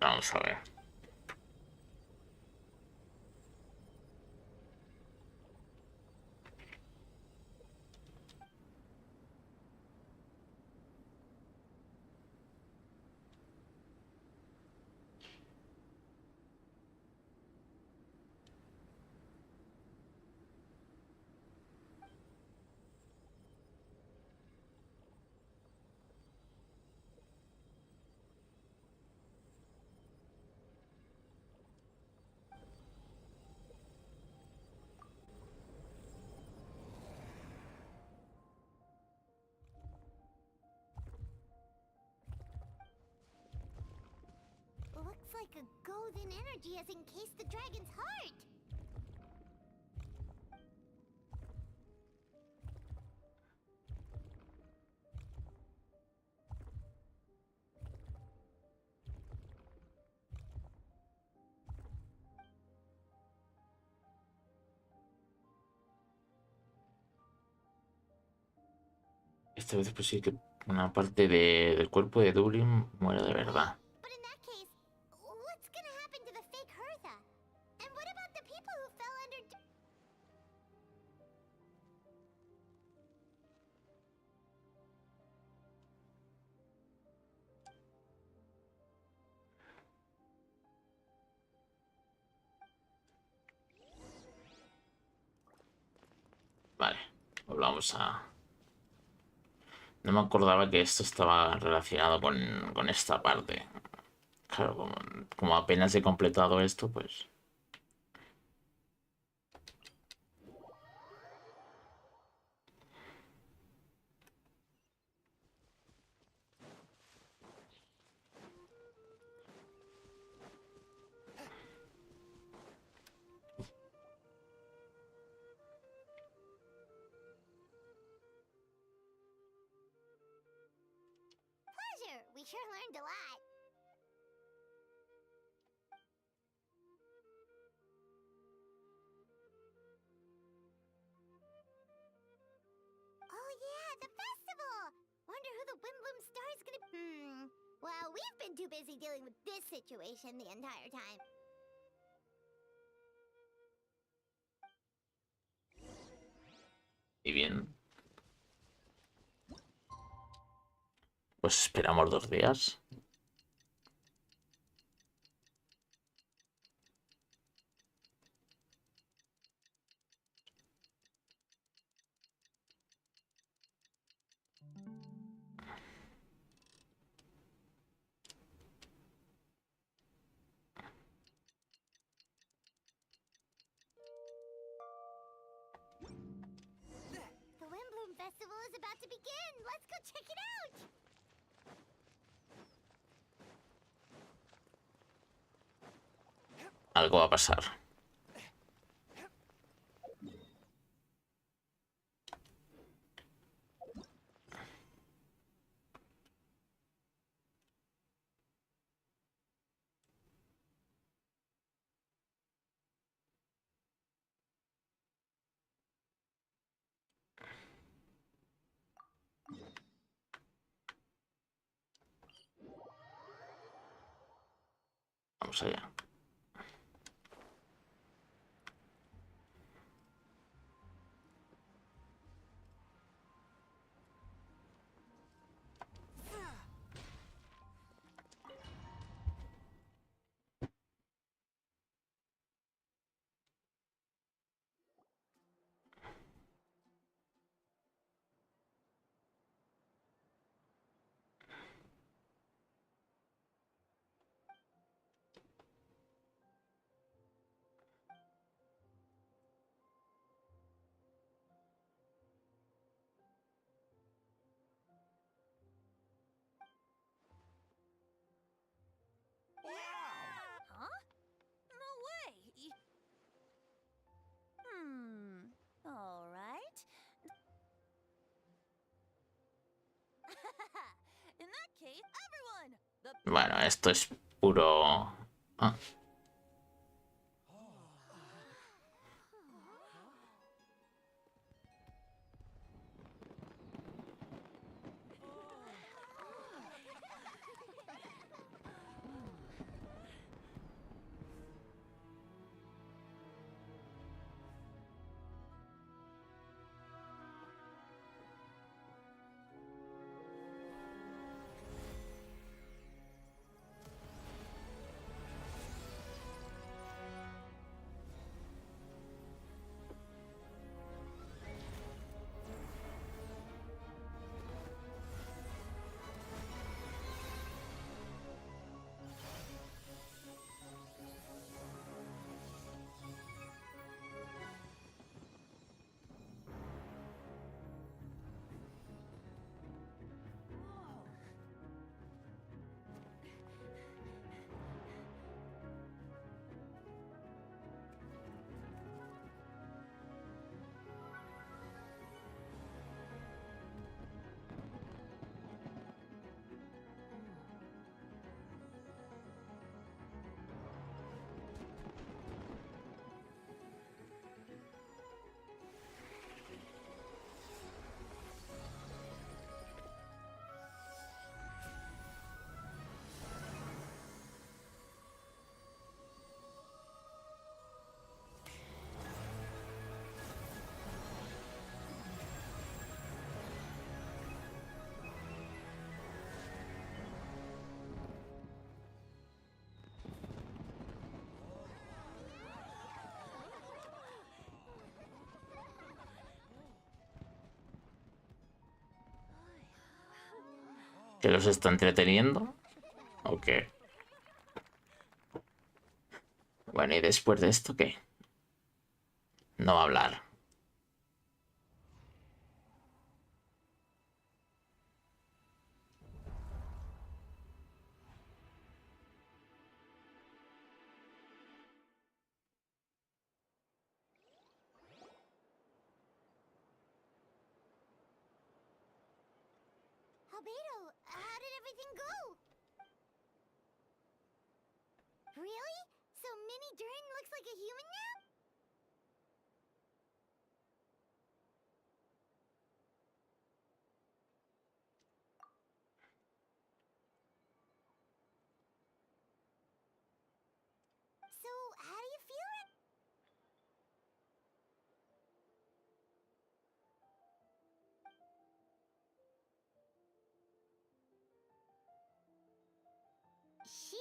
Vamos a ver. frozen energy has encased the dragon's heart. Esta vez es posible que una parte del cuerpo de Dublin muera de verdad. But in that case, what's gonna happen to the fake Hertha? And what about the people who fell under... Vale, volvamos a... No me acordaba que esto estaba relacionado con esta parte. Claro, como apenas he completado esto, pues... Pleasure! We sure learned a lot. Oh yeah, the festival! Wonder who the Wimbloom star is gonna... Well, we've been too busy dealing with this situation the entire time. Y bien. Pues esperamos 2 días. The Wimbloom festival is about to begin! Let's go check it out! Algo va a pasar. Vamos allá. Huh? No way! Alright. In that case, everyone! Bueno, esto es puro... Ah. ¿Que los está entreteniendo? ¿O qué? Bueno, ¿y después de esto qué? No va a hablar. Albedo, how did everything go? Really? So Mini Dern looks like a human now? So, how do you feel it? She?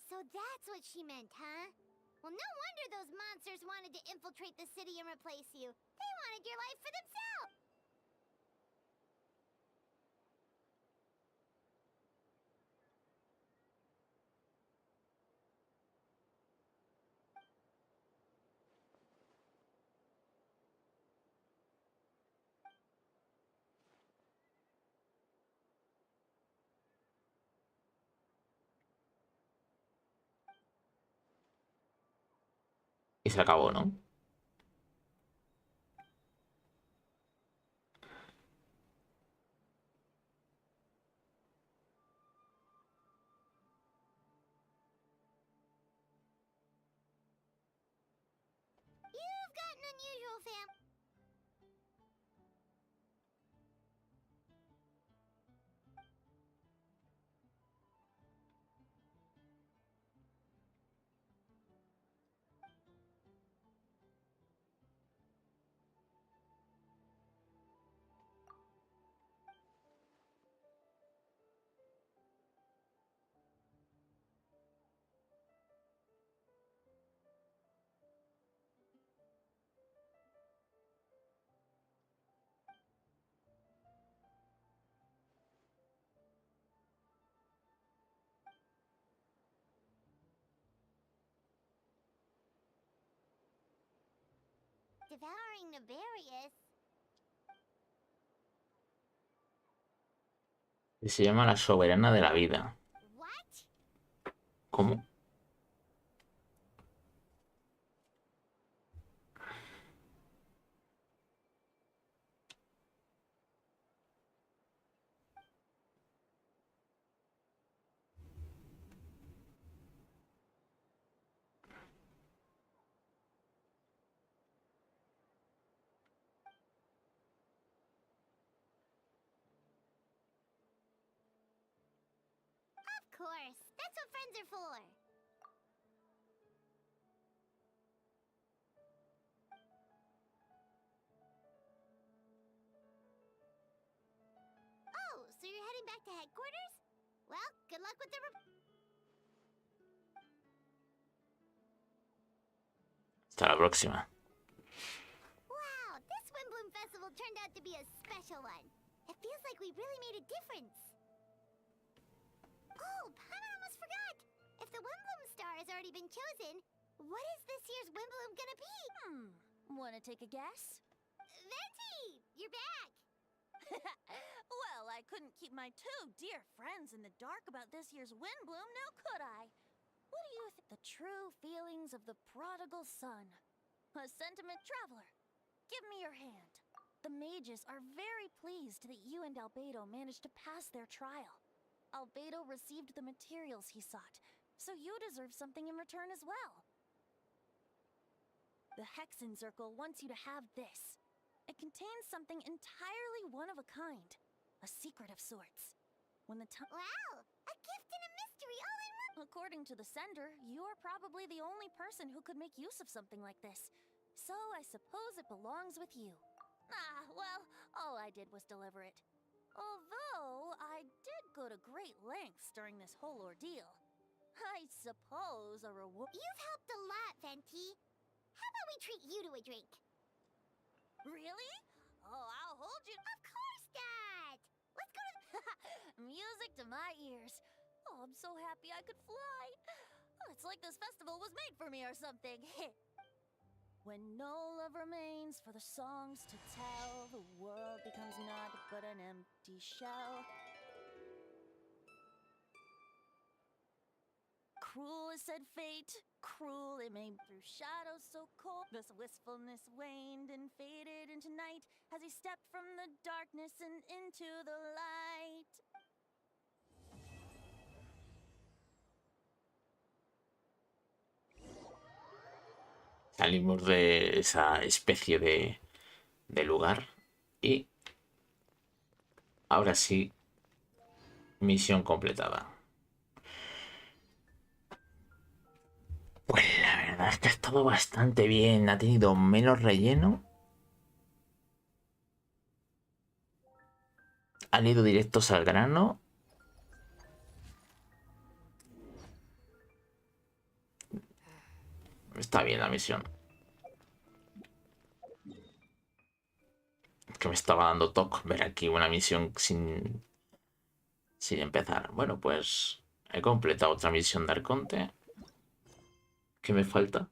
So that's what she meant, huh? Well, no wonder those monsters wanted to infiltrate the city and replace you. They wanted your life for themselves! Y se acabó, ¿no? You've got an unusual fam. Devouring Nefarious. Y se llama la soberana de la vida. What? ¿Cómo? Of course. That's what friends are for. Oh, so you're heading back to headquarters? Well, good luck with the Hasta la próxima. Wow, this Wimbloom Festival turned out to be a special one. It feels like we really made a difference. Oh, I almost forgot. If the Wimbloom star has already been chosen, what is this year's Wimbloom gonna be? Wanna take a guess? Venti, you're back. Well, I couldn't keep my two dear friends in the dark about this year's Windbloom, now could I? What do you think? The true feelings of the prodigal son. A sentiment traveler. Give me your hand. The mages are very pleased that you and Albedo managed to pass their trial. Albedo received the materials he sought, so you deserve something in return as well. The Hexen Circle wants you to have this. It contains something entirely one of a kind, a secret of sorts. When the time— Wow! A gift and a mystery all in one! According to the sender, you are probably the only person who could make use of something like this. So I suppose it belongs with you. Ah, well, all I did was deliver it. Although, I did go to great lengths during this whole ordeal. I suppose a reward— You've helped a lot, Venti. How about we treat you to a drink? Really? Oh, I'll hold you— Of course, Dad! Let's go to the— Music to my ears. Oh, I'm so happy I could fly. Oh, it's like this festival was made for me or something. When no love remains for the songs to tell, the world becomes naught but an empty shell. Cruel is said fate, cruel it may be. Through shadows so cold, this wistfulness waned and faded into night as he stepped from the darkness and into the light. Salimos de esa especie de lugar y ahora sí, misión completada. Pues la verdad es que ha estado bastante bien, ha tenido menos relleno. Han ido directos al grano. Está bien la misión. Es que me estaba dando toque ver aquí una misión sin empezar. Bueno, pues he completado otra misión de Arconte. ¿Qué me falta?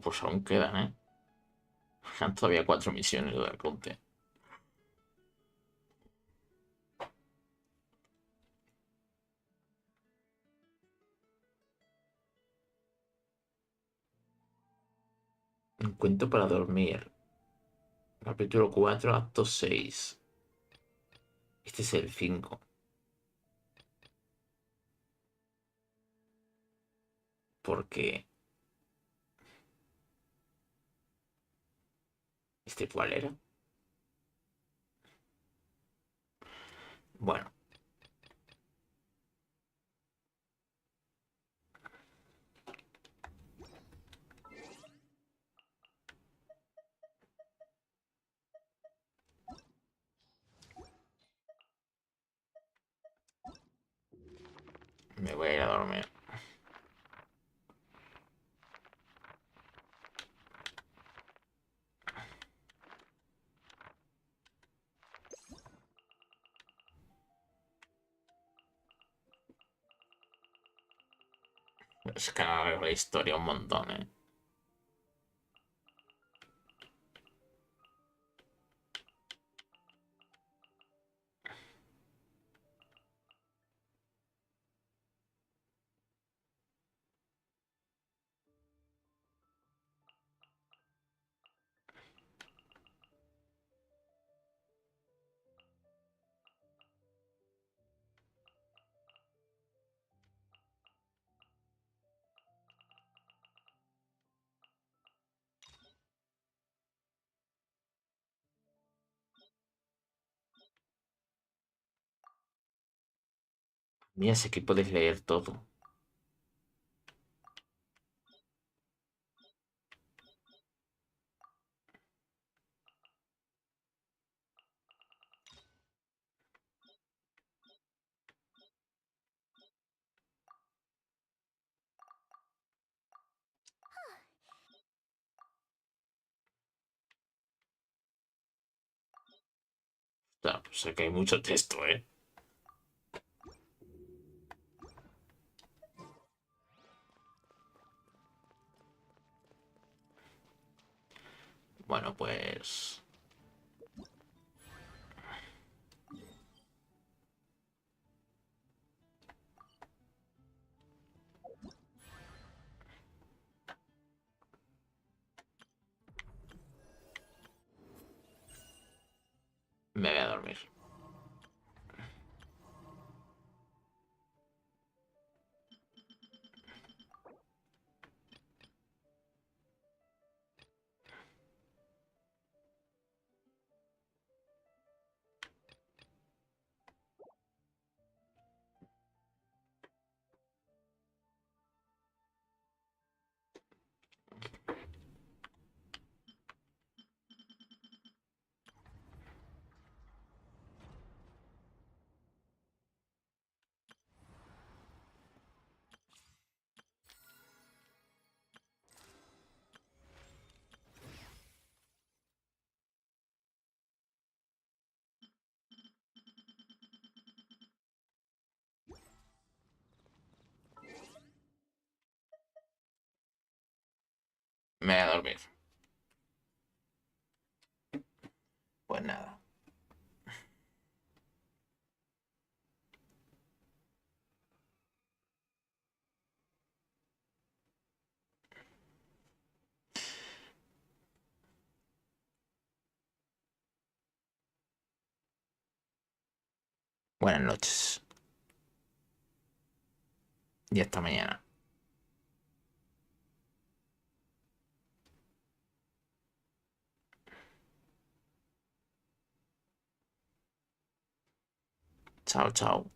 Pues aún quedan, ¿eh? Quedan todavía 4 misiones de Arconte. Un cuento para dormir. Capítulo 4, acto 6. Este es el 5. Porque... ¿este cuál era? Bueno. Me voy a ir a dormir. Es que la historia un montón, ¿eh? Mira, sé que puedes leer todo. sea, pues es que hay mucho texto, ¿eh? Bueno, pues... me voy a dormir. Me voy a dormir. Pues nada. Buenas noches. Y hasta mañana. Chao, chao.